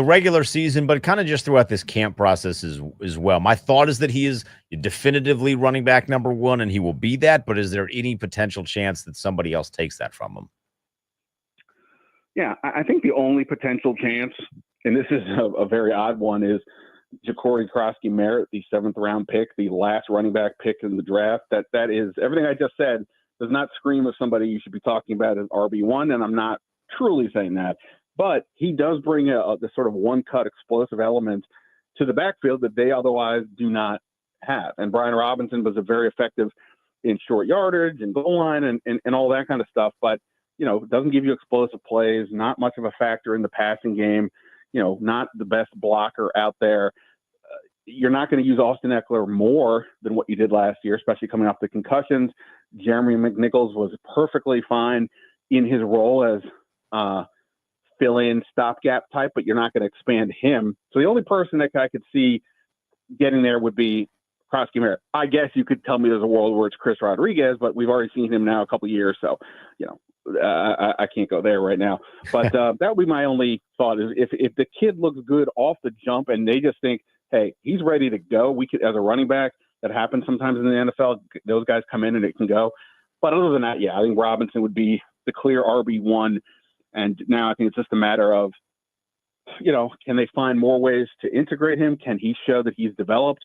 regular season, but kind of just throughout this camp process as well. My thought is that he is definitively running back number one, and he will be that. But is there any potential chance that somebody else takes that from him? Yeah, I think the only potential chance, and this is a very odd one, is Ja'Cory Krosky-Merritt, the 7th round pick, the last running back pick in the draft. That is everything I just said does not scream of somebody you should be talking about as RB1, and I'm not truly saying that. But he does bring the sort of one-cut explosive element to the backfield that they otherwise do not have. And Brian Robinson was very effective in short yardage and goal line and all that kind of stuff. But, you know, doesn't give you explosive plays, not much of a factor in the passing game, you know, not the best blocker out there. You're not going to use Austin Eckler more than what you did last year, especially coming off the concussions. Jeremy McNichols was perfectly fine in his role as fill-in stopgap type, but you're not going to expand him. So the only person that I could see getting there would be Krosky-Merritt. I guess you could tell me there's a world where it's Chris Rodriguez, but we've already seen him now a couple of years, so, you know, I can't go there right now. But that would be my only thought, is if the kid looks good off the jump and they just think, hey, he's ready to go, we could, as a running back, that happens sometimes in the NFL, those guys come in and it can go. But other than that, yeah, I think Robinson would be the clear RB1. And now I think it's just a matter of, you know, can they find more ways to integrate him? Can he show that he's developed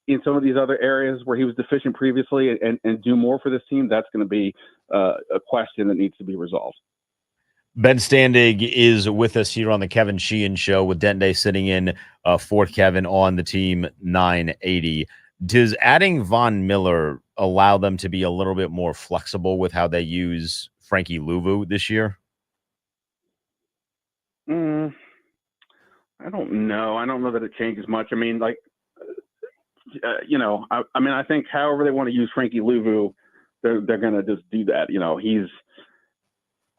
in some of these other areas where he was deficient previously and do more for this team? That's going to be a question that needs to be resolved. Ben Standig is with us here on the Kevin Sheehan Show, with Dente sitting in for Kevin on the Team 980. Does adding Von Miller allow them to be a little bit more flexible with how they use Frankie Louvu this year? I don't know. I don't know that it changes much. I mean, like, you know, I mean, I think however they want to use Frankie Louvu, they're going to just do that. He's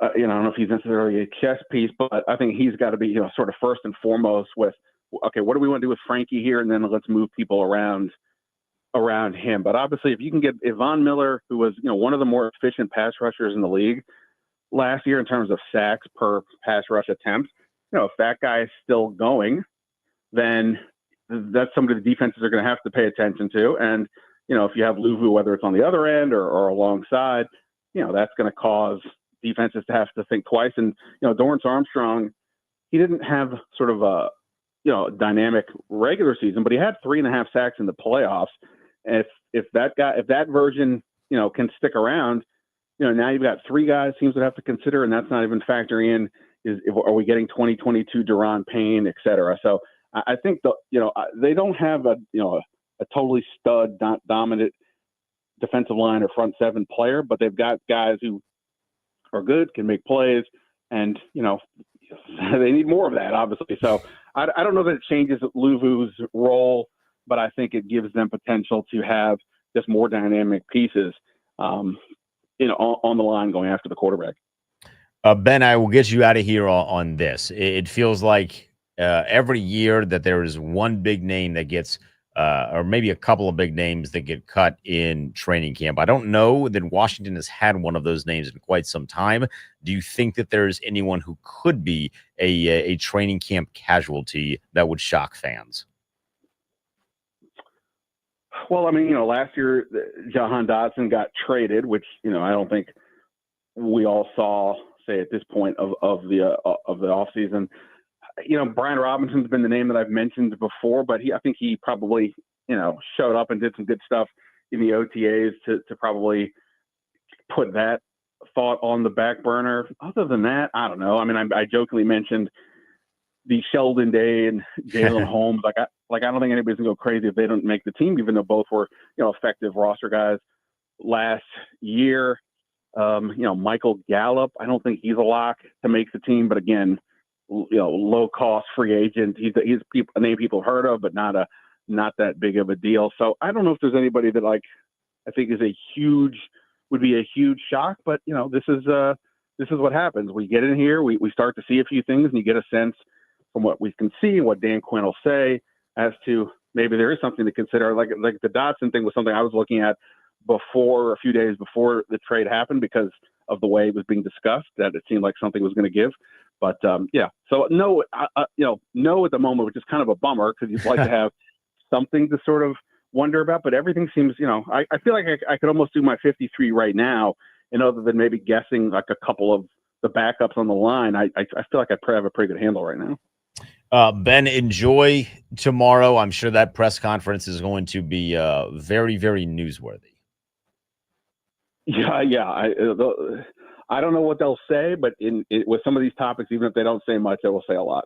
I don't know if he's necessarily a chess piece, but I think he's got to be sort of first and foremost with, okay, what do we want to do with Frankie here, and then let's move people around him. But obviously, if you can get Von Miller, who was one of the more efficient pass rushers in the league last year in terms of sacks per pass rush attempt, if that guy is still going, then that's somebody the defenses are going to have to pay attention to. And if you have Luvu, whether it's on the other end or alongside, that's going to cause defenses to have to think twice. And Dorrance Armstrong, he didn't have sort of a dynamic regular season, but he had 3.5 sacks in the playoffs. And if that version can stick around, now you've got 3 guys teams would have to consider, and that's not even factoring in are we getting 2022 Daron Payne, et cetera. So I think they don't have a totally stud dominant defensive line or front 7 player, but they've got guys who are good, can make plays, and they need more of that, obviously. So I don't know that it changes Luvu's role, but I think it gives them potential to have just more dynamic pieces, on the line going after the quarterback. Ben, I will get you out of here on this. It feels like every year that there is one big name that gets, or maybe a couple of big names that get cut in training camp. I don't know that Washington has had one of those names in quite some time. Do you think that there's anyone who could be a training camp casualty that would shock fans? Well, I mean, last year Jahan Dotson got traded, which I don't think we all saw, say, at this point of the offseason. Brian Robinson's been the name that I've mentioned before, but I think he probably showed up and did some good stuff in the OTAs to probably put that thought on the back burner. Other than that, I don't know. I mean, I jokingly mentioned the Sheldon Day and Jalen Holmes. I don't think anybody's gonna go crazy if they don't make the team, even though both were effective roster guys last year. Michael Gallup, I don't think he's a lock to make the team, but again, low cost free agent. He's a name people have heard of, but not that big of a deal. So I don't know if there's anybody that I think would be a huge shock, but this is what happens. We get in here, we start to see a few things, and you get a sense from what we can see, what Dan Quinn will say as to maybe there is something to consider. Like the Dotson thing was something I was looking at a few days before the trade happened because of the way it was being discussed, that it seemed like something was going to give. But so no at the moment, which is kind of a bummer because you'd like to have something to sort of wonder about. But everything seems, I feel like I could almost do my 53 right now, and other than maybe guessing like a couple of the backups on the line, I feel like I have a pretty good handle right now. Ben, enjoy tomorrow. I'm sure that press conference is going to be very, very newsworthy. Yeah. I don't know what they'll say, but with some of these topics, even if they don't say much, they will say a lot.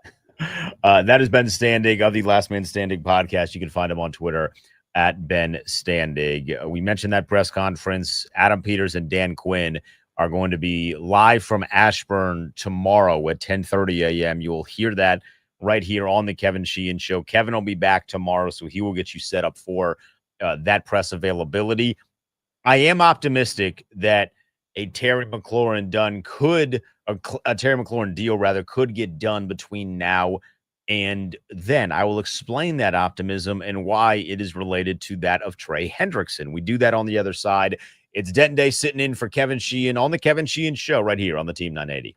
That is Ben Standig of the Last Man Standing podcast. You can find him on Twitter at Ben Standig. We mentioned that press conference. Adam Peters and Dan Quinn are going to be live from Ashburn tomorrow at 10:30 a.m. You will hear that right here on the Kevin Sheehan Show. Kevin will be back tomorrow, so he will get you set up for that press availability. I am optimistic that a Terry McLaurin deal could get done between now and then. I will explain that optimism and why it is related to that of Trey Hendrickson. We do that on the other side. It's Denton Day sitting in for Kevin Sheehan on the Kevin Sheehan Show right here on the Team 980.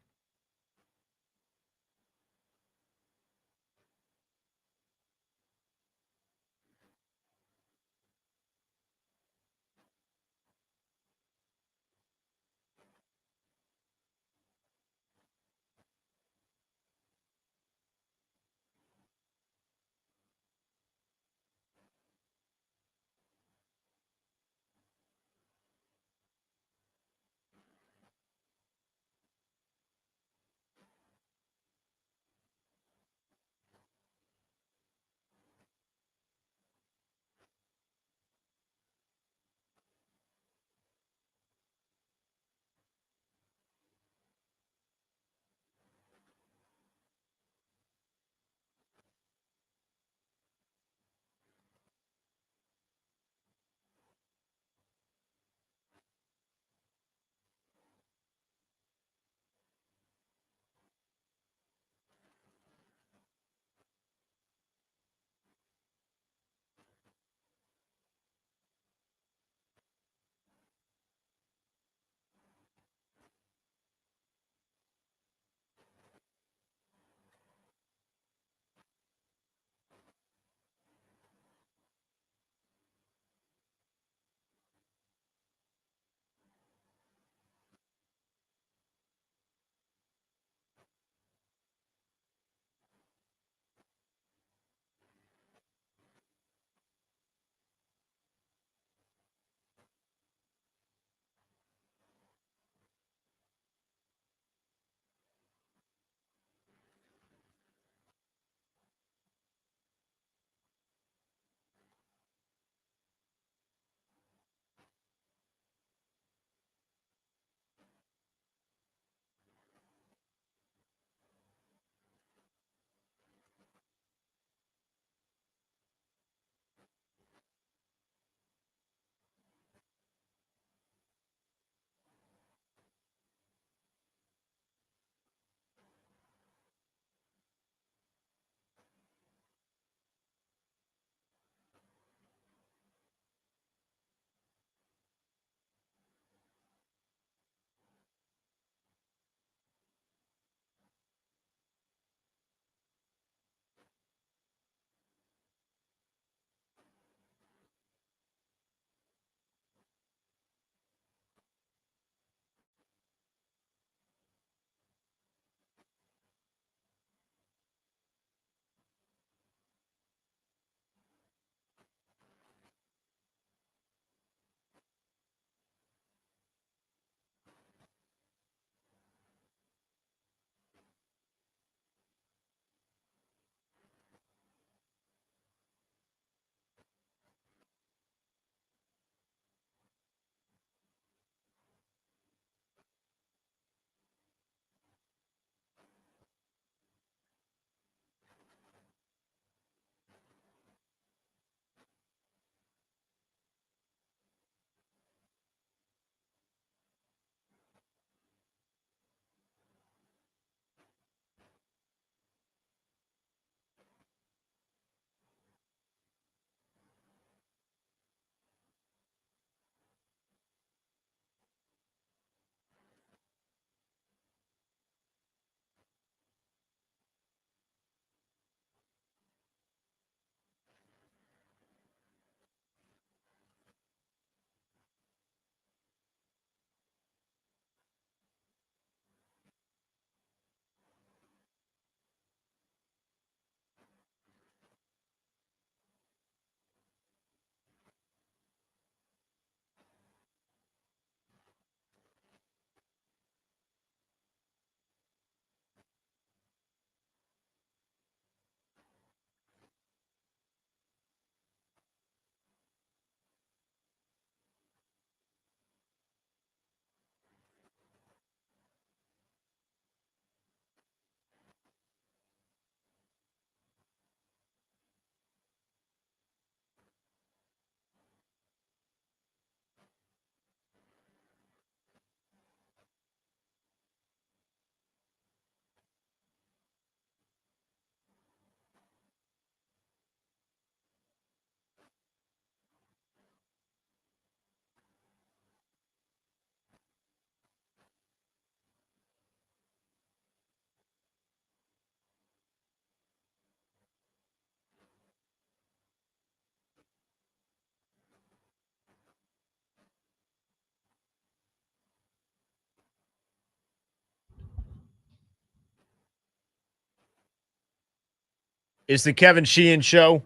It's the Kevin Sheehan Show.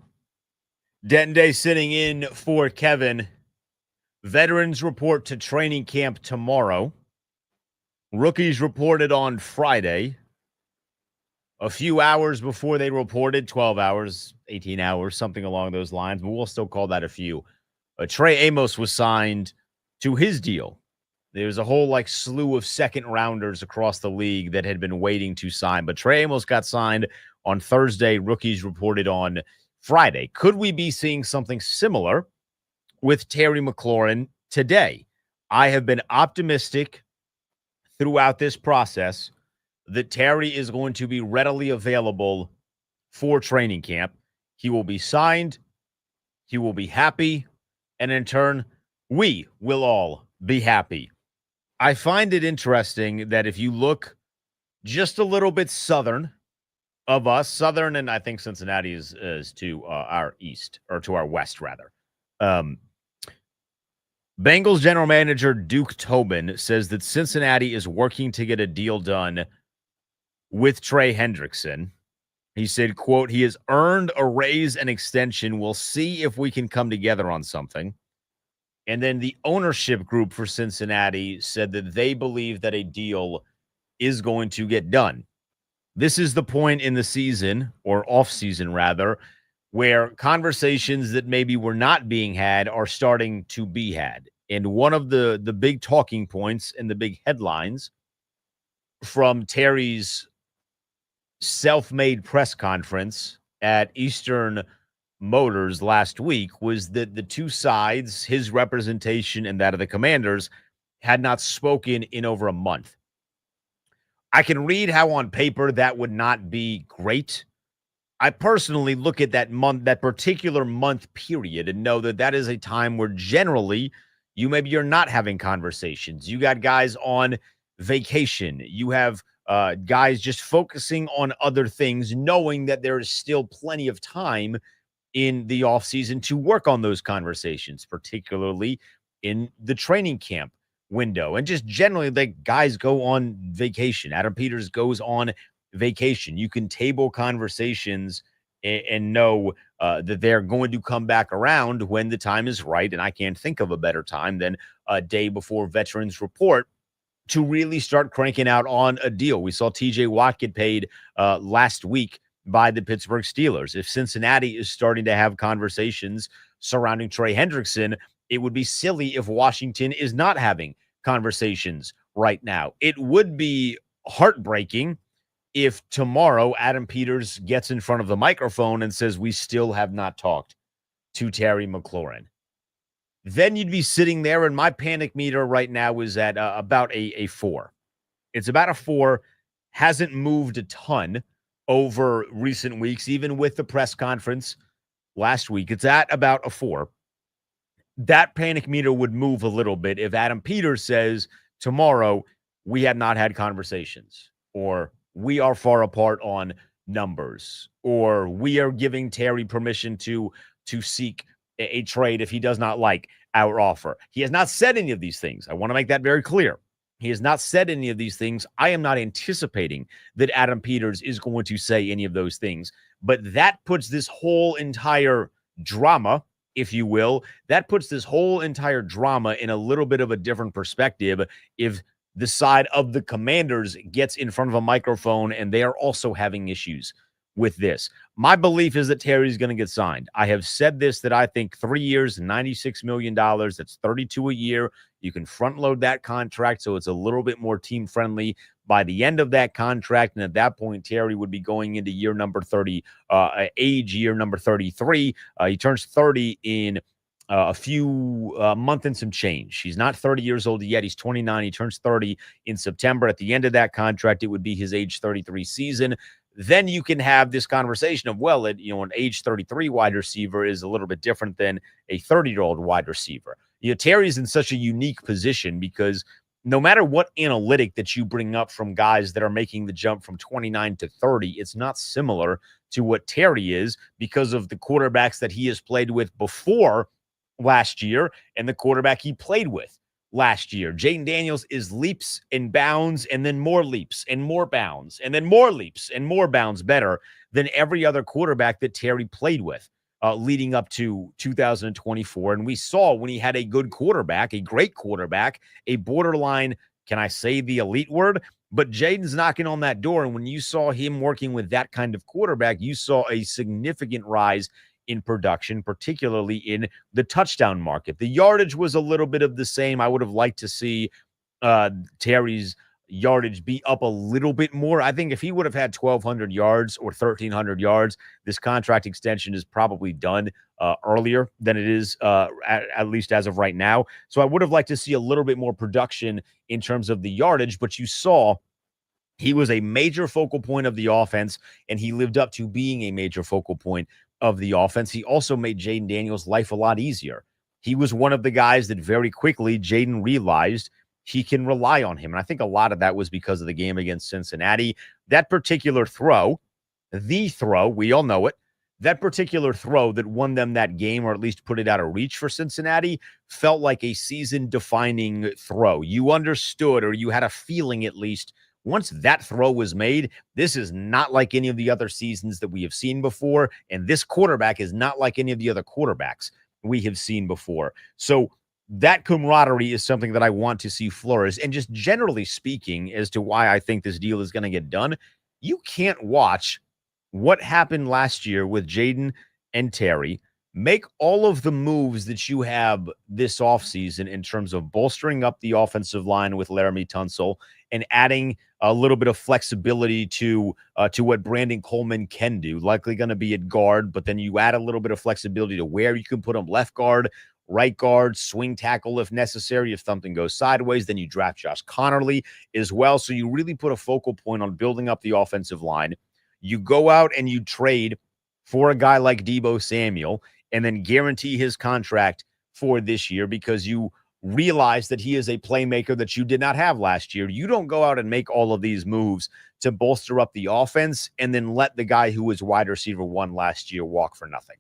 Denton Day sitting in for Kevin. Veterans report to training camp tomorrow. Rookies reported on Friday. A few hours before they reported, 12 hours, 18 hours, something along those lines, but we'll still call that a few. Trey Amos was signed to his deal. There's a whole slew of second rounders across the league that had been waiting to sign, but Trey Amos got signed on Thursday. Rookies reported on Friday. Could we be seeing something similar with Terry McLaurin today? I have been optimistic throughout this process that Terry is going to be readily available for training camp. He will be signed. He will be happy. And in turn, we will all be happy. I find it interesting that if you look just a little bit southern of us, southern, and I think Cincinnati is to our east, or to our west, rather. Bengals general manager Duke Tobin says that Cincinnati is working to get a deal done with Trey Hendrickson. He said, quote, he has earned a raise and extension. We'll see if we can come together on something. And then the ownership group for Cincinnati said that they believe that a deal is going to get done. This is the point in the season, or off season rather, where conversations that maybe were not being had are starting to be had. And one of the big talking points and the big headlines from Terry's self-made press conference at Eastern Motors last week was that the two sides, his representation and that of the Commanders, had not spoken in over a month. I can read how on paper that would not be great. I personally look at that particular month period and know that that is a time where generally you're not having conversations. You got guys on vacation. You have guys just focusing on other things, knowing that there is still plenty of time in the offseason to work on those conversations, particularly in the training camp window. And just generally, guys go on vacation. Adam Peters goes on vacation. You can table conversations and know that they're going to come back around when the time is right. And I can't think of a better time than a day before veterans report to really start cranking out on a deal. We saw TJ Watt get paid last week by the Pittsburgh Steelers. If Cincinnati is starting to have conversations surrounding Trey Hendrickson, it would be silly if Washington is not having conversations right now. It would be heartbreaking if tomorrow Adam Peters gets in front of the microphone and says, we still have not talked to Terry McLaurin. Then you'd be sitting there, and my panic meter right now is at about a 4. It's about a 4, hasn't moved a ton over recent weeks, even with the press conference last week. It's at about a 4. That panic meter would move a little bit if Adam Peters says tomorrow, we have not had conversations, or we are far apart on numbers, or we are giving Terry permission to seek a trade if he does not like our offer. He has not said any of these things. I want to make that very clear. He has not said any of these things. I am not anticipating that Adam Peters is going to say any of those things, but that puts this whole entire drama, if you will, that puts this whole entire drama in a little bit of a different perspective if the side of the Commanders gets in front of a microphone and they are also having issues with this. My belief is that Terry's going to get signed. I have said this, that I think 3 years, $96 million, that's $32 a year. You can front load that contract so it's a little bit more team friendly by the end of that contract. And at that point, Terry would be going into year number 30, year number 33. He turns 30 in a few month and some change. He's not 30 years old yet. He's 29. He turns 30 in September. At the end of that contract, it would be his age 33 season. Then you can have this conversation of, well, an age 33 wide receiver is a little bit different than a 30-year-old wide receiver. Terry's in such a unique position because no matter what analytic that you bring up from guys that are making the jump from 29 to 30, it's not similar to what Terry is because of the quarterbacks that he has played with before last year and the quarterback he played with last year. Jayden Daniels is leaps and bounds and then more leaps and more bounds and then more leaps and more bounds better than every other quarterback that Terry played with leading up to 2024. And we saw when he had a good quarterback, a great quarterback, a borderline, can I say the elite word? But Jaden's knocking on that door. And when you saw him working with that kind of quarterback, you saw a significant rise in production, particularly in the touchdown market. The yardage was a little bit of the same. I would have liked to see Terry's yardage be up a little bit more. I think if he would have had 1,200 yards or 1,300 yards, this contract extension is probably done earlier than it is, at least as of right now. So I would have liked to see a little bit more production in terms of the yardage, but you saw he was a major focal point of the offense, and he lived up to being a major focal point of the offense. He also made Jaden Daniels' life a lot easier. He was one of the guys that very quickly Jaden realized he can rely on him. And I think a lot of that was because of the game against Cincinnati. That particular throw, we all know it, that particular throw that won them that game, or at least put it out of reach for Cincinnati, felt like a season-defining throw. You understood, or you had a feeling at least, once that throw was made, this is not like any of the other seasons that we have seen before, and this quarterback is not like any of the other quarterbacks we have seen before. So that camaraderie is something that I want to see flourish. And just generally speaking, as to why I think this deal is going to get done, you can't watch what happened last year with Jaden and Terry make all of the moves that you have this offseason in terms of bolstering up the offensive line with Laramie Tunsil and adding a little bit of flexibility to what Brandon Coleman can do, likely going to be at guard, but then you add a little bit of flexibility to where you can put him left guard, right guard, swing tackle if necessary. If something goes sideways, then you draft Josh Connerly as well. So you really put a focal point on building up the offensive line. You go out and you trade for a guy like Deebo Samuel and then guarantee his contract for this year because you realize that he is a playmaker that you did not have last year. You don't go out and make all of these moves to bolster up the offense and then let the guy who was wide receiver 1 last year walk for nothing.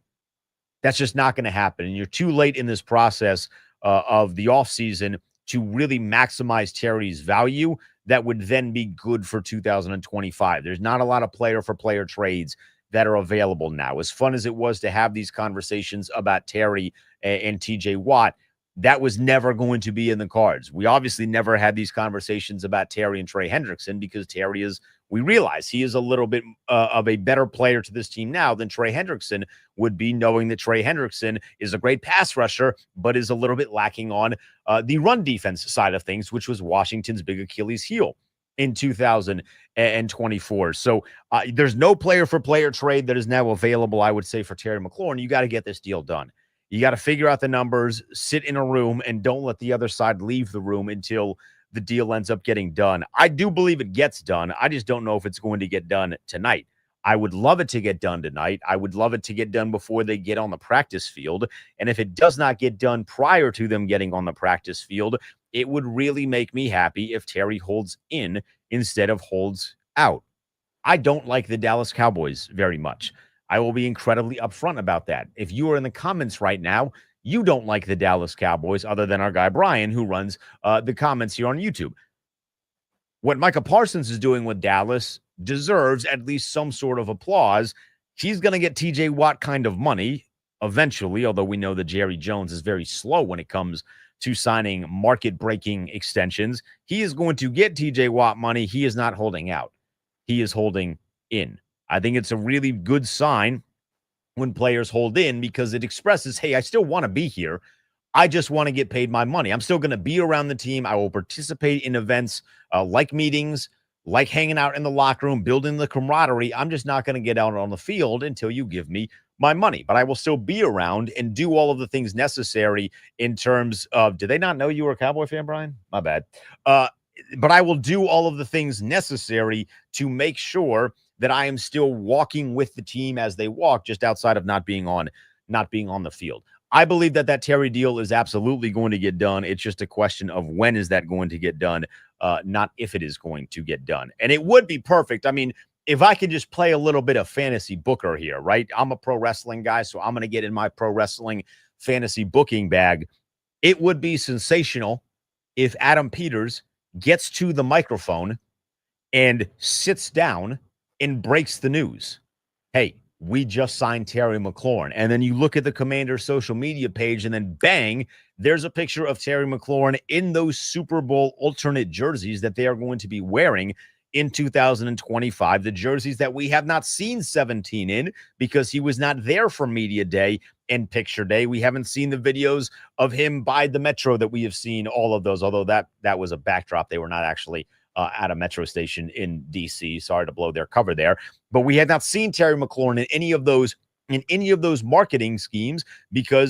That's just not going to happen. And you're too late in this process of the offseason to really maximize Terry's value that would then be good for 2025. There's not a lot of player-for-player trades that are available now. As fun as it was to have these conversations about Terry and TJ Watt, that was never going to be in the cards. We obviously never had these conversations about Terry and Trey Hendrickson because Terry is, we realize he is a little bit of a better player to this team now than Trey Hendrickson would be, knowing that Trey Hendrickson is a great pass rusher, but is a little bit lacking on the run defense side of things, which was Washington's big Achilles heel in 2024. So there's no player-for-player trade that is now available, I would say, for Terry McLaurin. You got to get this deal done. You got to figure out the numbers, sit in a room, and don't let the other side leave the room until the deal ends up getting done. I do believe it gets done. I just don't know if it's going to get done tonight. I would love it to get done tonight. I would love it to get done before they get on the practice field. And if it does not get done prior to them getting on the practice field, it would really make me happy if Terry holds in instead of holds out. I don't like the Dallas Cowboys very much. I will be incredibly upfront about that. If you are in the comments right now, you don't like the Dallas Cowboys, other than our guy Brian, who runs the comments here on YouTube. What Micah Parsons is doing with Dallas deserves at least some sort of applause. He's going to get TJ Watt kind of money eventually, although we know that Jerry Jones is very slow when it comes to signing market-breaking extensions. He is going to get TJ Watt money. He is not holding out. He is holding in. I think it's a really good sign when players hold in because it expresses, hey, I still want to be here. I just want to get paid my money. I'm still going to be around the team. I will participate in events like meetings, like hanging out in the locker room, building the camaraderie. I'm just not going to get out on the field until you give me my money. But I will still be around and do all of the things necessary in terms of, did they not know you were a Cowboy fan, Brian? My bad. But I will do all of the things necessary to make sure that I am still walking with the team as they walk, just outside of not being on the field. I believe that Terry deal is absolutely going to get done. It's just a question of when is that going to get done, not if it is going to get done. And it would be perfect. I mean, if I can just play a little bit of fantasy booker here, right? I'm a pro wrestling guy, so I'm going to get in my pro wrestling fantasy booking bag. It would be sensational if Adam Peters gets to the microphone and sits down and breaks the news. hey, we just signed Terry McLaurin. And then you look at the Commander's social media page, and then bang, there's a picture of Terry McLaurin in those Super Bowl alternate jerseys that they are going to be wearing in 2025, the jerseys that we have not seen 17 in because he was not there for media day and picture day. We haven't seen the videos of him by the Metro that we have seen all of those, although that was a backdrop. They were not actually at a Metro station in DC. Sorry to blow their cover there, but we had not seen Terry McLaurin in any of those marketing schemes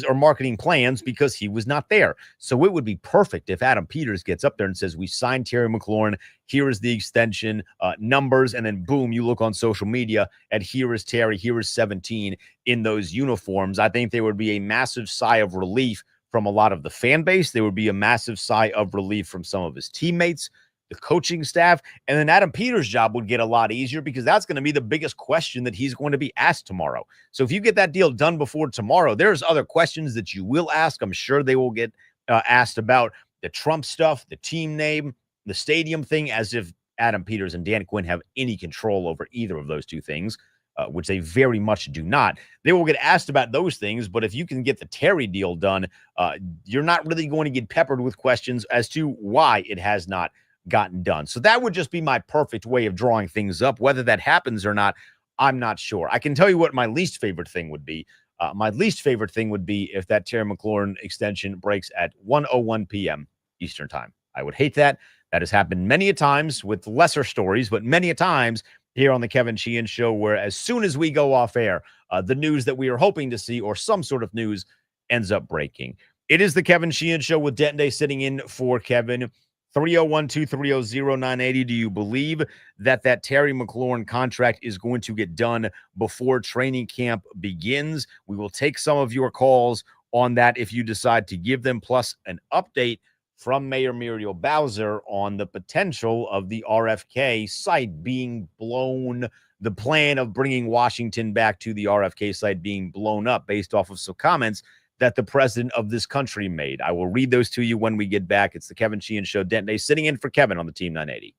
or marketing plans because he was not there. So it would be perfect if Adam Peters gets up there and says, we signed Terry McLaurin. Here is the extension numbers. And then boom, you look on social media and here is Terry, here is 17 in those uniforms. I think there would be a massive sigh of relief from a lot of the fan base. There would be a massive sigh of relief from some of his teammates, the coaching staff, and then Adam Peters' job would get a lot easier because that's going to be the biggest question that he's going to be asked tomorrow. So if you get that deal done before tomorrow, there's other questions that you will ask. I'm sure they will get asked about the Trump stuff, the team name, the stadium thing, as if Adam Peters and Dan Quinn have any control over either of those two things, which they very much do not. They will get asked about those things, but if you can get the Terry deal done, you're not really going to get peppered with questions as to why it has not gotten done. So that would just be my perfect way of drawing things up. Whether that happens or not, I'm not sure. I can tell you what my least favorite thing would be. My least favorite thing would be if that Terry McLaurin extension breaks at 1:01 p.m. Eastern time. I would hate that. That has happened many a times with lesser stories, but many a times here on the Kevin Sheehan Show, where as soon as we go off air, the news that we are hoping to see or some sort of news ends up breaking. It is the Kevin Sheehan Show with Denton Day sitting in for Kevin. 301-230-0980. Do you believe that Terry McLaurin contract is going to get done before training camp begins? We will take some of your calls on that if you decide to give them, plus an update from Mayor Muriel Bowser on the potential of the RFK site being blown, the plan of bringing Washington back to the RFK site being blown up based off of some comments that the president of this country made. I will read those to you when we get back. It's the Kevin Sheehan Show. Denton Day sitting in for Kevin on the Team 980.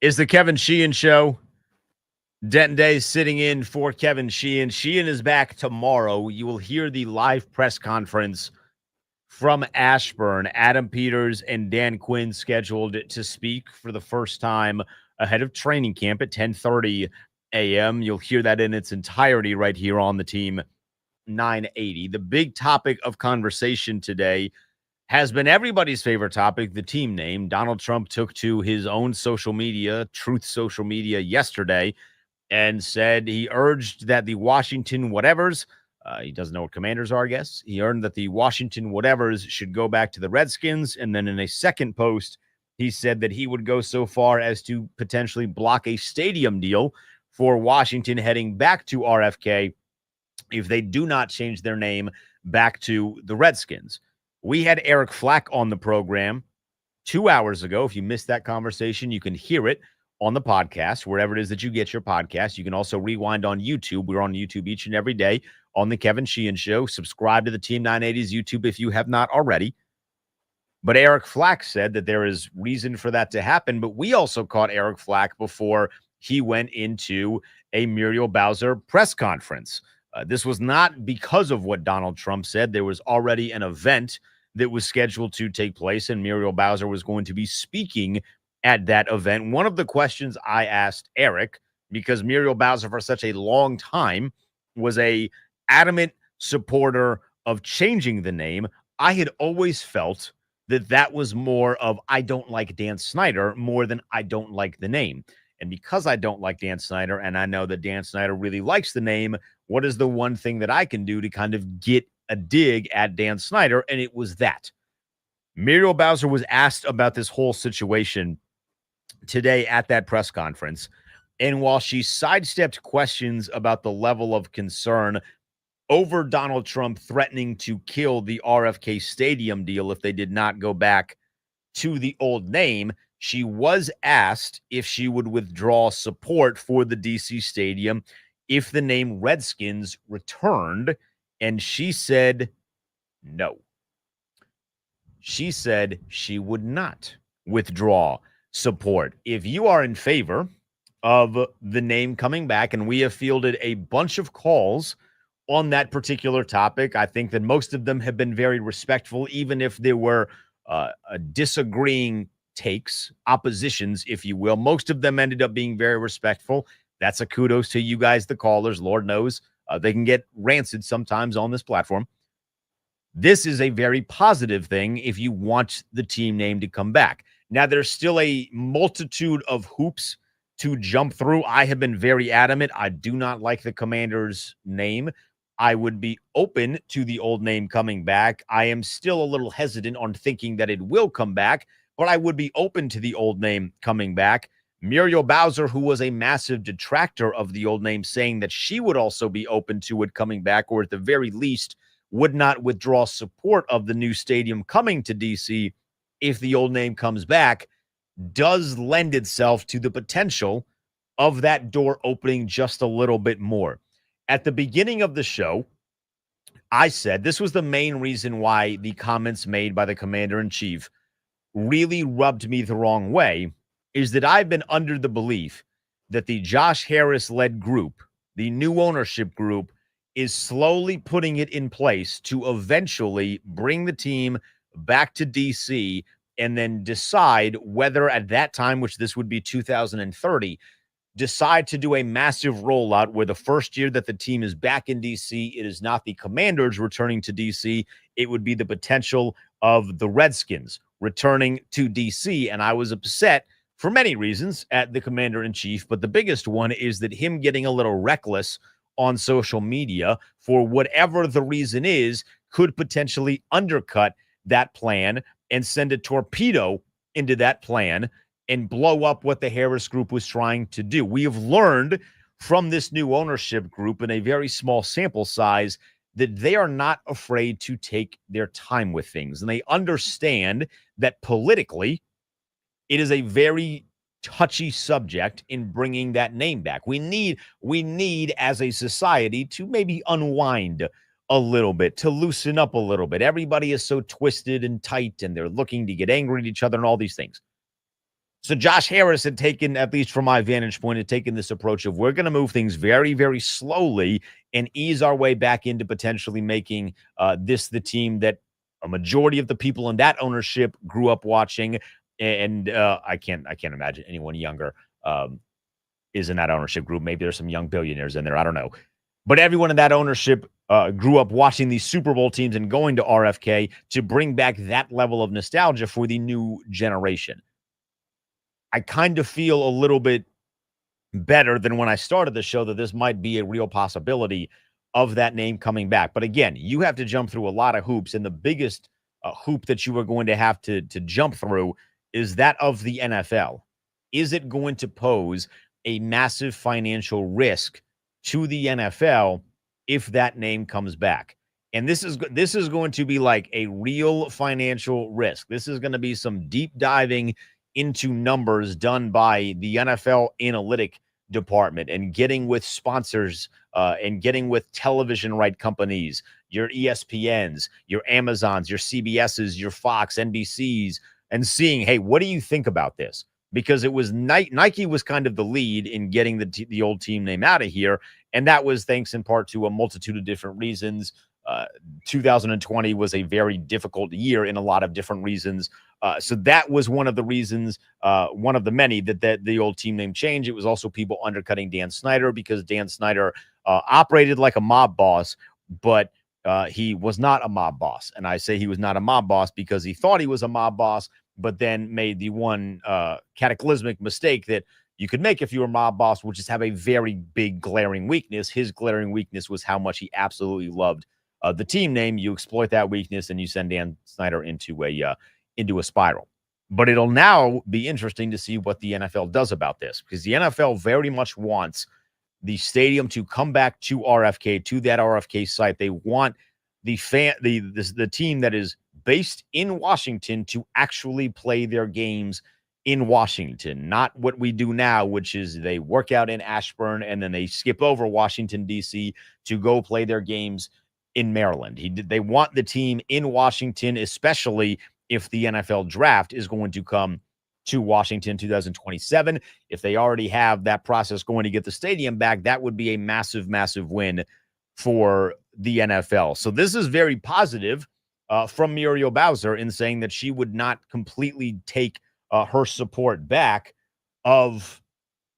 is the Kevin Sheehan Show. Denton Day sitting in for Kevin Sheehan. Sheehan is back tomorrow. You will hear the live press conference from Ashburn. Adam Peters and Dan Quinn scheduled to speak for the first time ahead of training camp at 10:30 a.m. You'll hear that in its entirety right here on the Team 980. The big topic of conversation today has been everybody's favorite topic, the team name. Donald Trump took to his own social media, Truth Social Media, yesterday and said he urged that the Washington whatevers, he doesn't know what Commanders are, I guess. He earned that the Washington whatevers should go back to the Redskins. And then in a second post, he said that he would go so far as to potentially block a stadium deal for Washington heading back to RFK if they do not change their name back to the Redskins. We had Eric Flack on the program 2 hours ago. If you missed that conversation, you can hear it on the podcast, wherever it is that you get your podcast. You can also rewind on YouTube. We're on YouTube each and every day on the Kevin Sheehan Show. Subscribe to the Team 980's YouTube if you have not already. But Eric Flack said that there is reason for that to happen. But we also caught Eric Flack before he went into a Muriel Bowser press conference. This was not because of what Donald Trump said. There was already an event that was scheduled to take place, and Muriel Bowser was going to be speaking at that event. One of the questions I asked Eric, because Muriel Bowser for such a long time was a adamant supporter of changing the name, I had always felt that that was more of I don't like Dan Snyder more than I don't like the name. And because I don't like Dan Snyder, and I know that Dan Snyder really likes the name, what is the one thing that I can do to kind of get a dig at Dan Snyder? And it was that. Muriel Bowser was asked about this whole situation today at that press conference. And while she sidestepped questions about the level of concern over Donald Trump threatening to kill the RFK Stadium deal if they did not go back to the old name, she was asked if she would withdraw support for the DC Stadium if the name Redskins returned. And she said no. She said she would not withdraw support. If you are in favor of the name coming back, and we have fielded a bunch of calls on that particular topic, I think that most of them have been very respectful, even if there were disagreeing takes, oppositions, if you will. Most of them ended up being very respectful. That's a kudos to you guys, the callers. Lord knows they can get rancid sometimes on this platform. This is a very positive thing if you want the team name to come back. Now, there's still a multitude of hoops to jump through. I have been very adamant. I do not like the Commanders' name. I would be open to the old name coming back. I am still a little hesitant on thinking that it will come back, but I would be open to the old name coming back. Muriel Bowser, who was a massive detractor of the old name, saying that she would also be open to it coming back, or at the very least would not withdraw support of the new stadium coming to DC if the old name comes back, does lend itself to the potential of that door opening just a little bit more. At the beginning of the show, I said this was the main reason why the comments made by the commander-in-chief really rubbed me the wrong way, is that I've been under the belief that the Josh Harris-led group, the new ownership group, is slowly putting it in place to eventually bring the team back to DC and then decide whether at that time, which this would be 2030, decide to do a massive rollout where the first year that the team is back in DC, it is not the Commanders returning to DC. It would be the potential of the Redskins returning to DC. And I was upset for many reasons at the commander-in-chief, but the biggest one is that him getting a little reckless on social media for whatever the reason is could potentially undercut that plan and send a torpedo into that plan and blow up what the Harris group was trying to do. We have learned from this new ownership group in a very small sample size that they are not afraid to take their time with things. And they understand that politically, it is a very touchy subject in bringing that name back. We need as a society to maybe unwind a little bit, to loosen up a little bit. Everybody is so twisted and tight, and they're looking to get angry at each other and all these things. So Josh Harris had taken, at least from my vantage point, had taken this approach of we're going to move things very, very slowly and ease our way back into potentially making this the team that a majority of the people in that ownership grew up watching. And I can't imagine anyone younger is in that ownership group. Maybe there's some young billionaires in there. I don't know. But everyone in that ownership grew up watching these Super Bowl teams and going to RFK to bring back that level of nostalgia for the new generation. I kind of feel a little bit better than when I started the show that this might be a real possibility of that name coming back. But again, you have to jump through a lot of hoops, and the biggest hoop that you are going to have to jump through is that of the NFL. Is it going to pose a massive financial risk to the NFL if that name comes back? And this is going to be like a real financial risk. This is going to be some deep diving into numbers done by the NFL analytic department and getting with sponsors and getting with television right companies, your ESPNs, your Amazons, your CBSs, your Fox, NBCs, and seeing, hey, what do you think about this? Because it was Nike was kind of the lead in getting the old team name out of here, and that was thanks in part to a multitude of different reasons. 2020 was a very difficult year in a lot of different reasons. So that was one of the reasons, one of the many that the old team name changed. It was also people undercutting Dan Snyder because Dan Snyder operated like a mob boss, but he was not a mob boss. And I say he was not a mob boss because he thought he was a mob boss, but then made the one cataclysmic mistake that you could make if you were a mob boss, which is have a very big glaring weakness. His glaring weakness was how much he absolutely loved the team name. You exploit that weakness and you send Dan Snyder into a spiral. But it'll now be interesting to see what the NFL does about this, because the NFL very much wants the stadium to come back to RFK, to that RFK site. They want the team that is based in Washington to actually play their games in Washington, not what we do now, which is they work out in Ashburn and then they skip over Washington, D.C. to go play their games in Maryland. They want the team in Washington, especially if the NFL draft is going to come to Washington 2027. If they already have that process going to get the stadium back, that would be a massive, massive win for the NFL. So this is very positive from Muriel Bowser in saying that she would not completely take her support back of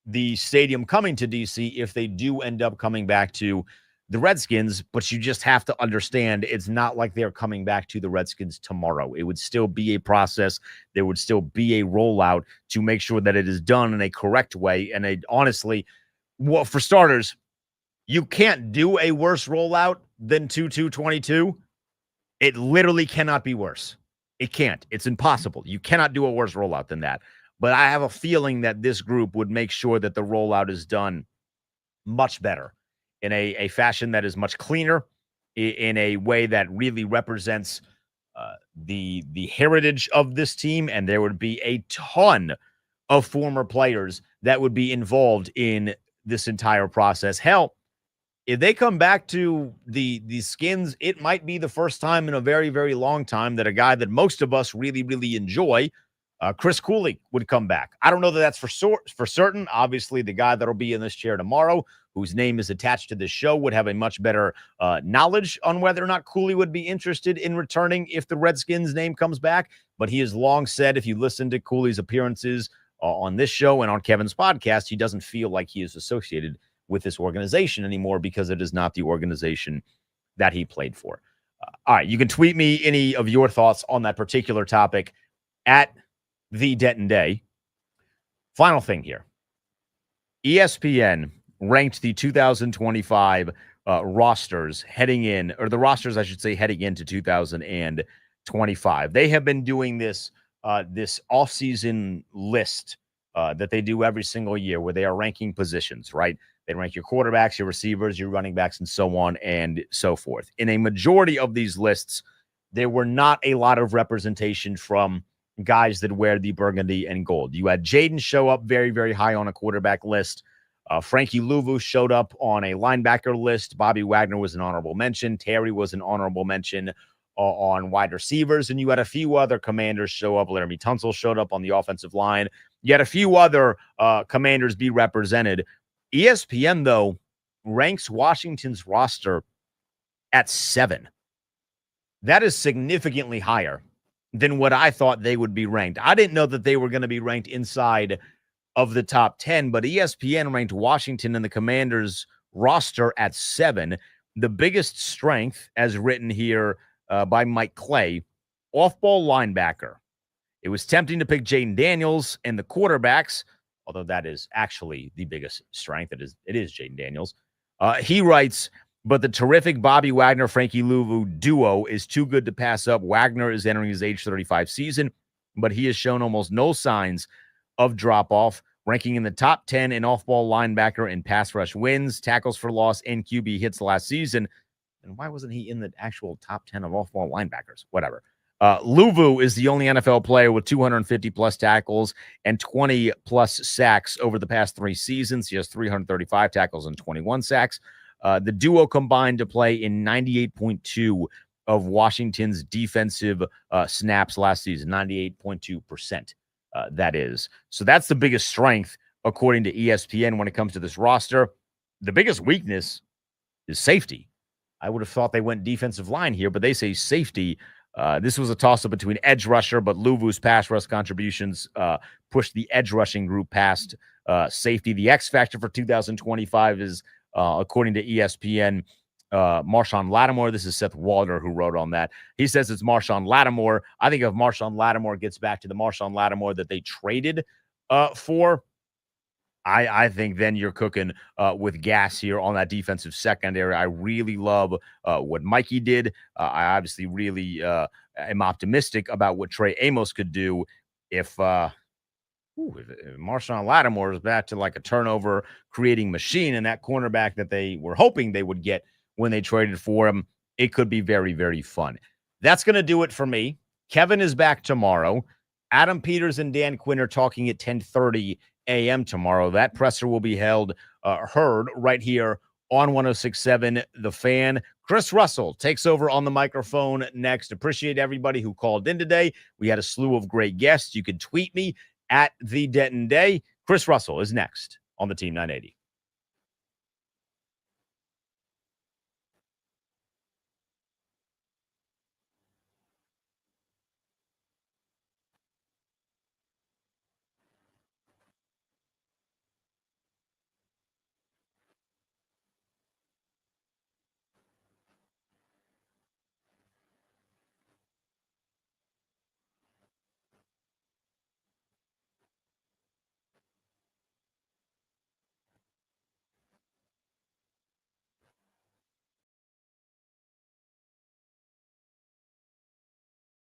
the stadium coming to DC if they do end up coming back to the Redskins. But you just have to understand it's not like they're coming back to the Redskins tomorrow. It would still be a process. There would still be a rollout to make sure that it is done in a correct way. And honestly, well, for starters, you can't do a worse rollout than 2-2-22. It literally cannot be worse. It can't. It's impossible. You cannot do a worse rollout than that. But I have a feeling that this group would make sure that the rollout is done much better, in a fashion that is much cleaner, in a way that really represents the heritage of this team. And there would be a ton of former players that would be involved in this entire process. Hell, if they come back to the Skins, it might be the first time in a very, very long time that a guy that most of us really, really enjoy, Chris Cooley, would come back. I don't know that that's for certain. Obviously, the guy that'll be in this chair tomorrow, whose name is attached to this show, would have a much better knowledge on whether or not Cooley would be interested in returning if the Redskins name comes back. But he has long said, if you listen to Cooley's appearances on this show and on Kevin's podcast, he doesn't feel like he is associated with this organization anymore because it is not the organization that he played for. All right, you can tweet me any of your thoughts on that particular topic at the Denton Day. Final thing here. ESPN ranked the 2025 rosters heading in, or the rosters, I should say, heading into 2025. They have been doing this offseason list that they do every single year where they are ranking positions, right? They rank your quarterbacks, your receivers, your running backs, and so on and so forth. In a majority of these lists, there were not a lot of representation from guys that wear the burgundy and gold. You had Jaden show up very, very high on a quarterback list. Frankie Louvu showed up on a linebacker list. Bobby Wagner was an honorable mention. Terry was an honorable mention on wide receivers. And you had a few other commanders show up. Laramie Tunsil showed up on the offensive line. Yet a few other Commanders be represented. ESPN, though, ranks Washington's roster at 7. That is significantly higher than what I thought they would be ranked. I didn't know that they were going to be ranked inside of the top 10, but ESPN ranked Washington and the Commanders roster at 7. The biggest strength, as written here by Mike Clay, off-ball linebacker. It was tempting to pick Jaden Daniels and the quarterbacks, although that is actually the biggest strength. It is Jaden Daniels. He writes, but the terrific Bobby Wagner, Frankie Louvu duo is too good to pass up. Wagner is entering his age 35 season, but he has shown almost no signs of drop-off, ranking in the top 10 in off-ball linebacker in pass rush wins, tackles for loss, and QB hits last season. And why wasn't he in the actual top 10 of off-ball linebackers? Whatever. Louvu is the only NFL player with 250-plus tackles and 20-plus sacks over the past 3 seasons. He has 335 tackles and 21 sacks. The duo combined to play in 98.2 of Washington's defensive snaps last season, 98.2%, that is. So that's the biggest strength, according to ESPN, when it comes to this roster. The biggest weakness is safety. I would have thought they went defensive line here, but they say safety. This was a toss-up between edge rusher, but Louvu's pass rush contributions pushed the edge rushing group past safety. The X factor for 2025 is, according to ESPN, Marshawn Lattimore. This is Seth Walder who wrote on that. He says it's Marshawn Lattimore. I think if Marshawn Lattimore gets back to the Marshawn Lattimore that they traded for, I think then you're cooking with gas here on that defensive secondary. I really love what Mikey did. I obviously really am optimistic about what Trey Amos could do if Marshawn Lattimore is back to like a turnover creating machine, and that cornerback that they were hoping they would get when they traded for him. It could be very, very fun. That's going to do it for me. Kevin is back tomorrow. Adam Peters and Dan Quinn are talking at 10:30 a.m. tomorrow. That presser will be heard right here on 106.7 The Fan. Chris Russell takes over on the microphone next. Appreciate everybody who called in today. We had a slew of great guests. You can tweet me at The Denton Day. Chris Russell is next on the Team 980.